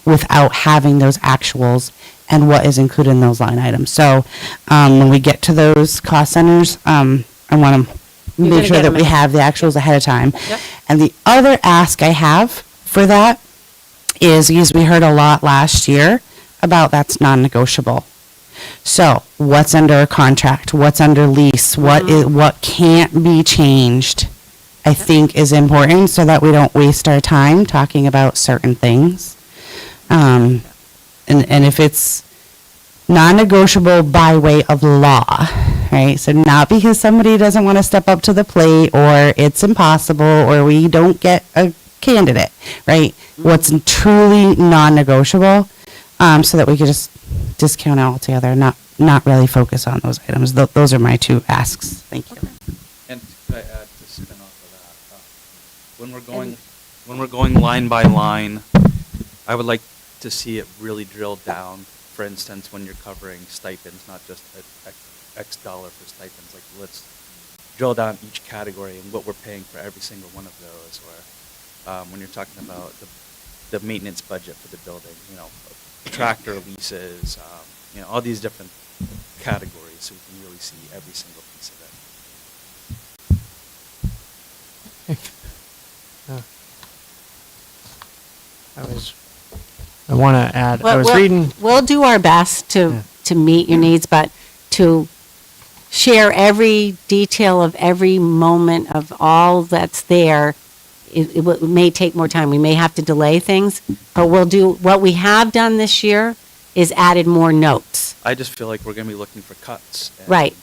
without having those actuals and what is included in those line items. So when we get to those cost centers, I want to make sure that we have the actuals ahead of time. Yep. And the other ask I have for that is, because we heard a lot last year about that's non-negotiable. So what's under a contract, what's under lease, what can't be changed, I think is important so that we don't waste our time talking about certain things. And if it's non-negotiable by way of law, right? So not because somebody doesn't want to step up to the plate or it's impossible or we don't get a candidate, right? What's truly non-negotiable, so that we could just discount it altogether, not really focus on those items. Those are my two asks. Thank you. And could I add to spin off of that? When we're going line by line, I would like to see it really drilled down. For instance, when you're covering stipends, not just X dollar for stipends, like let's drill down each category and what we're paying for every single one of those. Or when you're talking about the maintenance budget for the building, tractor leases, all these different categories, so we can really see every single piece of it. I want to add, I was We'll- reading. We'll do our best to meet your needs, but to share every detail of every moment of all that's there, it may take more time. We may have to delay things, but we'll do, what we have done this year is added more notes. I just feel like we're going to be looking for cuts. And, Right.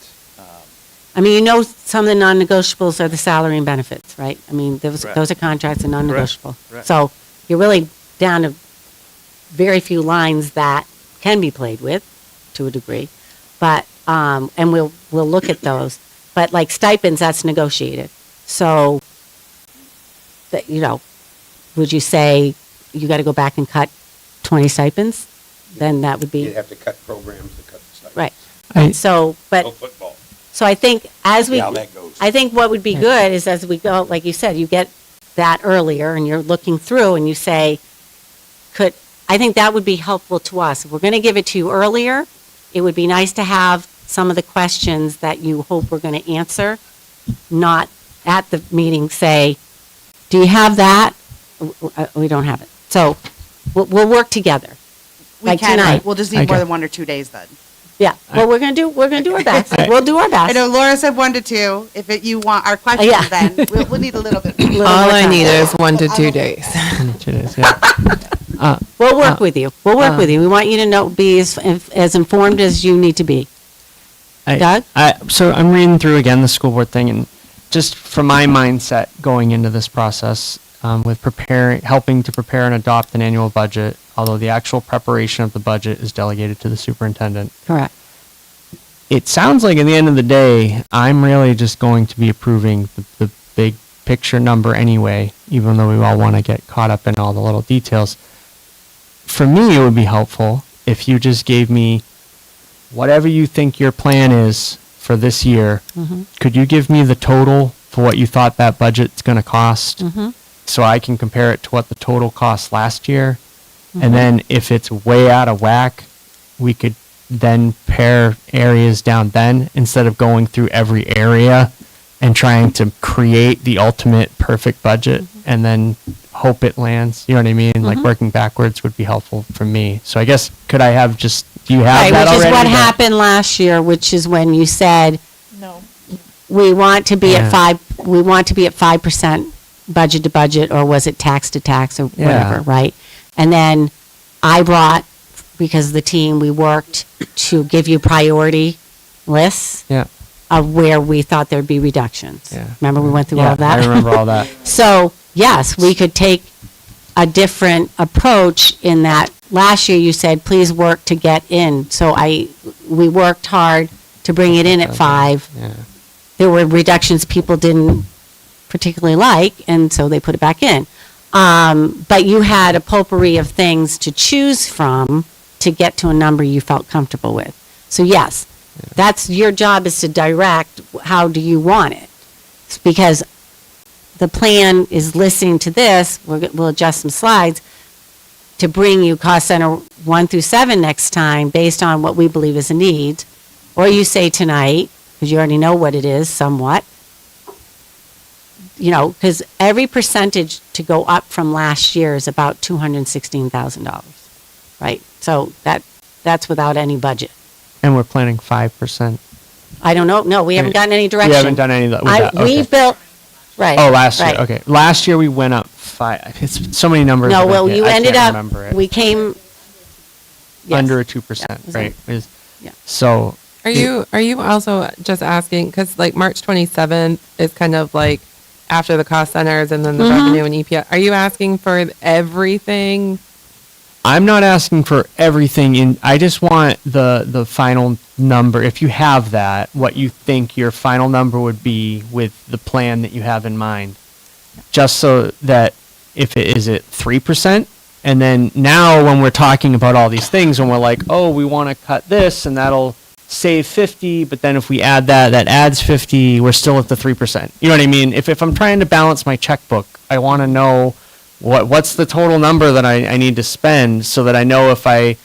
I mean, some of the non-negotiables are the salary and benefits, right? I mean, those are contracts and non-negotiable. Correct. So you're really down to very few lines that can be played with, to a degree. But, and we'll look at those. But like stipends, that's negotiated. So, that, would you say you got to go back and cut 20 stipends? Then that would be. You'd have to cut programs to cut the stipends. Right. So, but. No football. So I think as we, See how that goes. I think what would be good is as we go, like you said, you get that earlier and you're looking through and you say, I think that would be helpful to us. If we're going to give it to you earlier, it would be nice to have some of the questions that you hope we're going to answer, not at the meeting say, do you have that? We don't have it. So we'll work together. We Like can, tonight. we'll just need more than 1 or 2 days then. Yeah, well, we're going to do our best. We'll do our best. I know Laura said 1 to 2. If you want our questions, Yeah. then we'll need a little bit. All I need is 1 to 2 days. 2 days, yeah. We'll work with you. We'll work with you. We want you to be as informed as you need to be. Doug? So I'm reading through again the school board thing, and just from my mindset going into this process, with helping to prepare and adopt an annual budget, although the actual preparation of the budget is delegated to the superintendent. Correct. It sounds like at the end of the day, I'm really just going to be approving the big picture number anyway, even though we all want to get caught up in all the little details. For me, it would be helpful if you just gave me whatever you think your plan is for this year. Mm-hmm. Could you give me the total for what you thought that budget's going to cost? Mm-hmm. So I can compare it to what the total cost last year. Mhm. And then if it's way out of whack, we could then pare areas down then instead of going through every area and trying to create the ultimate perfect budget. and then hope it lands. You know what I mean? Like working backwards would be helpful for me. So I guess could I have just, do you have Right, that which is already? what happened last year, which is when you said, No. we want to be Yeah. at 5% budget to budget, or was it tax to tax, or Yeah. whatever, right? And then I brought, because the team, we worked to give you priority lists Yeah. of where we thought there'd be reductions. Yeah. Remember, we went through all Yeah, of that? I remember all that. So, yes, we could take a different approach in that last year you said, please work to get in. So we worked hard to bring it in at 5. Yeah. There were reductions people didn't particularly like, and so they put it back in. But you had a potpourri of things to choose from to get to a number you felt comfortable with. So yes, that's your job, is to direct, how do you want it? It's because the plan is listening to this, we'll adjust some slides to bring you cost center 1 through 7 next time based on what we believe is a need. Or you say tonight, because you already know what it is somewhat, you know, because every percentage to go up from last year is about $216,000, right? So that's without any budget. And we're planning 5%. I don't know, no, we haven't gotten any direction. We haven't done any of that with that, We okay. built, right. Oh, last year, right. okay. Last year we went up 5, it's so many numbers. No, that I well, can't- you I ended can't up, remember it. we came. yes. Under a 2%, Yeah, it was right? Is- yeah. So. Are you also just asking, because like March 27th is kind of like after the cost centers and then the revenue and EPS. Are you asking for everything? I'm not asking for everything in, I just want the final number, if you have that, what you think your final number would be with the plan that you have in mind. Just so that if it is at 3%, and then now when we're talking about all these things and we're like, oh, we want to cut this and that'll save 50, but then if we add that, that adds 50, we're still at the 3%. You know what I mean? If I'm trying to balance my checkbook, I want to know what's the total number that I need to spend so that I know if I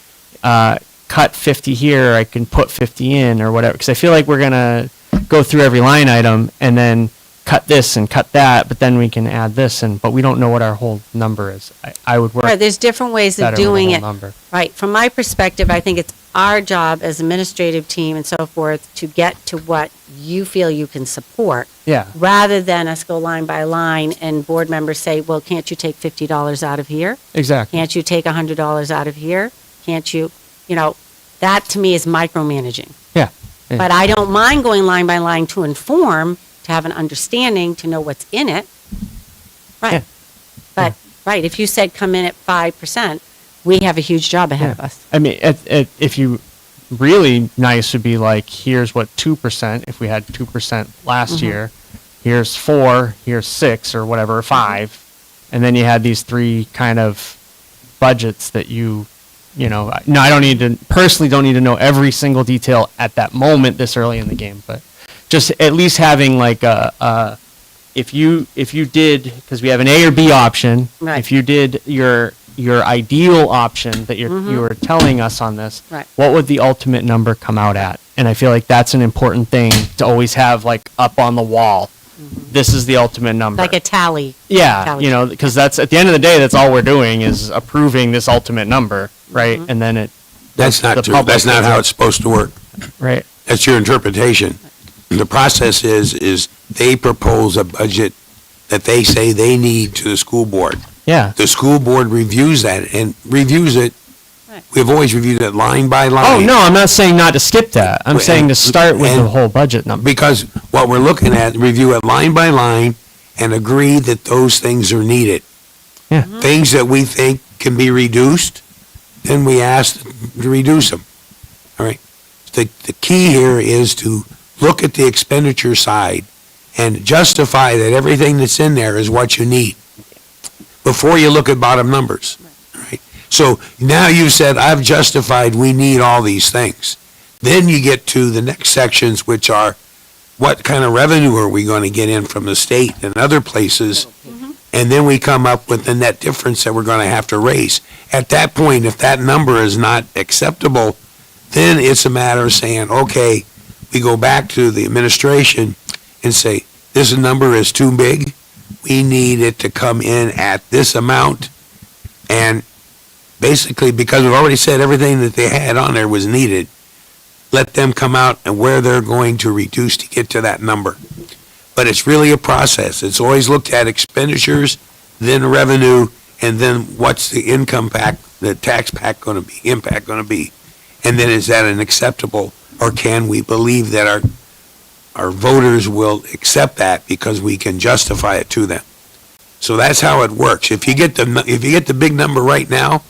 cut 50 here, I can put 50 in or whatever. Because I feel like we're going to go through every line item and then cut this and cut that, but then we can add this, but we don't know what our whole number is. I would work Right, there's different ways of better with the doing whole it. number. Right, from my perspective, I think it's our job as administrative team and so forth to get to what you feel you can support, Yeah. rather than us go line by line and board members say, well, can't you take $50 out of here? Exactly. Can't you take $100 out of here? Can't you, that to me is micromanaging. Yeah. Yeah. But I don't mind going line by line to inform, to have an understanding, to know what's in it. Right. Yeah. But, right, if you said come in at 5%, we have a huge job ahead of us. I mean, if you really nice would be like, here's what 2%, if we had 2% last year, here's 4, here's 6 or whatever, 5. And then you had these 3 kind of budgets that no, I don't need to, personally don't need to know every single detail at that moment this early in the game, but just at least having like if you did, because we have an A or B option, Right. if you did your ideal option that you were telling us on this, Right. what would the ultimate number come out at? And I feel like that's an important thing to always have like up on the wall. This is the ultimate number. Like a tally. Yeah, tally. because that's at the end of the day, that's all we're doing is approving this ultimate number, right? And then That's not the true. public That's not gets how it. it's supposed to work. Right. That's your interpretation. The process is they propose a budget that they say they need to the school board. Yeah. The school board reviews that and reviews it. Right. We've always reviewed it line by line. Oh, no, I'm not saying not to skip that. I'm saying to start with the and- whole budget number. Because what we're looking at, review it line by line and agree that those things are needed. Yeah. Things that we think can be reduced, then we ask to reduce them. All right? The key here is to look at the expenditure side and justify that everything that's in there is what you need before you look at bottom numbers. All right? So now you said, I've justified we need all these things. Then you get to the next sections, which are what kind of revenue are we going to get in from the state and other places? And then we come up with the net difference that we're going to have to raise. At that point, if that number is not acceptable, then it's a matter of saying, okay, we go back to the administration and say, this number is too big. we need it to come in at this amount. And basically, because we've already said everything that they had on there was needed, let them come out and where they're going to reduce to get to that number. But it's really a process. It's always looked at expenditures, then revenue, and then what's the income pack, the tax pack going to be, impact going to be? And then is that an acceptable, or can we believe that our voters will accept that because we can justify it to them? So that's how it works. If you get the big number right now,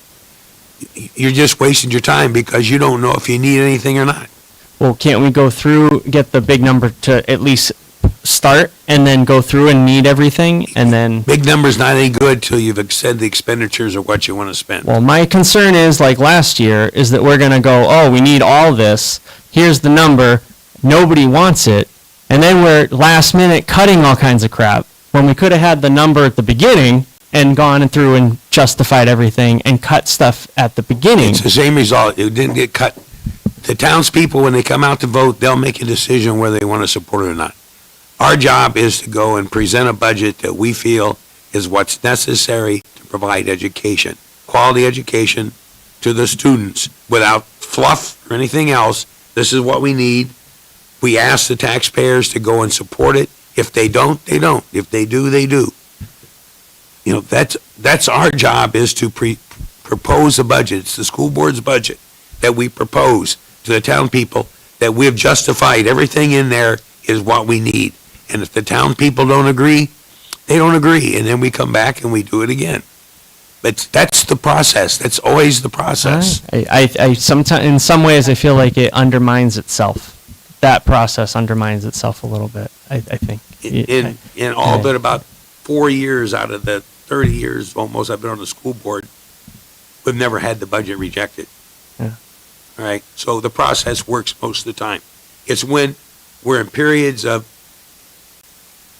you're just wasting your time because you don't know if you need anything or not. Well, can't we go through, get the big number to at least start, and then go through and need everything, and then? Big number's not any good till you've said the expenditures or what you want to spend. Well, my concern is, like last year, is that we're gonna go, oh, we need all this, here's the number, nobody wants it, and then we're last minute cutting all kinds of crap, when we could have had the number at the beginning and gone through and justified everything and cut stuff at the beginning. It's the same result. It didn't get cut. The townspeople, when they come out to vote, they'll make a decision whether they want to support it or not. Our job is to go and present a budget that we feel is what's necessary to provide education, quality education to the students without fluff or anything else. This is what we need. We ask the taxpayers to go and support it. If they don't, they don't. If they do, they do. You know, that's our job, is to propose a budget. It's the school board's budget that we propose to the town people, that we have justified everything in there is what we need. And if the town people don't agree, they don't agree. And then we come back and we do it again. But that's the process. That's always the process. I sometimes, in some ways, I feel like it undermines itself. That process undermines itself a little bit, I think. In all but about 4 years out of the 30 years almost I've been on the school board, we've never had the budget rejected. Yeah. All right, so the process works most of the time. It's when we're in periods of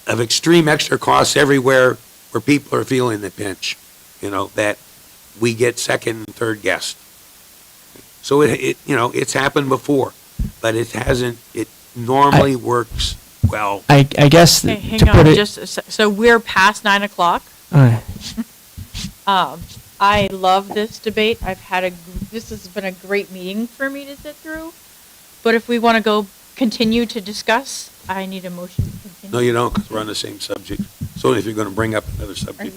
extreme extra costs everywhere where people are feeling the pinch, that we get second and third guessed. So it's happened before, but it normally works well. I guess Okay, hang to put on, it. so we're past 9 o'clock. I love this debate. This has been a great meeting for me to sit through. But if we want to go continue to discuss, I need a motion to continue. No, you don't, because we're on the same subject. So if you're going to bring up another subject.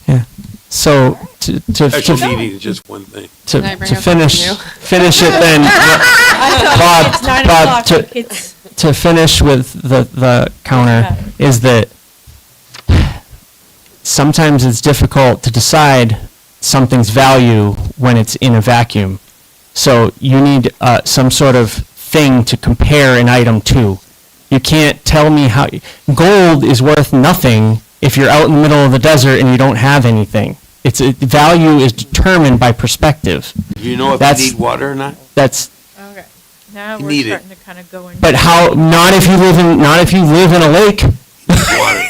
Yeah. So to Special meeting is just one thing. to Can I bring to up finish something it then. It's 9 Bob, o'clock. It's to finish with the counter is that sometimes it's difficult to decide something's value when it's in a vacuum. So you need some sort of thing to compare an item to. You can't tell me how gold is worth nothing if you're out in the middle of the desert and you don't have anything. Value is determined by perspective. Do you know if That's- you need water or not? That's okay. Now You we're need it. starting to kind of go into. But how? Not if you live in a lake.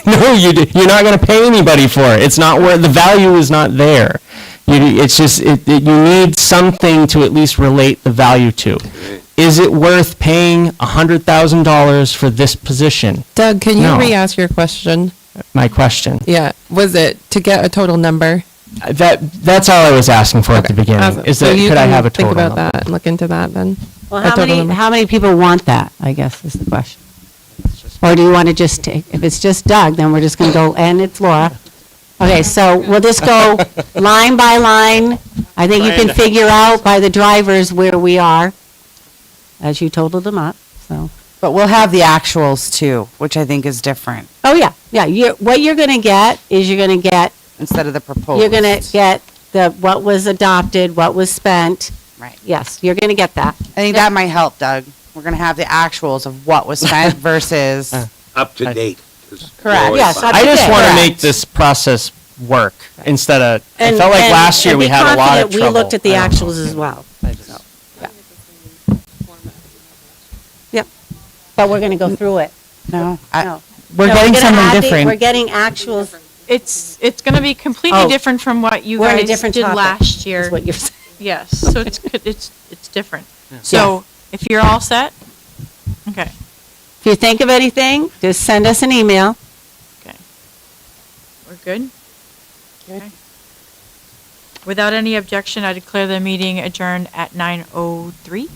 No, you're not going to pay anybody for it. It's not where the value is not there. It's just you need something to at least relate the value to. Is it worth paying $100,000 for this position? Doug, can you No. re-ask your question? My question. Yeah, was it to get a total number? That's all I was asking for at the beginning. Awesome. Is So that you could I can have a think total about number? that and look into that then? Well, A total number. how many people want that, I guess, is the question. Or do you want to just take, if it's just Doug, then we're just going to go, and it's Laura. Okay, so we'll just go line by line. I think you can figure out by the drivers where we are, as you totaled them up, so. But we'll have the actuals too, which I think is different Oh, yeah, what you're going to get is you're going to get, instead of the proposed. you're going to get what was adopted, what was spent. Right. Yes, you're going to get that. I think that might help, Doug. We're gonna have the actuals of what was spent versus. Up to date. Correct. Yes, I just want to Correct. make this process work instead of. I And- felt like and- last year and we be had a lot of confident trouble. We looked at the I don't know. actuals as well. I just- Yep. But we're going to go through it. No, No. we're No, getting gonna something add the- different. We're getting actuals. It's going to be completely Oh. different from what you We're in a guys different did topic, last year. is what you're saying. Yes, so it's different. So if you're all set, okay. If you think of anything, just send us an email. Okay. Good? Okay. Without any objection, I declare the meeting adjourned at 9:03.